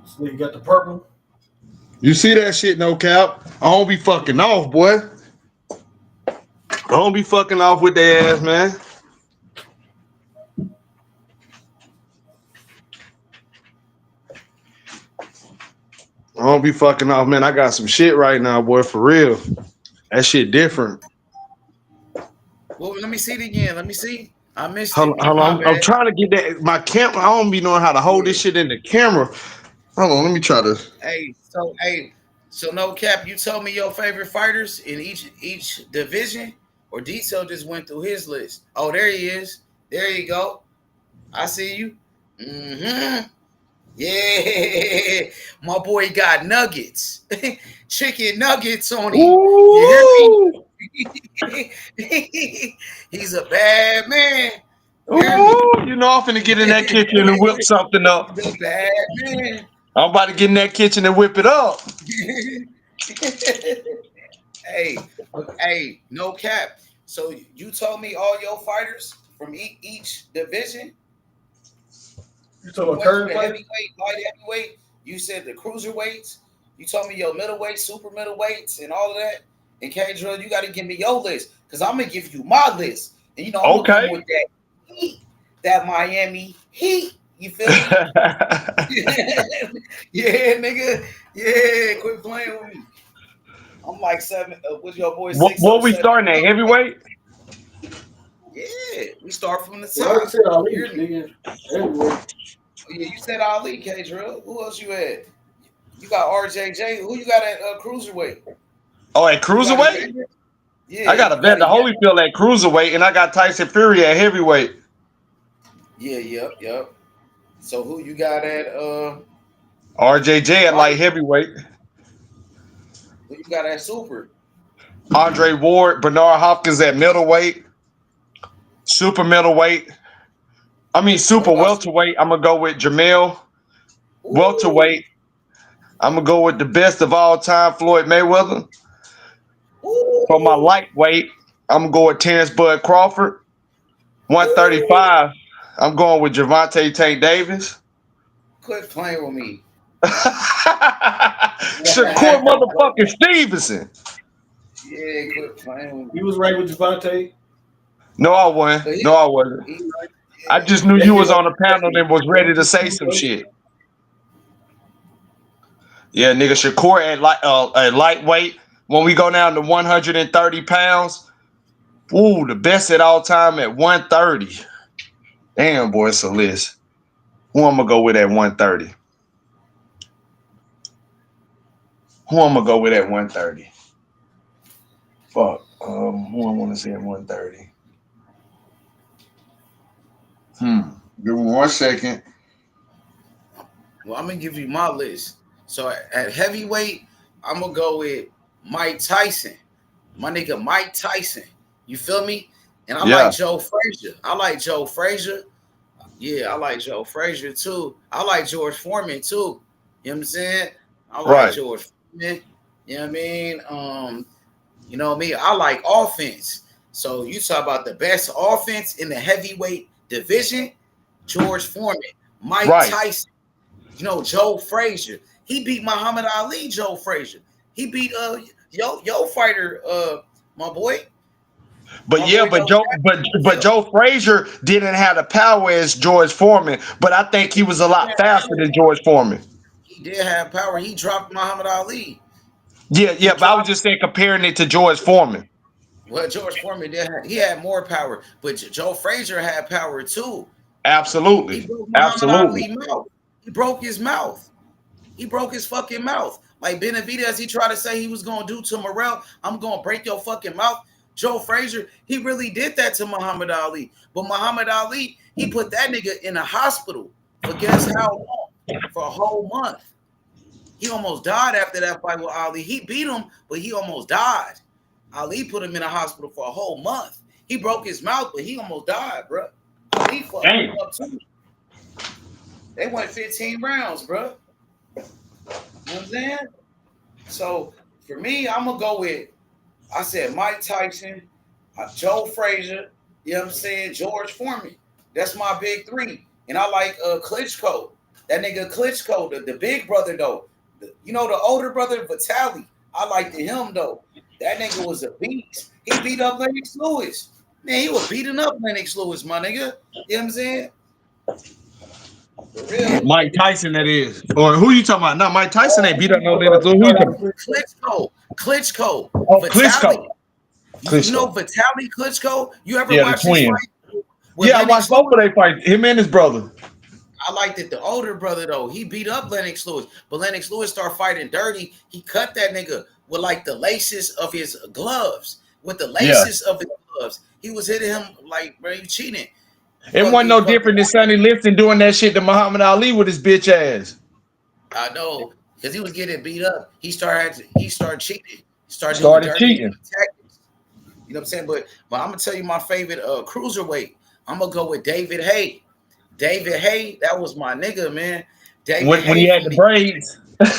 So you got the purple. You see that shit, no cap? I don't be fucking off, boy. I don't be fucking off with their ass, man. I don't be fucking off, man. I got some shit right now, boy, for real. That shit different. Well, let me see it again. Let me see. I missed Hold it. on. My I'm bad. trying to get that my camera. I don't be knowing how to hold this shit in the camera. Hold on, let me try to. So no cap. You told me your favorite fighters in each division, or Diesel just went through his list. Oh, there he is. There you go. I see you. Mm-hmm. Yeah, my boy got nuggets, chicken nuggets on him. You hear me? He's a bad man. You hear me? Ooh, you know I'm finna get in that kitchen and whip something up. The bad man. I'm about to get in that kitchen and whip it up. Hey, no cap. So you told me all your fighters from each division. You talking about current fight? Heavyweight, light heavyweight. You said the cruiserweights. You told me your middleweight, super middleweights, and all of that. And K-Drill, you got to give me your list because I'm gonna give you my list. And you know I'm gonna come with that heat, that Miami heat. You feel me? Yeah, nigga. Yeah, quit playing with me. I'm like 7. With your boy 6. What we starting at heavyweight? Yeah, we start from the Well, top. I said Ali, You hear me? nigga. Yeah, you said Ali, K-Drill. Who else you had? You got RJJ. Who you got at cruiserweight? Oh, at cruiserweight? Yeah, I got a Vander Holyfield at cruiserweight, and I got Tyson Fury at heavyweight. Yeah, yep. So who you got at RJJ at light heavyweight. Who you got at super? Andre Ward, Bernard Hopkins at middleweight. Super middleweight. Super welterweight. I'm gonna go with Jamel. Welterweight. I'm gonna go with the best of all time, Floyd Mayweather. For my lightweight, I'm gonna go with Terence Bud Crawford. 135. I'm going with Gervonta Tank Davis. Quit playing with me. Shakur motherfucking Stevenson. Yeah, quit playing with me. You was right with Gervonta. No, I wasn't. No, I wasn't. I just knew you was on the panel and was ready to say some shit. Yeah, nigga, Shakur at lightweight. When we go down to 130 pounds, ooh, the best at all time at 130. Damn, boy, it's a list. Who I'm gonna go with at 130? Who I'm gonna go with at 130? Fuck. Who I want to see at 130? Give me 1 second. Well, I'm gonna give you my list. So at heavyweight, I'm gonna go with Mike Tyson. My nigga Mike Tyson. You feel me? And I like Joe Frazier. Yeah, I like Joe Frazier too. I like George Foreman too. You know what I'm saying? I like George Foreman. You know what I mean? You know me. I like offense. So you talk about the best offense in the heavyweight division, George Foreman, Mike Tyson. You know, Joe Frazier. He beat Muhammad Ali, Joe Frazier. He beat yo fighter, my boy. But Joe Frazier didn't have the power as George Foreman, but I think he was a lot faster than George Foreman. He did have power. He dropped Muhammad Ali. Yeah, but I was just saying comparing it to George Foreman. Well, George Foreman he had more power, but Joe Frazier had power too. Absolutely. He broke Muhammad Ali's mouth. He broke his mouth. He broke his fucking mouth. Like Benavidez, he tried to say he was gonna do to Morrell. I'm gonna break your fucking mouth. Joe Frazier, he really did that to Muhammad Ali. But Muhammad Ali, he put that nigga in a hospital for guess how long? For a whole month. He almost died after that fight with Ali. He beat him, but he almost died. Ali put him in a hospital for a whole month. He broke his mouth, but he almost died, bro. Ali fucked him up too. They went 15 rounds, bro. You know what I'm saying? So for me, I'm gonna go with I said Mike Tyson, Joe Frazier, you know what I'm saying, George Foreman. That's my big three. And I like Klitschko. That nigga Klitschko, the big brother though. You know the older brother, Vitaly. I liked him though. That nigga was a beast. He beat up Lennox Lewis. Man, he was beating up Lennox Lewis, my nigga. You know what I'm saying? For real. Mike Tyson, that is. Or who you talking about? No, Mike Tyson ain't beat up no Lennox Lewis. Who you talking about? Klitschko. Oh, Vitaly. Klitschko. You know Vitaly Klitschko? You ever Yeah, watch the his twin. fight? Yeah, I watched both of their fights. Him and his brother. I liked it. The older brother though, he beat up Lennox Lewis, but Lennox Lewis started fighting dirty. He cut that nigga with like the laces of his gloves. With the laces of his gloves, he was hitting him like, bro, you cheating. It wasn't no different than Sonny Liston doing that shit to Muhammad Ali with his bitch ass. I know, because he was getting beat up. He started cheating. He started cheating. Tactics. You know what I'm saying? But I'm gonna tell you my favorite cruiserweight. I'm gonna go with David Haye. David Haye, that was my nigga, man. David when he had the braids. That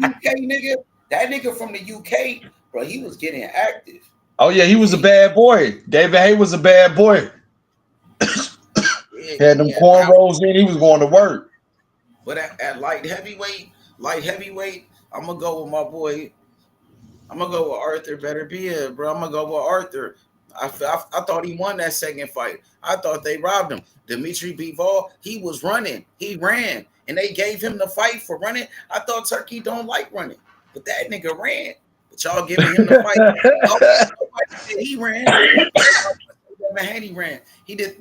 UK nigga, that nigga from the UK, bro, he was getting active. Oh yeah, he was a bad boy. David Haye was a bad boy. Had them cornrows in, he was going to work. But at light heavyweight, I'm gonna go with my boy. I'm gonna go with Arthur Better Be It, bro. I'm gonna go with Arthur. I thought he won that second fight. I thought they robbed him. Dimitri Bivol, he was running. He ran. And they gave him the fight for running. I thought Turkey don't like running. But that nigga ran. But y'all giving him the fight. He ran. Devin Haney ran.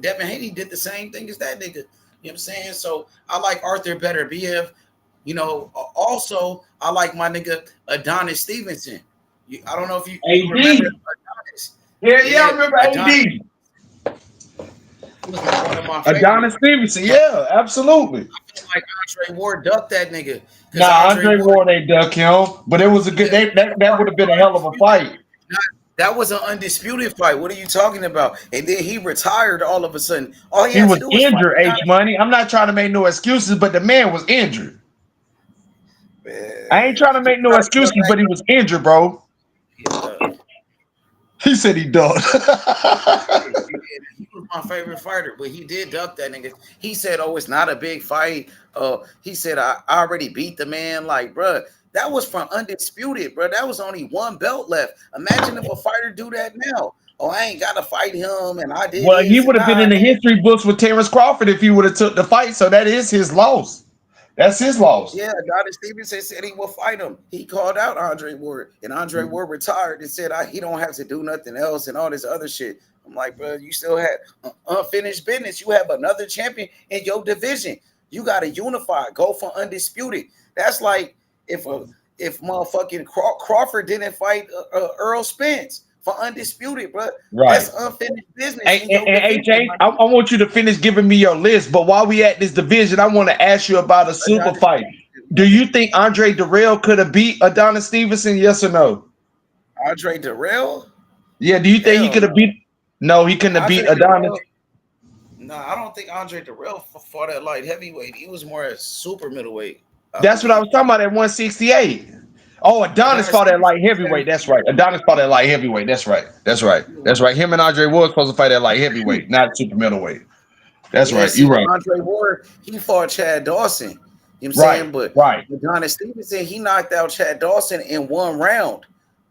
Devin Haney did the same thing as that nigga. You know what I'm saying? So I like Arthur Better Be It. You know, also I like my nigga Adonis Stevenson. I don't know if you remember Adonis. Yeah, I remember AD. Adonis Stevenson, yeah, absolutely. I feel like Andre Ward ducked that nigga. Nah, Andre Ward ain't duck him, but it was a good. That would have been a hell of a fight. That was an undisputed fight. What are you talking about? And then he retired all of a sudden. All he was injured. H Money. I'm not trying to make no excuses, but the man was injured. Man. I ain't trying to make no excuses, but he was injured, bro. He said he ducked. He was my favorite fighter, but he did duck that nigga. He said, "Oh, it's not a big fight." He said, "I already beat the man." Like, bro, that was from undisputed, bro. That was only one belt left. Imagine if a fighter do that now. Oh, I ain't gotta fight him, and I did. Well, he would have been in the history books with Terence Crawford if he would have took the fight. So that is his loss. That's his loss. Yeah, Adonis Stevenson said he will fight him. He called out Andre Ward, and Andre Ward retired and said he don't have to do nothing else and all this other shit. I'm like, bro, you still had unfinished business. You have another champion in your division. You got to unify, go for undisputed. That's like if motherfucking Crawford didn't fight Earl Spence for undisputed, bro. Right. That's unfinished business. Hey, Jay, I want you to finish giving me your list, but while we at this division, I want to ask you about a super fight. Do you think Andre Dirrell could have beat Adonis Stevenson? Yes or no? Andre Dirrell? Yeah. Do you think he could have beat? No, he couldn't have beat Adonis. No, I don't think Andre Dirrell fought at light heavyweight. He was more at super middleweight. That's what I was talking about at 168. Oh, Adonis fought at light heavyweight. That's right. Adonis fought at light heavyweight. That's right. Him and Andre Ward supposed to fight at light heavyweight, not super middleweight. That's right. You're right. Andre Ward, he fought Chad Dawson. You know what I'm saying? But Adonis Stevenson, he knocked out Chad Dawson in one round.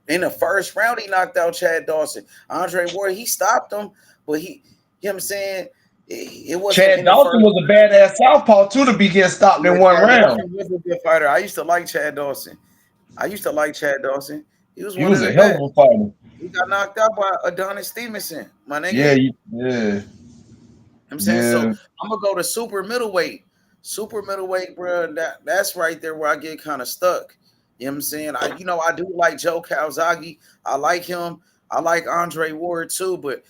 In the first round, he knocked out Chad Dawson. Andre Ward, he stopped him, but you know what I'm saying? It wasn't. Chad Dawson was a badass southpaw too to be getting stopped in one round. He was a good fighter. I used to like Chad Dawson. He was a hell of a fighter. He got knocked out by Adonis Stevenson, my nigga. Yeah. I'm saying so. I'm gonna go to super middleweight. Super middleweight, bro. That's right there where I get kind of stuck. You know what I'm saying? I do like Joe Calzaghe. I like him. I like Andre Ward too. But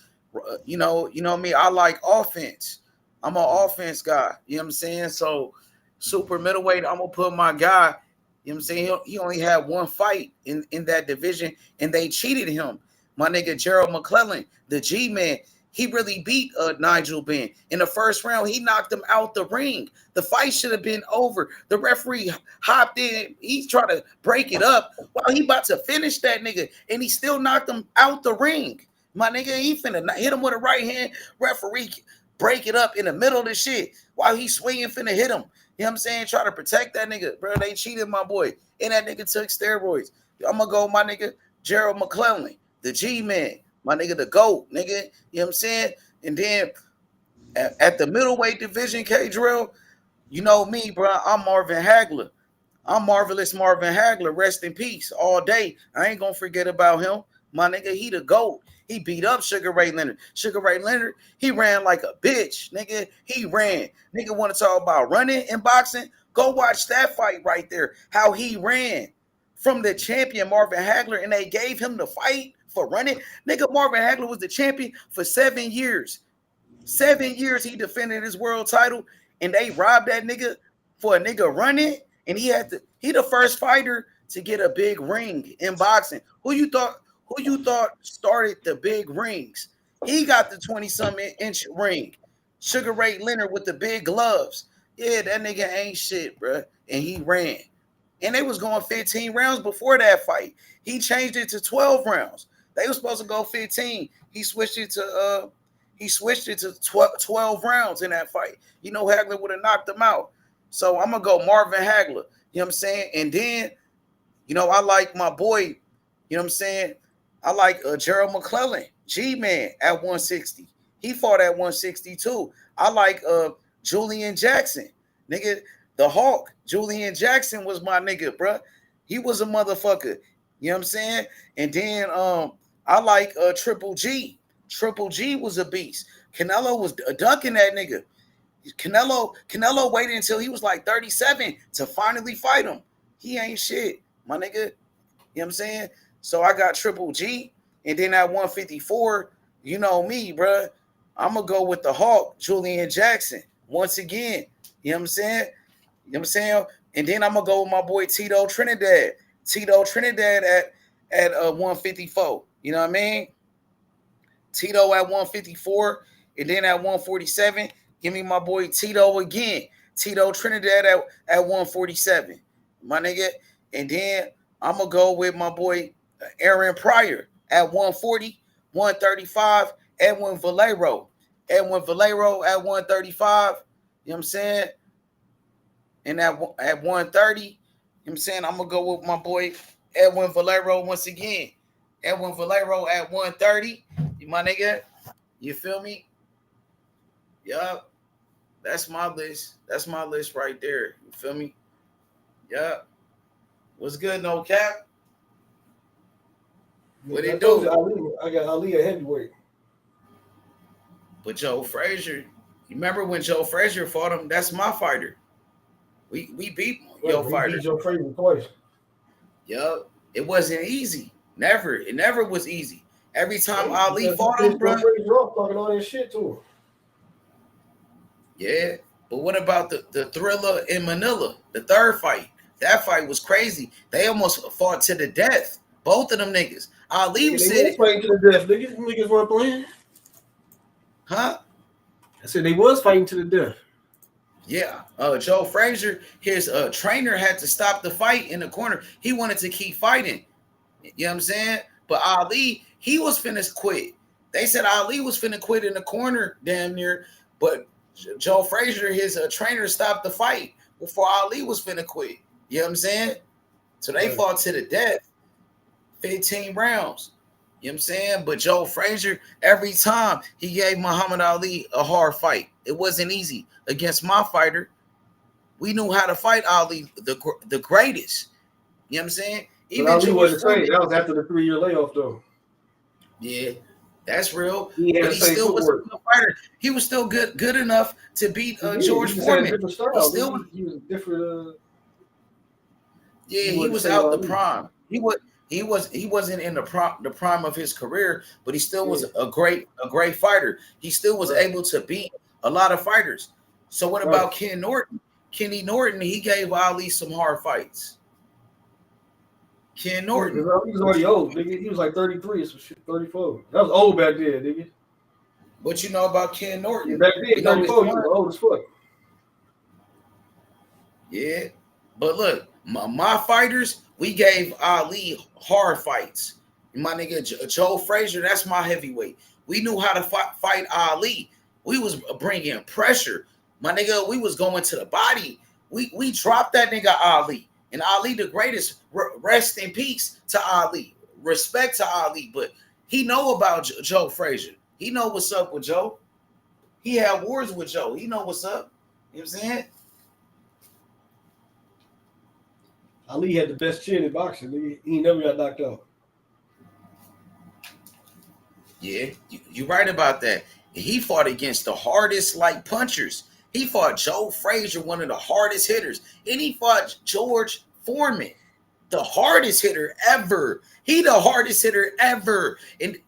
you know me. I like offense. I'm an offense guy. You know what I'm saying? So super middleweight, I'm gonna put my guy. You know what I'm saying? He only had one fight in that division, and they cheated him. My nigga Gerald McClellan, the G-Man, he really beat Nigel Benn. In the first round, he knocked him out the ring. The fight should have been over. The referee hopped in. He's trying to break it up while he about to finish that nigga, and he still knocked him out the ring. My nigga, he finna hit him with a right hand. Referee break it up in the middle of the shit while he swinging finna hit him. You know what I'm saying? Try to protect that nigga. Bro, they cheated my boy. And that nigga took steroids. I'm going to go my nigga Gerald McClellan, the G-Man. My nigga, the GOAT, nigga. You know what I'm saying? And then at the middleweight division, K-Drill, you know me, bro. I'm Marvin Hagler. I'm Marvelous Marvin Hagler. Rest in peace all day. I ain't going to forget about him. My nigga, he the GOAT. He beat up Sugar Ray Leonard. Sugar Ray Leonard, he ran like a bitch, nigga. He ran. Nigga want to talk about running in boxing? Go watch that fight right there. How he ran from the champion Marvin Hagler, and they gave him the fight for running. Nigga, Marvin Hagler was the champion for 7 years. 7 years he defended his world title, and they robbed that nigga for a nigga running, and he the first fighter to get a big ring in boxing. Who you thought started the big rings? He got the 20-something inch ring. Sugar Ray Leonard with the big gloves. Yeah, that nigga ain't shit, bro. And he ran. And they was going 15 rounds before that fight. He changed it to 12 rounds. They were supposed to go 15. He switched it to 12 rounds in that fight. You know, Hagler would have knocked him out. So I'm gonna go Marvin Hagler. You know what I'm saying? And then, you know, I like my boy, you know what I'm saying? I like Gerald McClellan, G-Man at 160. He fought at 160 too. I like Julian Jackson, nigga, the Hawk. Julian Jackson was my nigga, bro. He was a motherfucker. You know what I'm saying? And then I like Triple G. Triple G was a beast. Canelo was dunking that nigga. Canelo waited until he was like 37 to finally fight him. He ain't shit, my nigga. You know what I'm saying? So I got Triple G, and then at 154, you know me, bro. I'm gonna go with the Hawk, Julian Jackson, once again. You know what I'm saying? You know what I'm saying? And then I'm gonna go with my boy Tito Trinidad. Tito Trinidad at 154. You know what I mean? Tito at 154, and then at 147, give me my boy Tito again. Tito Trinidad at 147, my nigga. And then I'm gonna go with my boy Aaron Pryor at 140, 135, Edwin Valero. Edwin Valero at 135, you know what I'm saying? And at 130, you know what I'm saying? I'm gonna go with my boy Edwin Valero once again. Edwin Valero at 130, my nigga. You feel me? Yup. That's my list. That's my list right there. You feel me? Yup. What's good, no cap? What it do? I got Ali at heavyweight. But Joe Frazier, you remember when Joe Frazier fought him? That's my fighter. We beat Joe Frazier. Joe Frazier twice. Yup. It wasn't easy. Never. It never was easy. Every time Ali fought him, bro. Frazier talking all that shit to him. Yeah. But what about the Thriller in Manila? The third fight. That fight was crazy. They almost fought to the death. Both of them niggas. Ali said it. Fighting to the death. Niggas weren't playing. Huh? I said they was fighting to the death. Yeah. Joe Frazier, his trainer had to stop the fight in the corner. He wanted to keep fighting. You know what I'm saying? But Ali, he was finna quit. They said Ali was finna quit in the corner damn near. But Joe Frazier, his trainer, stopped the fight before Ali was finna quit. You know what I'm saying? So they fought to the death. 15 rounds. You know what I'm saying? But Joe Frazier, every time he gave Muhammad Ali a hard fight. It wasn't easy. Against my fighter, we knew how to fight Ali, the greatest. You know what I'm saying? Even Ali wasn't saying that was after the 3-year layoff, though. Yeah, that's real. He but he still was a good fighter. He was still good enough to beat George Foreman. He was different. Yeah, he was out the prime. He wasn't in the prime of his career, but he still was a great fighter. He still was able to beat a lot of fighters. So what about Ken Norton? Kenny Norton, he gave Ali some hard fights. Ken Norton. He was already old, nigga. He was like 33 or some shit, 34. That was old back then, nigga. What you know about Ken Norton? Back then, You know 34, you was old as fuck. Yeah, but look, my fighters, we gave Ali hard fights. My nigga Joe Frazier, that's my heavyweight. We knew how to fight Ali. We was bringing pressure. My nigga, we was going to the body. We dropped that nigga Ali. And Ali the greatest. Rest in peace to Ali. Respect to Ali. But he know about Joe Frazier. He know what's up with Joe. He had wars with Joe. He know what's up. You know what I'm saying? Ali had the best chin in boxing. Nigga. He never got knocked out. Yeah, you're right about that. He fought against the hardest punchers. He fought Joe Frazier, one of the hardest hitters, and he fought George Foreman, the hardest hitter ever. He the hardest hitter ever. And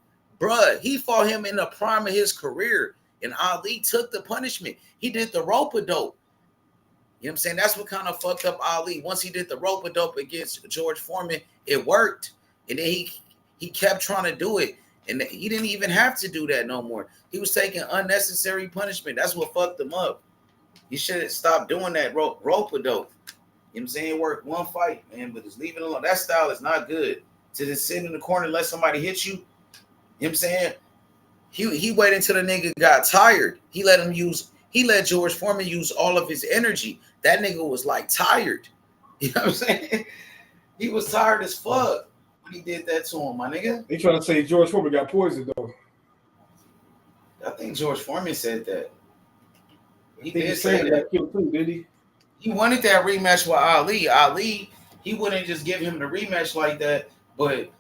bruh, he fought him in the prime of his career. And Ali took the punishment. He did the rope-a-dope. You know what I'm saying? That's what kind of fucked up Ali. Once he did the rope-a-dope against George Foreman, it worked. And then he kept trying to do it. And he didn't even have to do that no more. He was taking unnecessary punishment. That's what fucked him up. He should have stopped doing that rope-a-dope. You know what I'm saying? It worked one fight, man, but just leave it alone. That style is not good. To just sit in the corner and let somebody hit you. You know what I'm saying? He waited until the nigga got tired. He let George Foreman use all of his energy. That nigga was like tired. You know what I'm saying? He was tired as fuck. He did that to him, my nigga. They trying to say George Foreman got poisoned though. I think George Foreman said that. He did say that. Got killed too, did he? He wanted that rematch with Ali. Ali, he wouldn't just give him the rematch like that. But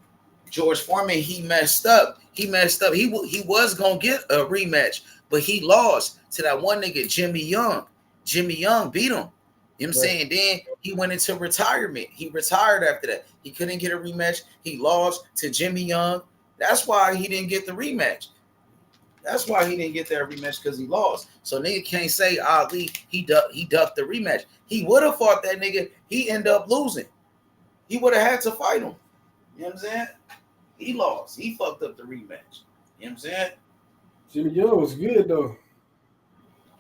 George Foreman, he messed up. He was gonna get a rematch, but he lost to that one nigga, Jimmy Young. Jimmy Young beat him. You know what I'm saying? Then he went into retirement. He retired after that. He couldn't get a rematch. He lost to Jimmy Young. That's why he didn't get the rematch. That's why he didn't get that rematch, because he lost. So nigga can't say Ali, he ducked the rematch. He would have fought that nigga. He ended up losing. He would have had to fight him. You know what I'm saying? He lost. He fucked up the rematch. You know what I'm saying? Jimmy Young was good though.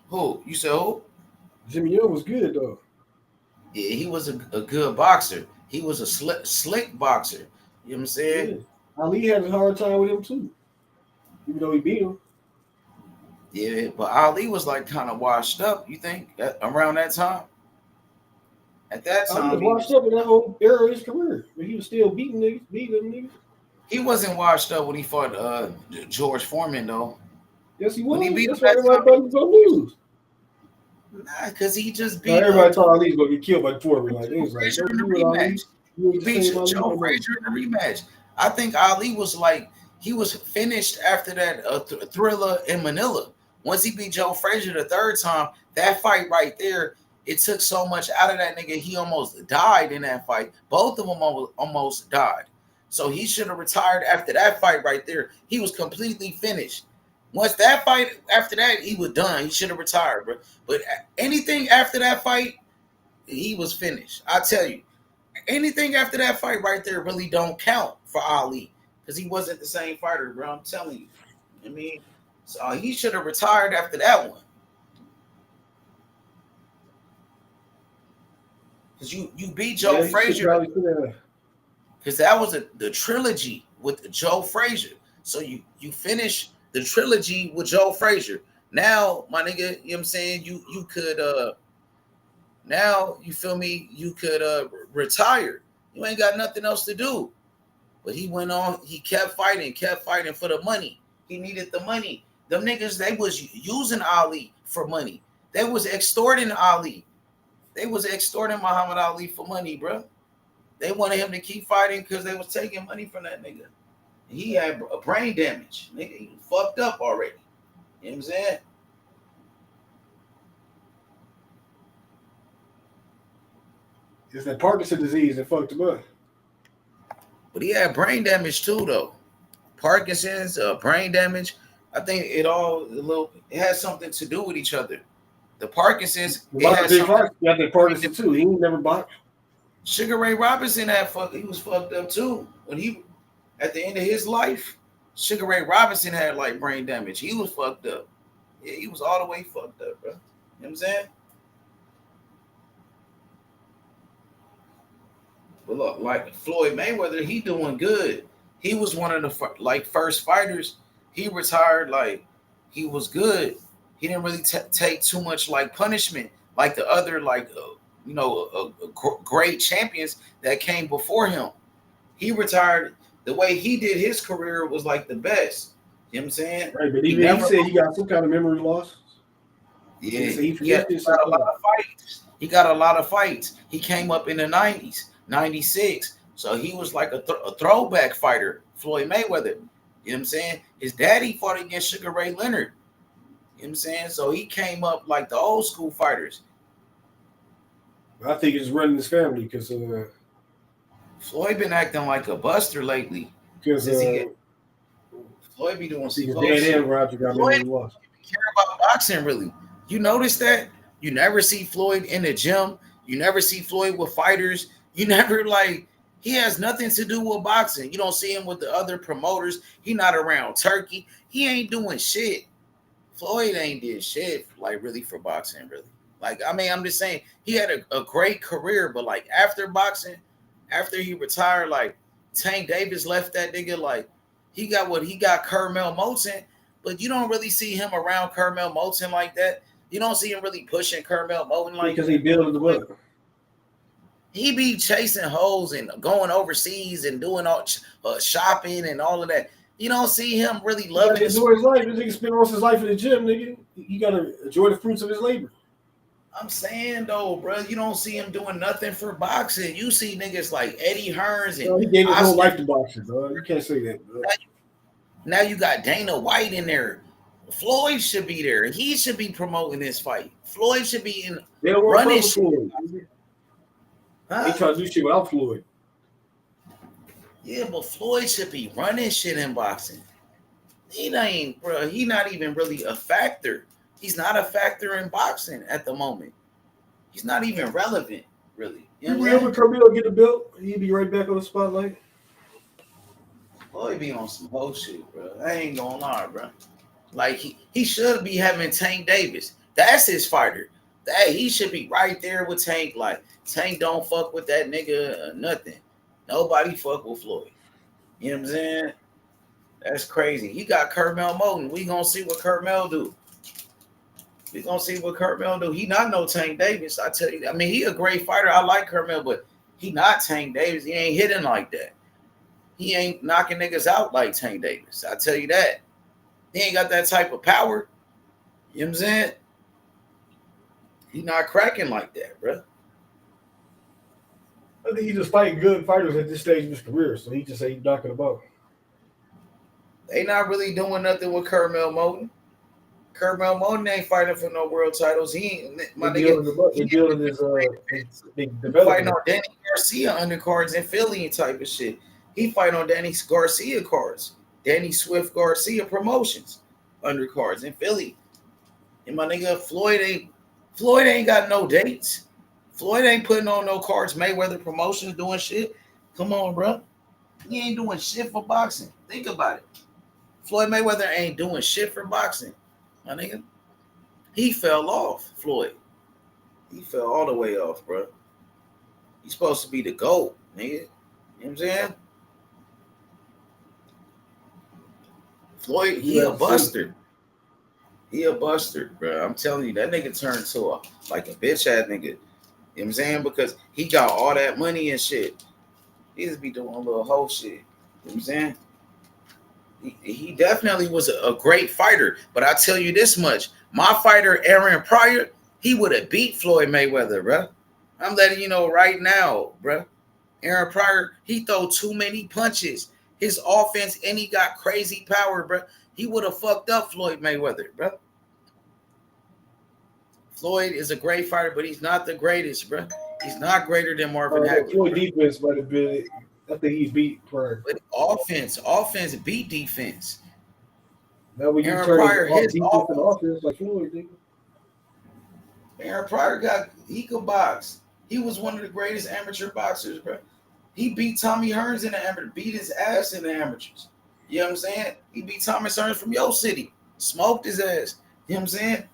Who? You said who? Jimmy Young was good though. Yeah, he was a good boxer. He was a slick boxer. You know what I'm saying? Yeah. Ali had a hard time with him too, even though he beat him. Yeah, but Ali was like kind of washed up. You think around that time? At that time, he was washed up in that whole era of his career, but he was still beating niggas. He wasn't washed up when he fought George Foreman though. Yes, he was. When he beat That's why everybody thought he was gonna lose. Nah, because he just beat. Everybody thought Ali was gonna get killed by Foreman. Like, it was like, Frazier in the rematch. He beat Joe Frazier in the rematch. I think Ali was like, he was finished after that Thriller in Manila. Once he beat Joe Frazier the third time, that fight right there, it took so much out of that nigga. He almost died in that fight. Both of them almost died. So he should have retired after that fight right there. He was completely finished. Once that fight, after that, he was done. He should have retired, bro. But anything after that fight, he was finished. I tell you, anything after that fight right there really don't count for Ali, because he wasn't the same fighter, bro. I'm telling you. I mean, so he should have retired after that one. Because you beat Joe Frazier. Because that was the trilogy with Joe Frazier. So you finish the trilogy with Joe Frazier. Now, my nigga, you know what I'm saying? You could now, you feel me, you could retire. You ain't got nothing else to do. But he went on, he kept fighting for the money. He needed the money. Them niggas, they was using Ali for money. They was extorting Ali. They was extorting Muhammad Ali for money, bro. They wanted him to keep fighting because they was taking money from that nigga. He had a brain damage. Nigga, he fucked up already. You know what I'm saying? It's that Parkinson's disease that fucked him up. But he had brain damage too, though. Parkinson's, brain damage. I think it has something to do with each other. The Parkinson's, got that Parkinson's too. He never boxed. Sugar Ray Robinson he was fucked up too. When he at the end of his life, Sugar Ray Robinson had like brain damage. He was fucked up. Yeah, he was all the way fucked up, bro. You know what I'm saying? But look, like Floyd Mayweather, he doing good. He was one of the first fighters. He retired like he was good. He didn't really take too much like punishment like the other great champions that came before him. He retired the way he did his career was like the best. You know what I'm saying? Right, but he said he got some kind of memory loss. Yeah, he got a lot of fights. He got a lot of fights. He came up in the 90s, 96. So he was like a throwback fighter, Floyd Mayweather. You know what I'm saying? His daddy fought against Sugar Ray Leonard. You know what I'm saying? So he came up like the old school fighters. I think it's running his family because Floyd been acting like a buster lately. Because Floyd be doing some shit. Roger got Floyd don't care about boxing really. You notice that? You never see Floyd in the gym. You never see Floyd with fighters. You never he has nothing to do with boxing. You don't see him with the other promoters. He not around Turkey. He ain't doing shit. Floyd ain't did shit really for boxing really. I'm just saying he had a great career, but after boxing, after he retired, Tank Davis left that nigga he got Carmel Moulton, but you don't really see him around Carmel Moulton like that. You don't see him really pushing Carmel Moulton because he building the book. He be chasing hoes and going overseas and doing all shopping and all of that. You don't see him really loving enjoy his life. This nigga spend most of his life in the gym, nigga. You gotta enjoy the fruits of his labor. I'm saying though, bro, you don't see him doing nothing for boxing. You see niggas like Eddie Hearns and he gave his whole life to boxing, bro. You can't say that, bro. Now you got Dana White in there. Floyd should be there. He should be promoting this fight. Floyd should be in running shit. They try to do shit without Floyd. Yeah, but Floyd should be running shit in boxing. He ain't, bro. He not even really a factor. He's not a factor in boxing at the moment. He's not even relevant, really. You know when Carmelo get the belt, he'd be right back on the spotlight. Floyd be on some whole shit, bro. I ain't gonna lie, bro. He should be having Tank Davis. That's his fighter. That he should be right there with Tank. Tank don't fuck with that nigga or nothing. Nobody fuck with Floyd. You know what I'm saying? That's crazy. He got Carmel Moulton. We gonna see what Carmel do. We gonna see what Carmel do. He not no Tank Davis. I tell you. I mean, he a great fighter. I like Carmel, but he not Tank Davis. He ain't hitting like that. He ain't knocking niggas out like Tank Davis. I tell you that. He ain't got that type of power. You know what I'm saying? He not cracking like that, bro. I think he's just fighting good fighters at this stage of his career, so he just ain't knocking them out. They not really doing nothing with Carmel Moulton. Carmel Moulton ain't fighting for no world titles. He ain't building his big development. Fighting on Danny Garcia undercards in Philly and type of shit. He fighting on Danny Garcia cards. Danny Swift Garcia promotions undercards in Philly. And my nigga Floyd ain't got no dates. Floyd ain't putting on no cards. Mayweather Promotions doing shit. Come on, bro. He ain't doing shit for boxing. Think about it. Floyd Mayweather ain't doing shit for boxing. My nigga. He fell off, Floyd. He fell all the way off, bro. He's supposed to be the GOAT, nigga. You know what I'm saying? Floyd, he a buster. He a buster, bro. I'm telling you, that nigga turned to a bitch ass nigga. You know what I'm saying? Because he got all that money and shit. He just be doing a little whole shit. You know what I'm saying? He definitely was a great fighter. But I tell you this much. My fighter, Aaron Pryor, he would have beat Floyd Mayweather, bro. I'm letting you know right now, bro. Aaron Pryor, he throw too many punches. His offense, and he got crazy power, bro. He would have fucked up Floyd Mayweather, bro. Floyd is a great fighter, but he's not the greatest, bro. He's not greater than Marvin Hagler. Floyd defense might have been. I think he beat Pryor. But offense beat defense. Now when you Aaron turn Pryor, his offense like Floyd, nigga. Aaron Pryor he could box. He was one of the greatest amateur boxers, bro. He beat Tommy Hearns in the amateur, beat his ass in the amateurs. You know what I'm saying? He beat Thomas Hearns from your city. Smoked his ass. You know what I'm saying?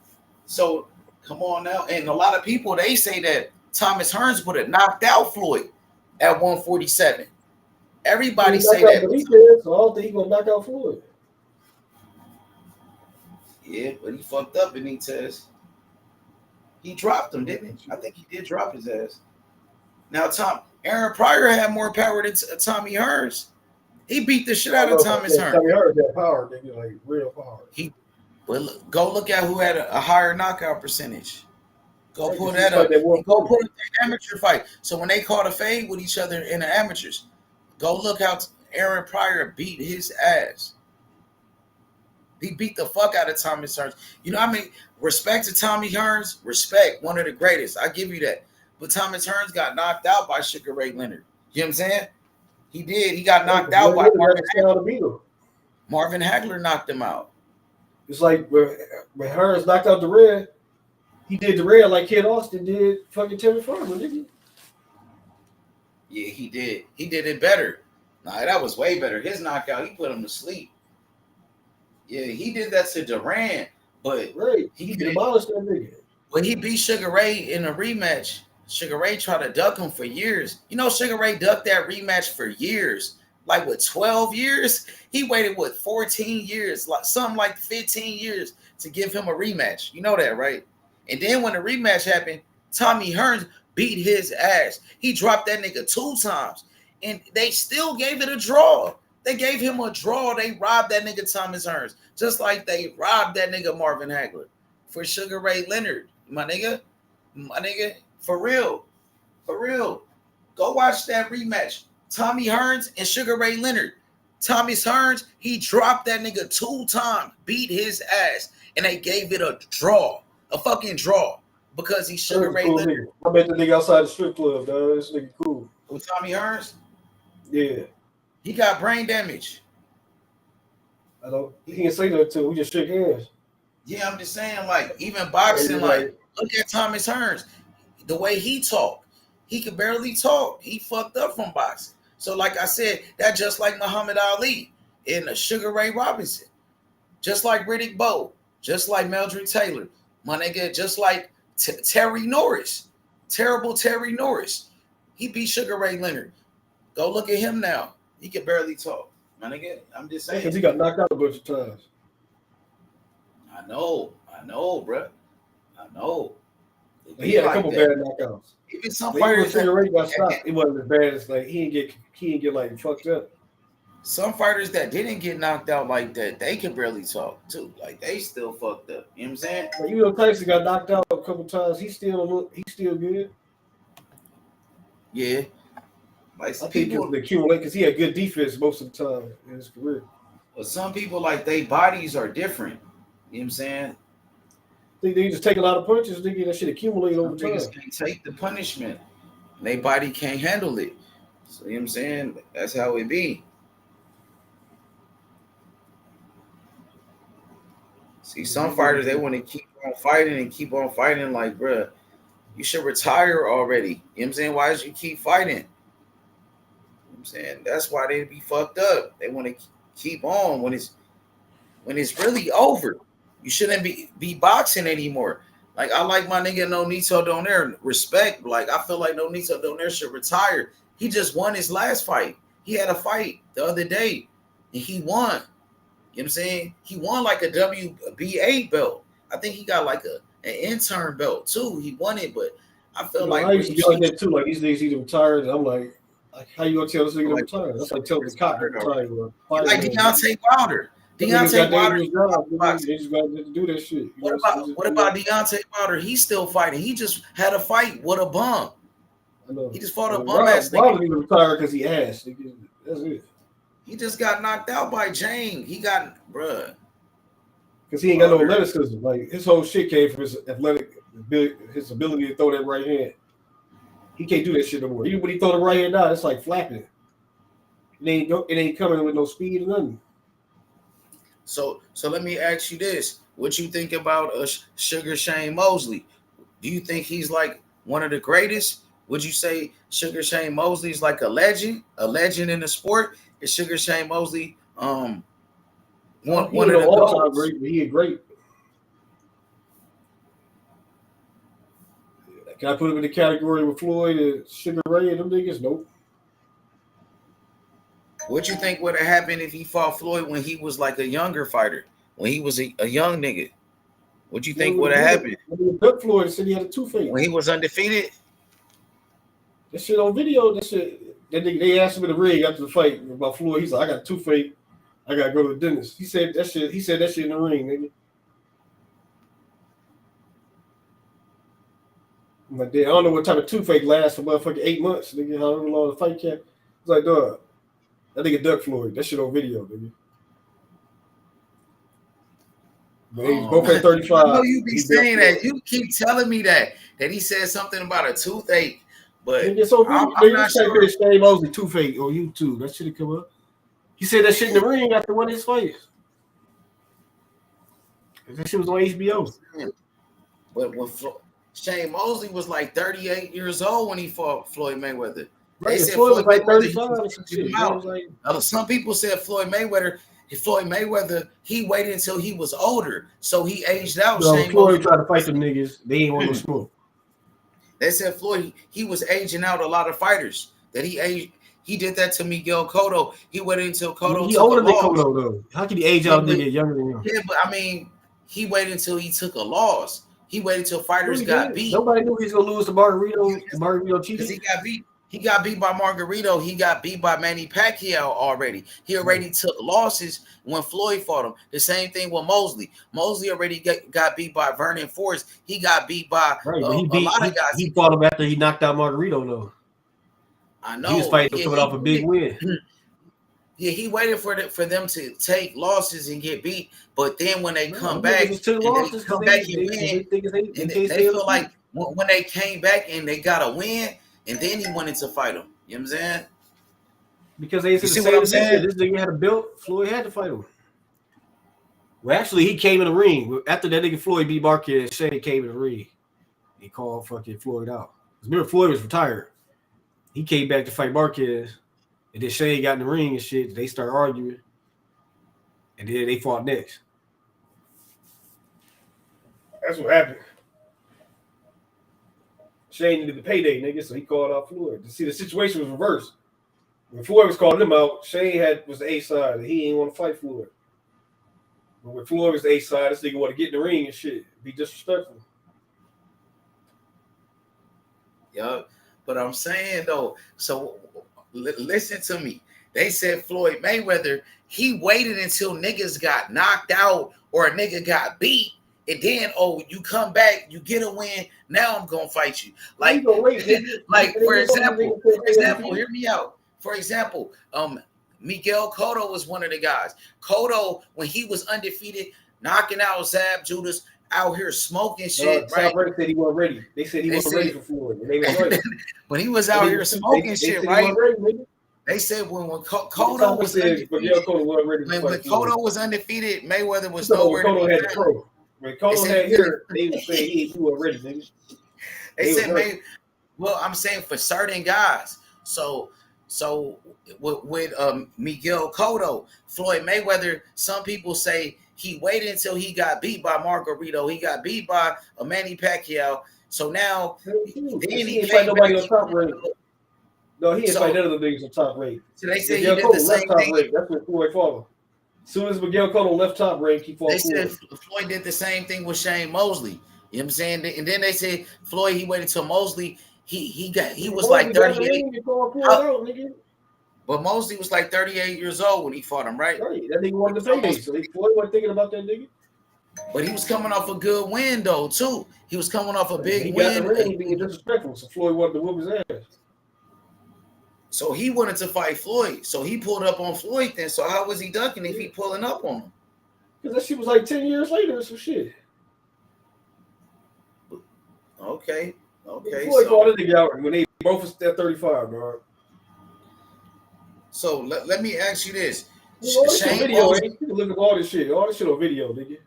So come on now. And a lot of people, they say that Thomas Hearns would have knocked out Floyd at 147. Everybody say that. So I don't think he's gonna knock out Floyd. Yeah, but he fucked up in Benitez. He dropped him, didn't he? I think he did drop his ass. Now, Aaron Pryor had more power than Tommy Hearns. He beat the shit out of Thomas Hearns. Tommy Hearns had power, nigga, like real power. Go look at who had a higher knockout percentage. Go pull that up. Go pull an amateur fight. So when they caught a fade with each other in the amateurs, go look how Aaron Pryor beat his ass. He beat the fuck out of Thomas Hearns. You know what I mean? Respect to Tommy Hearns. Respect. One of the greatest. I give you that. But Thomas Hearns got knocked out by Sugar Ray Leonard. You know what I'm saying? He did. He got knocked out by Marvin Hagler. Marvin Hagler knocked him out. It's like when Hearns knocked out the Red, he did the Red like Kid Austin did fucking Terence Crawford, didn't he? Yeah, he did. He did it better. Nah, that was way better. His knockout, he put him to sleep. Yeah, he did that to Durant, but he demolished that nigga. When he beat Sugar Ray in a rematch, Sugar Ray tried to duck him for years. You know, Sugar Ray ducked that rematch for years. Like, with 12 years? He waited, 14 years? Like something like 15 years to give him a rematch. You know that, right? And then when the rematch happened, Tommy Hearns beat his ass. He dropped that nigga 2 times. And they still gave it a draw. They gave him a draw. They robbed that nigga Thomas Hearns. Just like they robbed that nigga Marvin Hagler for Sugar Ray Leonard. My nigga, for real. Go watch that rematch. Tommy Hearns and Sugar Ray Leonard. Thomas Hearns, he dropped that nigga 2 times, beat his ass, and they gave it a draw. A fucking draw. Because he's Sugar Ray Leonard. I met the nigga outside the strip club, dog. This nigga cool. With Tommy Hearns? Yeah. He got brain damage. He didn't say that too. We just shook hands. Yeah, I'm just saying, like, even boxing, like, look at Thomas Hearns. The way he talked. He could barely talk. He fucked up from boxing. So, like I said, that's just like Muhammad Ali and Sugar Ray Robinson. Just like Riddick Bowe. Just like Meldrick Taylor. My nigga, just like Terry Norris. Terrible Terry Norris. He beat Sugar Ray Leonard. Go look at him now. He can barely talk. My nigga, I'm just saying. Because he got knocked out a bunch of times. I know, bro. I know. He had a couple bad knockouts. Even some fighters that got stopped, it wasn't as bad as like he didn't get like fucked up. Some fighters that didn't get knocked out like that, they can barely talk too. Like they still fucked up. You know what I'm saying? Like, you know, Tyson got knocked out a couple times. He's still good. Yeah. Like some I think people accumulate because he had good defense most of the time in his career. But some people, like, their bodies are different. You know what I'm saying? They just take a lot of punches. They get that shit accumulate over time. Niggas can't take the punishment. Their body can't handle it. So, you know what I'm saying? That's how it be. See, some fighters, they want to keep on fighting like, bruh, you should retire already. You know what I'm saying? Why should you keep fighting? You know what I'm saying? That's why they be fucked up. They want to keep on when it's really over. You shouldn't be boxing anymore. Like, I like my nigga Nonito Donaire. Respect. Like, I feel like Nonito Donaire should retire. He just won his last fight. He had a fight the other day, and he won. You know what I'm saying? He won like a WBA belt. I think he got like an intern belt too. He won it, but I feel like I used to be like that too. Like these niggas either retired. I'm like, how you gonna tell this nigga to retire? That's like telling the cop to retire. Like Deontay Wilder. Deontay Wilder. They just got to do that shit. What about Deontay Wilder? He's still fighting. He just had a fight with a bum. He just fought a bum ass nigga. Wilder didn't retire because he asked. That's it. He just got knocked out by Jane. He got, bruh. Because he ain't got no athleticism. Like, his whole shit came from his his ability to throw that right hand. He can't do that shit no more. Even when he throw the right hand out, it's like flapping. It ain't coming with no speed or nothing. So let me ask you this. What you think about Sugar Shane Mosley? Do you think he's like one of the greatest? Would you say Sugar Shane Mosley is like a legend in the sport? Is Sugar Shane Mosley One He of ain't the no all-time goats. great, but he is great. Can I put him in the category with Floyd and Sugar Ray and them niggas? Nope. What you think would have happened if he fought Floyd when he was like a younger fighter, when he was a young nigga? What you think would have happened? When he ducked Floyd and said he had a toothache. When he was undefeated? That shit on video, that shit. That nigga, they asked him in the ring after the fight about Floyd. He's like, I got a toothache. I gotta go to the dentist. He said that shit. He said that shit in the ring, nigga. I'm like, I don't know what type of toothache lasts for motherfucking 8 months, nigga. However long the fight can. It's like, dog, that nigga duck Floyd. That shit on video, nigga. But they was both at 35. I know you be saying that. You keep telling me that he said something about a toothache, but I'm not sure. Shane Mosley toothache on YouTube. That should have come up. He said that shit in the ring after one of his fights. That shit was on HBO. But when Shane Mosley was like 38 years old when he fought Floyd Mayweather. Right, They said Floyd was like 35. Some people said Floyd Mayweather, he waited until he was older, so he aged out. No, Shane Floyd Mosley tried to fight them niggas. They ain't want no smoke. They said Floyd, he was aging out a lot of fighters. That he aged. He did that to Miguel Cotto. He waited until Cotto. He older than Cotto though. How can he age out a nigga younger than him? Yeah, but I mean, he waited until he took a loss. He waited till fighters got beat. Nobody knew he was gonna lose to Margarito. Margarito cheated. He got beat. He got beat by Margarito. He got beat by Manny Pacquiao already. He already took losses when Floyd fought him. The same thing with Mosley. Mosley already got beat by Vernon Forrest. He got beat by a lot of guys. He fought him after he knocked out Margarito though. I know. He was fighting coming off a big win. Yeah, he waited for them to take losses and get beat, but then when they come back, they feel like when they came back and they got a win, and then he wanted to fight him. You know what I'm saying? Because they said what I'm saying. This nigga had a belt. Floyd had to fight him. Well, actually, he came in the ring after that nigga Floyd beat Marquez. Shane came in the ring. He called fucking Floyd out. Remember, Floyd was retired. He came back to fight Marquez. And then Shane got in the ring and shit. They started arguing. And then they fought next. That's what happened. Shane needed the payday, nigga, so he called out Floyd. See, the situation was reversed. When Floyd was calling him out, Shane was the A side, and he didn't want to fight Floyd. But when Floyd was the A side, this nigga want to get in the ring and shit. Be disrespectful. Yeah, but I'm saying, though, so listen to me. They said Floyd Mayweather, he waited until niggas got knocked out or a nigga got beat, and then, you come back, you get a win, now I'm going to fight you. Like, for example, hear me out. For example, Miguel Cotto was one of the guys. Cotto, when he was undefeated, knocking out Zab Judas, out here smoking shit, right? Right? Said he wasn't ready. They said he wasn't ready for Floyd. And they was right. But he was out here smoking shit, right? They said when Cotto was undefeated, when Cotto was undefeated, Mayweather was nowhere to be found. When Cotto had here, they were saying he wasn't ready, nigga. They said, well, I'm saying for certain guys. So with Miguel Cotto, Floyd Mayweather, some people say he waited until he got beat by Margarito. He got beat by Manny Pacquiao. So now, then he fight nobody on top rate. No, he didn't fight none of the niggas on top rate. So they say Miguel he did the same thing. That's what Floyd fought. As soon as Miguel Cotto left top rank, he fought. They said Floyd did the same thing with Shane Mosley. You know what I'm saying? And then they said Floyd, he waited till Mosley. He was like 38. But Mosley was like 38 years old when he fought him, right? Right. That nigga wanted to pay. So Floyd wasn't thinking about that nigga. But he was coming off a good win, though, too. He was coming off a big win. He got he being disrespectful, so Floyd wanted to whoop his ass. So he wanted to fight Floyd. So he pulled up on Floyd then. So how was he ducking if he pulling up on him? Because that shit was like 10 years later or some shit. Okay. Floyd fought a nigga out when they both was at 35, bro. So let me ask you this. Shane video, you can look at all this shit. All this shit on video, nigga.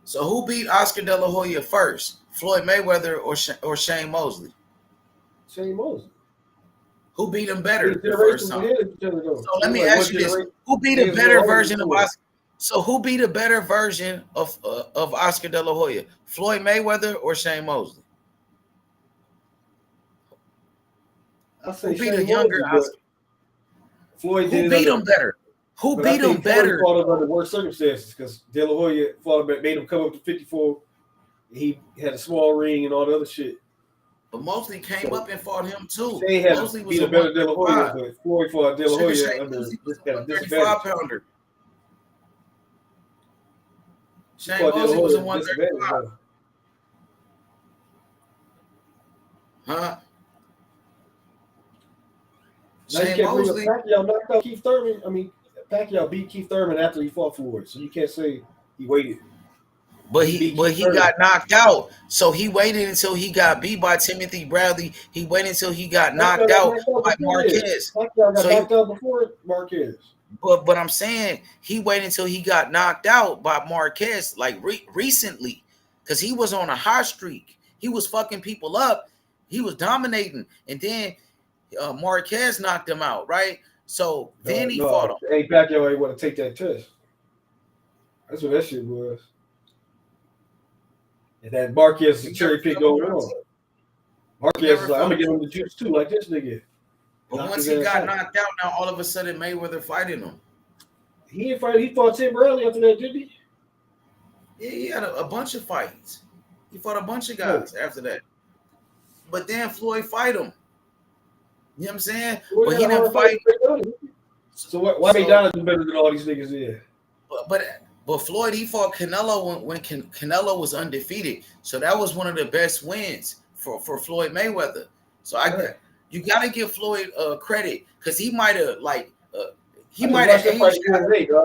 So who beat Oscar De La Hoya first? Floyd Mayweather or Shane Mosley? Shane Mosley. Who beat him better the first time? So let me ask you this: who beat a better version of Oscar? So who beat a better version of Oscar De La Hoya? Floyd Mayweather or Shane Mosley? I say who beat Shane a younger Mosley, Oscar? Floyd Who beat him better? Who beat him better? Floyd fought him under worse circumstances because De La Hoya fought him, made him come up to 54. He had a small ring and all the other shit. But Mosley came up and fought him too. Shane had Mosley was beat a better De La Hoya, but Floyd fought De La Hoya under this kind of disadvantage. 135-pounder. Shane Mosley was a 135. Huh? Shane Mosley. Pacquiao knocked out Keith Thurman. I mean, Pacquiao beat Keith Thurman after he fought Floyd, so you can't say he waited. But he got knocked out. So he waited until he got beat by Timothy Bradley. He waited until he got knocked out by Marquez. Pacquiao got knocked out before Marquez. But I'm saying he waited until he got knocked out by Marquez like recently, because he was on a hot streak. He was fucking people up. He was dominating, and then Marquez knocked him out, right? So then he fought him. Hey, Pacquiao ain't want to take that test. That's what that shit was. And that Marquez is a cherry pick going on. Marquez is like, I'm gonna give him the juice too, like this nigga. But once he got knocked out, now all of a sudden Mayweather fighting him. He didn't fight. He fought Tim Bradley after that, didn't he? Yeah, he had a bunch of fights. He fought a bunch of guys after that. But then Floyd fight him. You know what I'm saying? But he didn't fight. So why McDonald do better than all these niggas here? But Floyd, he fought Canelo when Canelo was undefeated. So that was one of the best wins for Floyd Mayweather. So you got to give Floyd credit, because he might have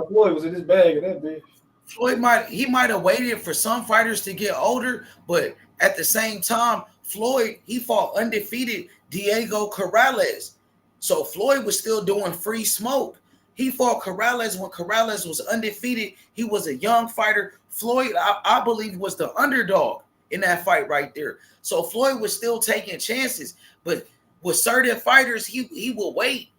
Floyd was in his bag of that bitch. Floyd might have waited for some fighters to get older, but at the same time, Floyd, he fought undefeated Diego Corrales. So Floyd was still doing free smoke. He fought Corrales when Corrales was undefeated. He was a young fighter. Floyd, I believe, was the underdog in that fight right there. So Floyd was still taking chances, but with certain fighters, he will wait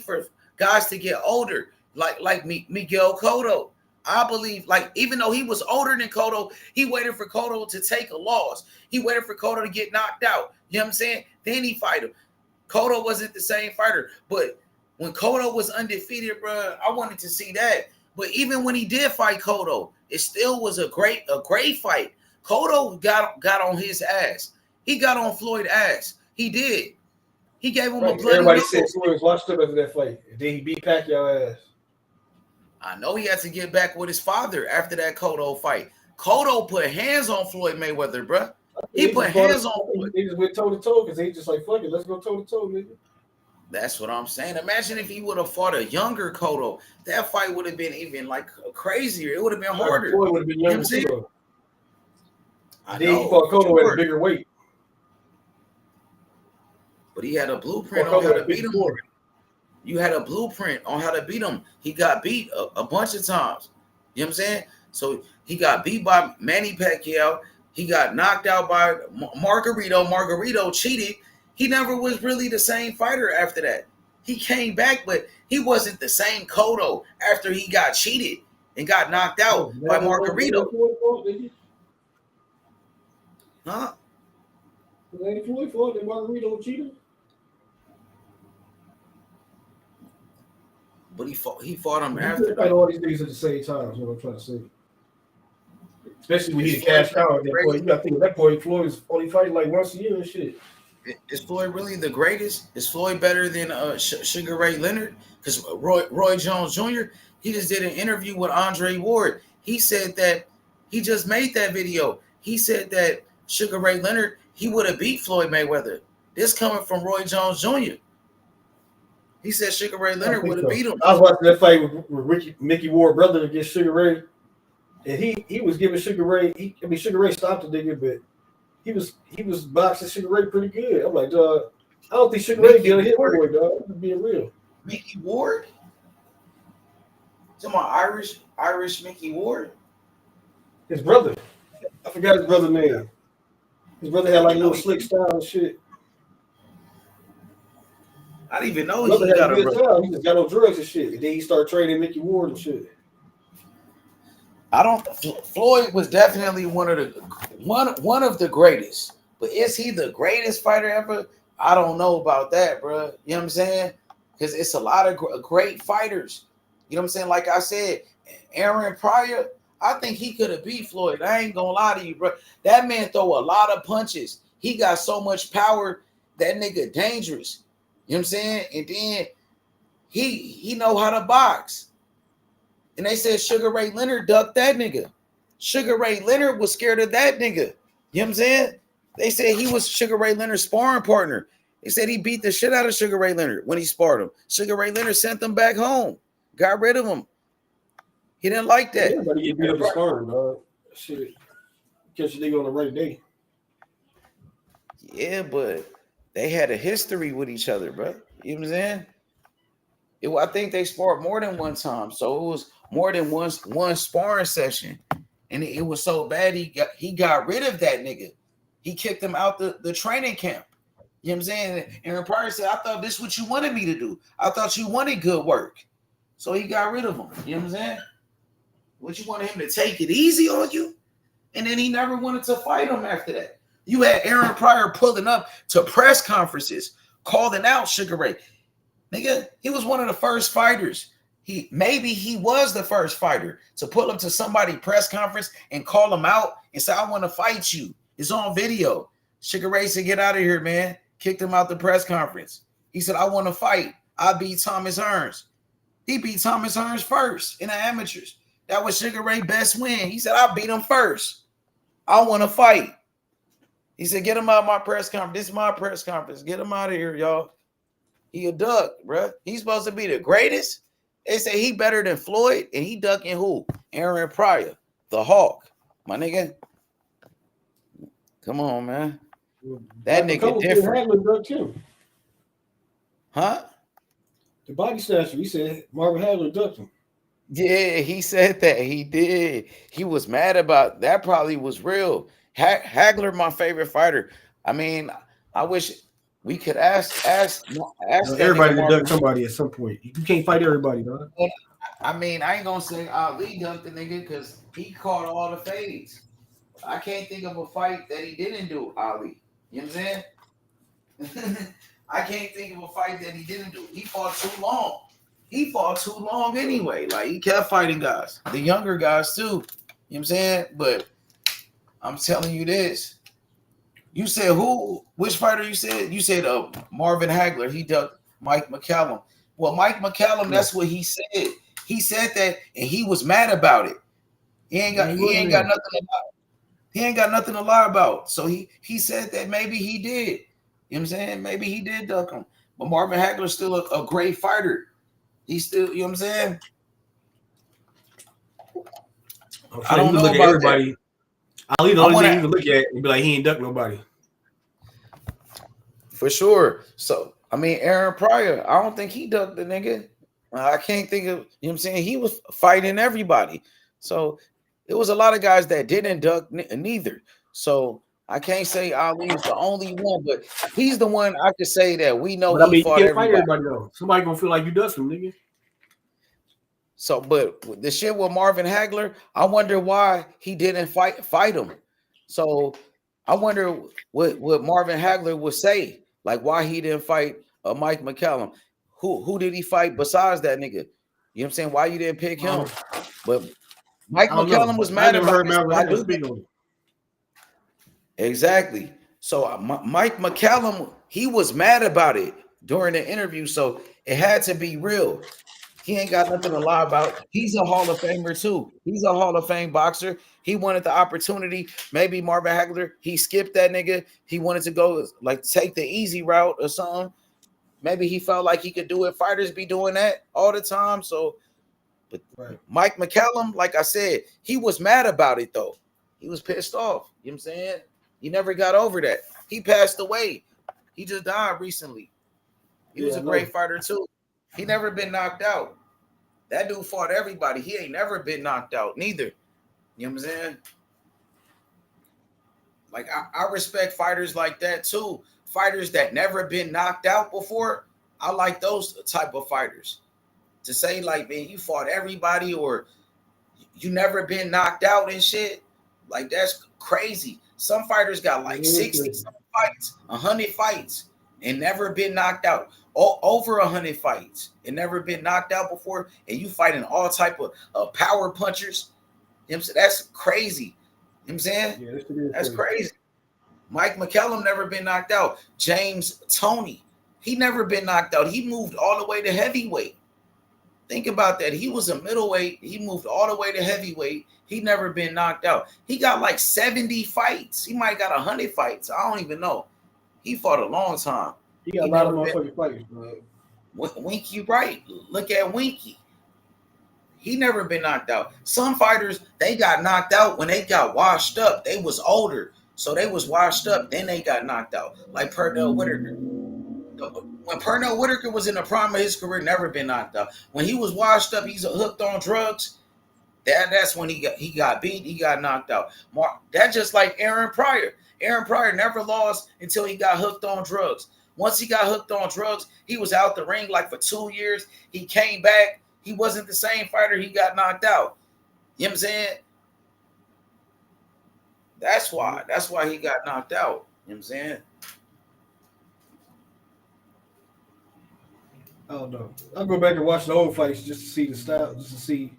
for guys to get older, like Miguel Cotto. I believe, like, even though he was older than Cotto, he waited for Cotto to take a loss. He waited for Cotto to get knocked out. You know what I'm saying? Then he fight him. Cotto wasn't the same fighter, but when Cotto was undefeated, bro, I wanted to see that. But even when he did fight Cotto, it still was a great fight. Cotto got on his ass. He got on Floyd's ass. He did. He gave him a bloody Everybody nose. said Floyd watched him after that fight. And then he beat Pacquiao ass. I know he had to get back with his father after that Cotto fight. Cotto put hands on Floyd Mayweather, bro. He put hands on Floyd. He just went toe to toe because he just like, fuck it, let's go toe to toe, nigga. That's what I'm saying. Imagine if he would have fought a younger Cotto. That fight would have been even like crazier. It would have been harder. Floyd would have been younger too. Then he fought Cotto at a bigger weight. But he had a blueprint on how to beat him. You had a blueprint on how to beat him. He got beat a bunch of times. You know what I'm saying? So he got beat by Manny Pacquiao. He got knocked out by Margarito. Margarito cheated. He never was really the same fighter after that. He came back, but he wasn't the same Cotto after he got cheated and got knocked out by Margarito. Huh? Ain't Floyd fought that Margarito cheated? But he fought him after. Fight all these niggas at the same time is what I'm trying to say. Especially when he cashed out at that point. You got to think at that point, Floyd's only fighting like once a year and shit. Is Floyd really the greatest? Is Floyd better than Sugar Ray Leonard? Because Roy Jones Jr., he just did an interview with Andre Ward. He said that he just made that video. He said that Sugar Ray Leonard, he would have beat Floyd Mayweather. This coming from Roy Jones Jr. He said Sugar Ray Leonard would have beat him. I was watching that fight with Mickey Ward brother against Sugar Ray, and he was giving Sugar Ray. Sugar Ray stopped the nigga, but he was boxing Sugar Ray pretty good. I'm like, dog, I don't think Sugar Ray get a hit for it, dog. I'm being real. Mickey Ward? Talking about Irish Mickey Ward? His brother. I forgot his brother's name. His brother had like a little slick style and shit. I didn't even know Brother he had got a a good brother. time. He just got on drugs and shit. And then he started training Mickey Ward and shit. Floyd was definitely one of the greatest. But is he the greatest fighter ever? I don't know about that, bro. You know what I'm saying? Because it's a lot of great fighters. You know what I'm saying? Like I said, Aaron Pryor, I think he could have beat Floyd. I ain't gonna lie to you, bro. That man throw a lot of punches. He got so much power. That nigga dangerous. You know what I'm saying? And then he know how to box. And they said Sugar Ray Leonard ducked that nigga. Sugar Ray Leonard was scared of that nigga. You know what I'm saying? They said he was Sugar Ray Leonard's sparring partner. They said he beat the shit out of Sugar Ray Leonard when he sparred him. Sugar Ray Leonard sent them back home. Got rid of him. He didn't like that. Everybody get beat up in sparring, dog. Shit. Catch a nigga on the right day. Yeah, but they had a history with each other, bro. You know what I'm saying? I think they sparred more than one time. So it was more than one sparring session. And it was so bad he got rid of that nigga. He kicked him out the training camp. You know what I'm saying? Aaron Pryor said, I thought this is what you wanted me to do. I thought you wanted good work. So he got rid of him. You know what I'm saying? What, you wanted him to take it easy on you? And then he never wanted to fight him after that. You had Aaron Pryor pulling up to press conferences, calling out Sugar Ray. Nigga, he was one of the first fighters. Maybe he was the first fighter to pull up to somebody's press conference and call him out and say, I want to fight you. It's on video. Sugar Ray said, get out of here, man. Kicked him out the press conference. He said, I want to fight. I beat Thomas Hearns. He beat Thomas Hearns first in the amateurs. That was Sugar Ray's best win. He said, I beat him first. I want to fight. He said, get him out of my press conference. This is my press conference. Get him out of here, y'all. He a duck, bro. He's supposed to be the greatest. They say he better than Floyd, and he ducking who? Aaron Pryor, the Hawk. My nigga. Come on, man. That nigga different. Huh? The body snatcher. He said Marvin Hagler ducked him. Yeah, he said that. He did. He was mad about that. Probably was real. Hagler, my favorite fighter. I mean, I wish we could ask everybody to duck somebody at some point. You can't fight everybody, dog. I mean, I ain't gonna say Ali dunked the nigga because he caught all the fades. I can't think of a fight that he didn't do, Ali. You know what I'm saying? I can't think of a fight that he didn't do. He fought too long. He fought too long anyway. Like, he kept fighting guys, the younger guys too. You know what I'm saying? But I'm telling you this. You said who? Which fighter you said? You said Marvin Hagler. He ducked Mike McCallum. Well, Mike McCallum, that's what he said. He said that, and he was mad about it. He ain't got nothing to lie about. So he said that maybe he did. You know what I'm saying? Maybe he did duck him. But Marvin Hagler's still a great fighter. He's still, you know what I'm saying? I don't know about everybody. Ali, the only thing you can look at and be like, he ain't duck nobody. For sure. So, I mean, Aaron Pryor, I don't think he ducked the nigga. I can't think of, you know what I'm saying? He was fighting everybody. So, it was a lot of guys that didn't duck neither. So, I can't say Ali is the only one, but he's the one I could say that we know he fought everybody. Though. Somebody gonna feel like you ducked him, nigga. So, but the shit with Marvin Hagler, I wonder why he didn't fight him. So, I wonder what Marvin Hagler would say, like why he didn't fight Mike McCallum. Who did he fight besides that nigga? You know what I'm saying? Why you didn't pick him? But Mike McCallum was mad about it. Exactly. So Mike McCallum, he was mad about it during the interview. So it had to be real. He ain't got nothing to lie about. He's a Hall of Famer too. He's a Hall of Fame boxer. He wanted the opportunity. Maybe Marvin Hagler, he skipped that nigga. He wanted to go like take the easy route or something. Maybe he felt like he could do it. Fighters be doing that all the time. So, but Mike McCallum, like I said, he was mad about it though. He was pissed off. You know what I'm saying? He never got over that. He passed away. He just died recently. He was a great fighter too. He never been knocked out. That dude fought everybody. He ain't never been knocked out neither. You know what I'm saying? Like I respect fighters like that too. Fighters that never been knocked out before. I like those type of fighters. To say like, man, you fought everybody or you never been knocked out and shit, like that's crazy. Some fighters got like 60 fights, 100 fights, and never been knocked out. Over 100 fights and never been knocked out before, and you fighting all type of power punchers. You know what I'm saying? That's crazy. You know what I'm saying? Yeah, that's crazy. Mike McCallum never been knocked out. James Toney, he never been knocked out. He moved all the way to heavyweight. Think about that. He was a middleweight. He moved all the way to heavyweight. He never been knocked out. He got like 70 fights. He might got 100 fights. I don't even know. He fought a long time. He got a lot of motherfucking fights, bro. Winky, right? Look at Winky. He never been knocked out. Some fighters, they got knocked out when they got washed up. They was older, so they was washed up. Then they got knocked out. Like Pernell Whitaker. When Pernell Whitaker was in the prime of his career, never been knocked out. When he was washed up, he's hooked on drugs. That's when he got beat. He got knocked out. That's just like Aaron Pryor. Aaron Pryor never lost until he got hooked on drugs. Once he got hooked on drugs, he was out the ring like for 2 years. He came back. He wasn't the same fighter. He got knocked out. You know what I'm saying? That's why he got knocked out. You know what I'm saying? I don't know. I'll go back and watch the old fights just to see the style, just to see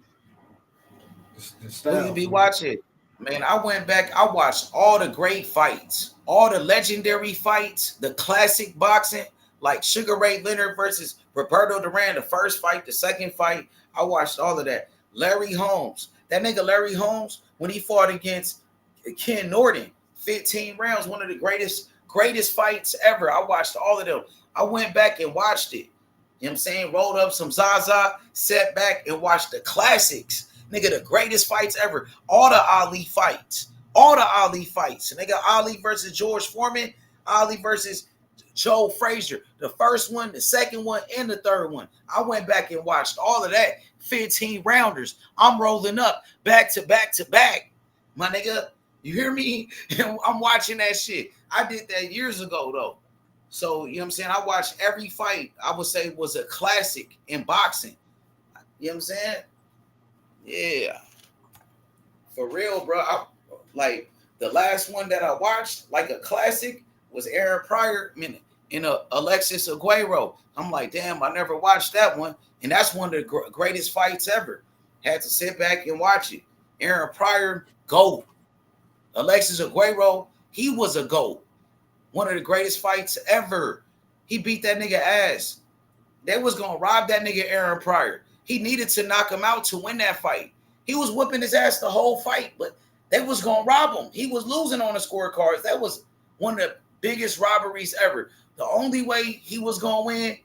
the style. Who you be watching? Man, I went back. I watched all the great fights, all the legendary fights, the classic boxing, like Sugar Ray Leonard versus Roberto Duran, the first fight, the second fight. I watched all of that. Larry Holmes, that nigga Larry Holmes, when he fought against Ken Norton, 15 rounds, one of the greatest fights ever. I watched all of them. I went back and watched it. You know what I'm saying? Rolled up some Zaza, sat back and watched the classics. Nigga, the greatest fights ever. All the Ali fights. Nigga, Ali versus George Foreman. Ali versus Joe Frazier. The first one, the second one, and the third one. I went back and watched all of that. 15 rounders. I'm rolling up back to back to back. My nigga, you hear me? I'm watching that shit. I did that years ago, though. So, you know what I'm saying? I watched every fight I would say was a classic in boxing. You know what I'm saying? Yeah. For real, bro. Like, the last one that I watched, like a classic, was Aaron Pryor in Alexis Aguero. I'm like, damn, I never watched that one. And that's one of the greatest fights ever. Had to sit back and watch it. Aaron Pryor, GOAT. Alexis Aguero, he was a GOAT. One of the greatest fights ever. He beat that nigga ass. They was going to rob that nigga Aaron Pryor. He needed to knock him out to win that fight. He was whooping his ass the whole fight, but they was going to rob him. He was losing on the scorecards. That was one of the biggest robberies ever. The only way he was going to win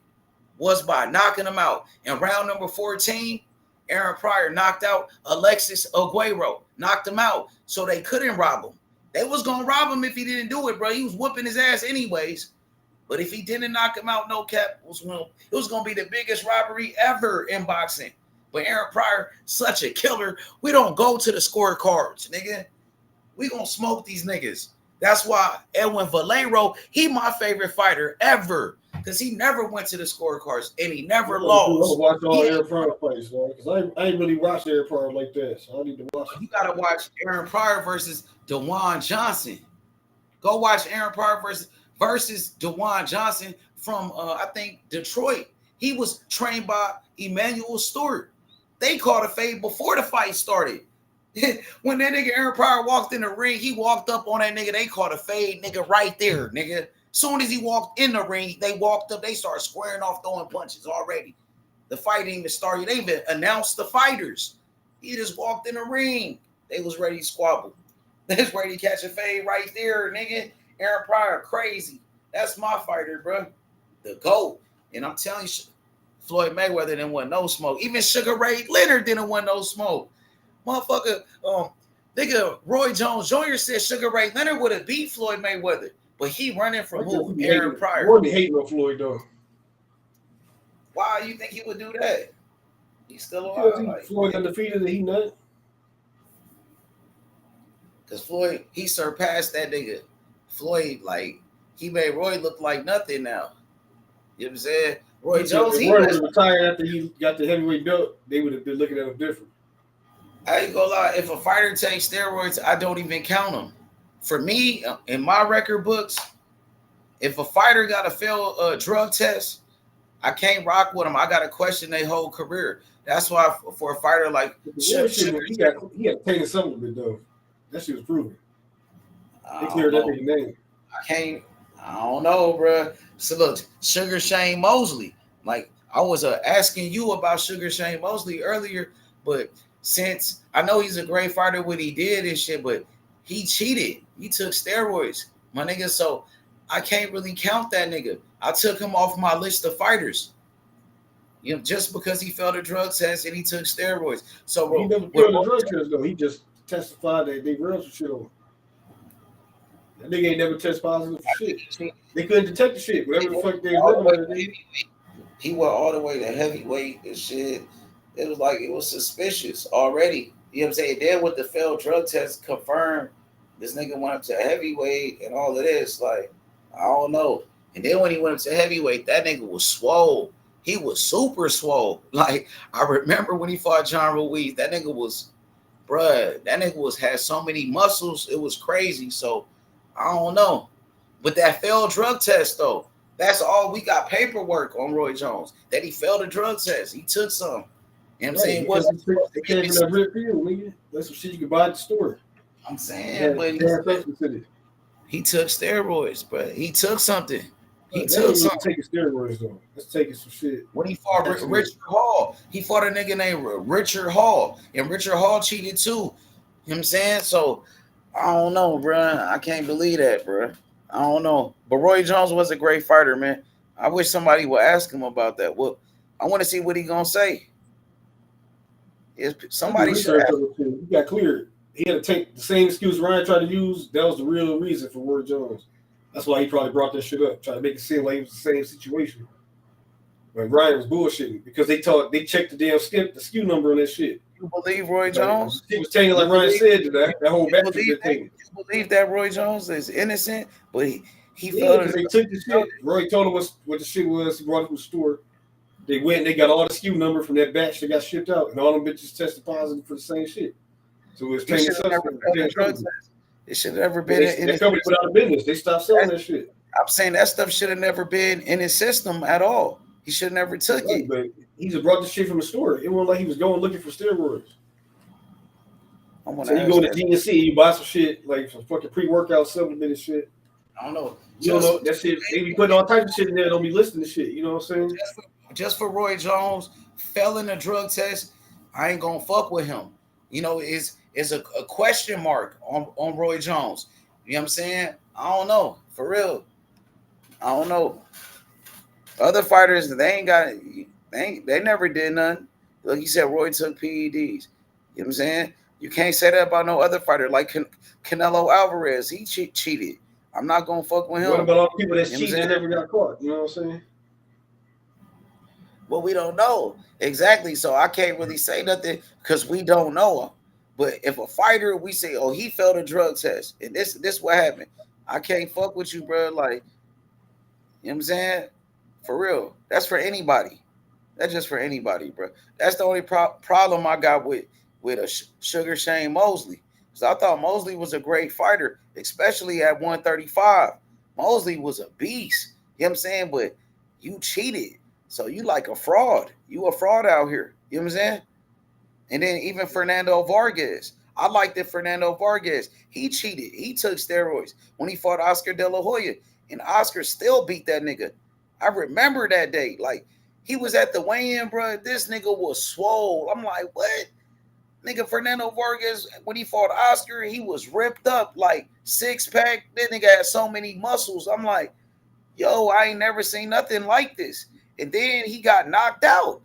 was by knocking him out. In round number 14, Aaron Pryor knocked out Alexis Aguero. Knocked him out, so they couldn't rob him. They was going to rob him if he didn't do it, bro. He was whooping his ass anyways. But if he didn't knock him out, no cap, it was going to be the biggest robbery ever in boxing. But Aaron Pryor, such a killer. We don't go to the scorecards, nigga. We going to smoke these niggas. That's why Edwin Valero, he my favorite fighter ever. Because he never went to the scorecards and he never lost. I watch all Aaron Pryor fights, man. Because I ain't really watched Aaron Pryor like that. So I need to watch it. You got to watch Aaron Pryor versus DeJuan Johnson. Go watch Aaron Pryor versus DeJuan Johnson from, I think, Detroit. He was trained by Emmanuel Stewart. They called a fade before the fight started. When that nigga Aaron Pryor walked in the ring, he walked up on that nigga. They called a fade, nigga, right there, nigga. Soon as he walked in the ring, they walked up. They started squaring off, throwing punches already. The fight didn't even start. They even announced the fighters. He just walked in the ring. They was ready to squabble. They was ready to catch a fade right there, nigga. Aaron Pryor, crazy. That's my fighter, bro. The GOAT. And I'm telling you, Floyd Mayweather didn't want no smoke. Even Sugar Ray Leonard didn't want no smoke. Motherfucker, nigga, Roy Jones Jr. said Sugar Ray Leonard would have beat Floyd Mayweather. But he running from who? Aaron Pryor. Roy be hating on Floyd, though. Why you think he would do that? He's still alive. Like, Floyd undefeated and he nut. Because Floyd, he surpassed that nigga. Floyd, like, he made Roy look like nothing now. You know what I'm saying? Roy Jones, if Roy would have retired after he got the heavyweight belt, they would have been looking at him different. I ain't gonna lie. If a fighter takes steroids, I don't even count them. For me, in my record books, if a fighter got to fail a drug test, I can't rock with them. I got to question their whole career. That's why for a fighter like he had taken some of it though. That shit was proven. They cleared that nigga name. I don't know, bro. So look, Sugar Shane Mosley. Like I was asking you about Sugar Shane Mosley earlier, but since I know he's a great fighter, what he did and shit, but he cheated. He took steroids, my nigga. So I can't really count that nigga. I took him off my list of fighters. You know, just because he failed a drug test and he took steroids. So bro, he never failed a drug test though. He just testified that they rubbed some shit on him. That nigga ain't never test positive for shit. They couldn't detect the shit. Whatever the fuck they were. He went all the way to heavyweight and shit. It was like it was suspicious already. You know what I'm saying? Then with the failed drug test confirmed, this nigga went up to heavyweight and all of this. Like, I don't know. And then when he went up to heavyweight, that nigga was swole. He was super swole. Like, I remember when he fought John Ruiz, that nigga was, bruh, that nigga had so many muscles. It was crazy. So, I don't know. With that failed drug test, though, that's all we got paperwork on Roy Jones. That he failed a drug test. He took some. You know what I'm saying? That's some shit you can buy at the store. I'm saying, but he took steroids, but he took something. He took something. Taking steroids though. Let's take some shit. When he fought Richard Hall, he fought a nigga named Richard Hall, and Richard Hall cheated too. You know what I'm saying? So I don't know, bro. I can't believe that, bro. I don't know. But Roy Jones was a great fighter, man. I wish somebody would ask him about that. Well, I want to see what he gonna say. Somebody should ask. He got cleared. He had to take the same excuse Ryan tried to use. That was the real reason for Roy Jones. That's why he probably brought that shit up, trying to make it seem like it was the same situation. But Ryan was bullshitting because they checked the damn SKU number on that shit. You believe Roy Jones? He was taking like Ryan said that whole back was taken. You believe that Roy Jones is innocent, but he felt they took the shit. Roy told him what the shit was. He brought it from the store. They went and they got all the SKU number from that batch that got shipped out, and all them bitches tested positive for the same shit. So it was taking substance. It should have never been in his company put out of business. They stopped selling that shit. I'm saying that stuff should have never been in his system at all. He should have never took it. But he just brought the shit from the store. It wasn't like he was going looking for steroids. So you go to GNC, you buy some shit, like some fucking pre-workout supplement shit. I don't know. You don't know that shit. They be putting all types of shit in there. Don't be listening to shit. You know what I'm saying? Just for Roy Jones failing a drug test, I ain't gonna fuck with him. You know, is a question mark on Roy Jones. You know what I'm saying? I don't know. For real. I don't know. Other fighters, they never did nothing. Like you said, Roy took PEDs. You know what I'm saying? You can't say that about no other fighter. Like Canelo Alvarez, he cheated. I'm not gonna fuck with him. What about all the people that cheated and never got caught? You know what I'm saying? Well, we don't know exactly, so I can't really say nothing because we don't know him. But if a fighter, we say, oh, he failed a drug test, and this what happened, I can't fuck with you, bro. Like, you know what I'm saying? For real. That's for anybody. That's just for anybody, bro. That's the only problem I got with a Sugar Shane Mosley. Because I thought Mosley was a great fighter, especially at 135. Mosley was a beast. You know what I'm saying? But you cheated. So you like a fraud. You a fraud out here. You know what I'm saying? And then even Fernando Vargas. I like that Fernando Vargas. He cheated. He took steroids when he fought Oscar De La Hoya. And Oscar still beat that nigga. I remember that day. Like, he was at the weigh-in, bro. This nigga was swole. I'm like, what? Nigga, Fernando Vargas, when he fought Oscar, he was ripped up, like six-pack. That nigga had so many muscles. I'm like, yo, I ain't never seen nothing like this. And then he got knocked out.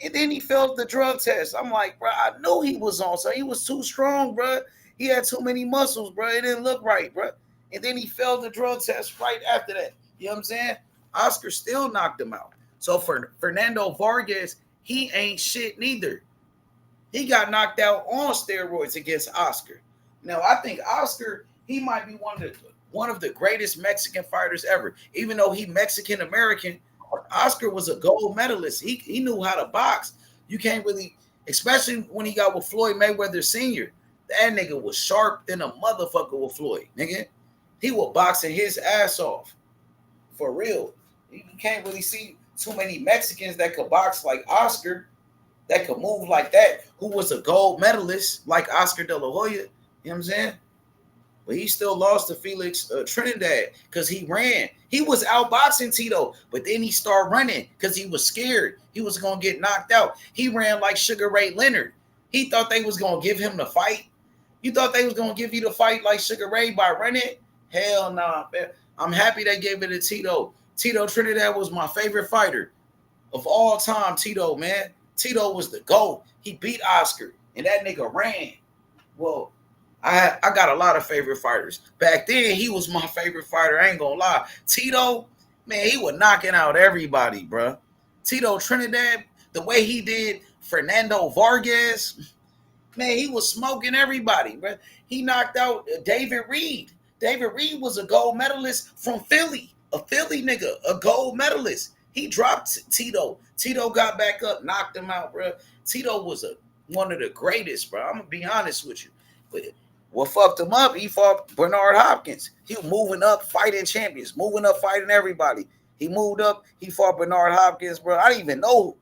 And then he failed the drug test. I'm like, bro, I knew he was on. So he was too strong, bro. He had too many muscles, bro. It didn't look right, bro. And then he failed the drug test right after that. You know what I'm saying? Oscar still knocked him out. So for Fernando Vargas, he ain't shit neither. He got knocked out on steroids against Oscar. Now, I think Oscar, he might be one of the greatest Mexican fighters ever. Even though he Mexican-American, Oscar was a gold medalist. He knew how to box. You can't really, especially when he got with Floyd Mayweather Sr. That nigga was sharp than a motherfucker with Floyd, nigga. He was boxing his ass off. For real. You can't really see too many Mexicans that could box like Oscar, that could move like that, who was a gold medalist like Oscar De La Hoya. You know what I'm saying? But he still lost to Felix Trinidad because he ran. He was outboxing Tito, but then he started running because he was scared. He was going to get knocked out. He ran like Sugar Ray Leonard. He thought they was going to give him the fight. You thought they was going to give you the fight like Sugar Ray by running? Hell nah, man. I'm happy they gave it to Tito. Tito Trinidad was my favorite fighter of all time, Tito, man. Tito was the GOAT. He beat Oscar, and that nigga ran. Well, I got a lot of favorite fighters. Back then, he was my favorite fighter. I ain't gonna lie. Tito, man, he was knocking out everybody, bro. Tito Trinidad, the way he did Fernando Vargas, man, he was smoking everybody, bro. He knocked out David Reed. David Reed was a gold medalist from Philly, a Philly nigga, a gold medalist. He dropped Tito. Tito got back up, knocked him out, bro. Tito was one of the greatest, bro. I'm gonna be honest with you. But what fucked him up, he fought Bernard Hopkins. He was moving up, fighting champions, moving up, fighting everybody. He moved up, he fought Bernard Hopkins, bro. I didn't even know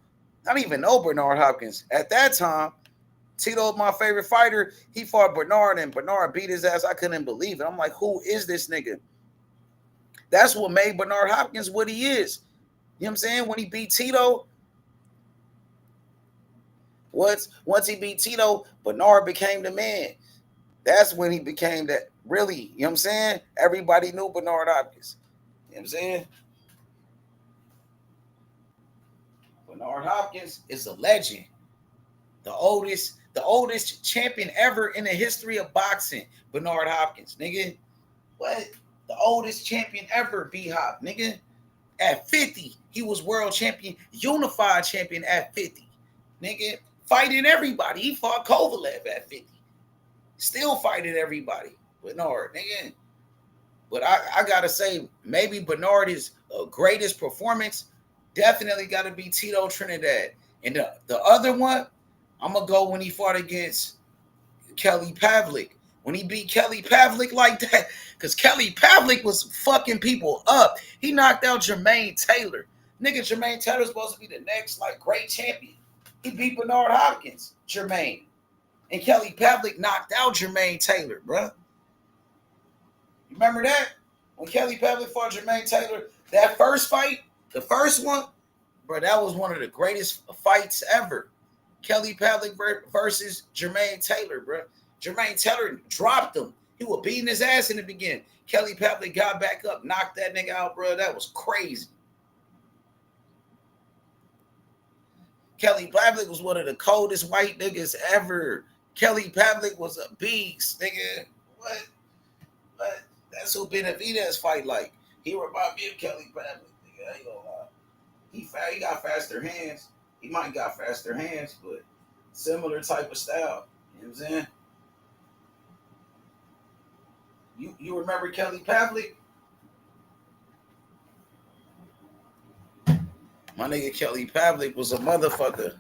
Bernard Hopkins. At that time, Tito's my favorite fighter. He fought Bernard, and Bernard beat his ass. I couldn't believe it. I'm like, who is this nigga? That's what made Bernard Hopkins what he is. You know what I'm saying? When he beat Tito, once he beat Tito, Bernard became the man. That's when he became that, really, you know what I'm saying? Everybody knew Bernard Hopkins. You know what I'm saying? Bernard Hopkins is a legend. The oldest champion ever in the history of boxing. Bernard Hopkins, nigga. What? The oldest champion ever, B-Hop, nigga. At 50, he was world champion, unified champion at 50. Nigga, fighting everybody. He fought Kovalev at 50. Still fighting everybody. Bernard, nigga. But I gotta say, maybe Bernard's greatest performance definitely gotta be Tito Trinidad. And the other one, I'm gonna go when he fought against Kelly Pavlik. When he beat Kelly Pavlik like that, because Kelly Pavlik was fucking people up. He knocked out Jermaine Taylor. Nigga, Jermaine Taylor's supposed to be the next like great champion. He beat Bernard Hopkins, Jermaine. And Kelly Pavlik knocked out Jermaine Taylor, bro. You remember that? When Kelly Pavlik fought Jermaine Taylor, that first fight, the first one, bro, that was one of the greatest fights ever. Kelly Pavlik versus Jermaine Taylor, bro. Jermaine Taylor dropped him. He was beating his ass in the beginning. Kelly Pavlik got back up, knocked that nigga out, bro. That was crazy. Kelly Pavlik was one of the coldest white niggas ever. Kelly Pavlik was a beast, nigga. What? That's who Benavidez fight like. He reminded me of Kelly Pavlik, nigga. I ain't gonna lie. He got faster hands. He might got faster hands, but similar type of style. You know what I'm saying? You remember Kelly Pavlik? My nigga Kelly Pavlik was a motherfucker.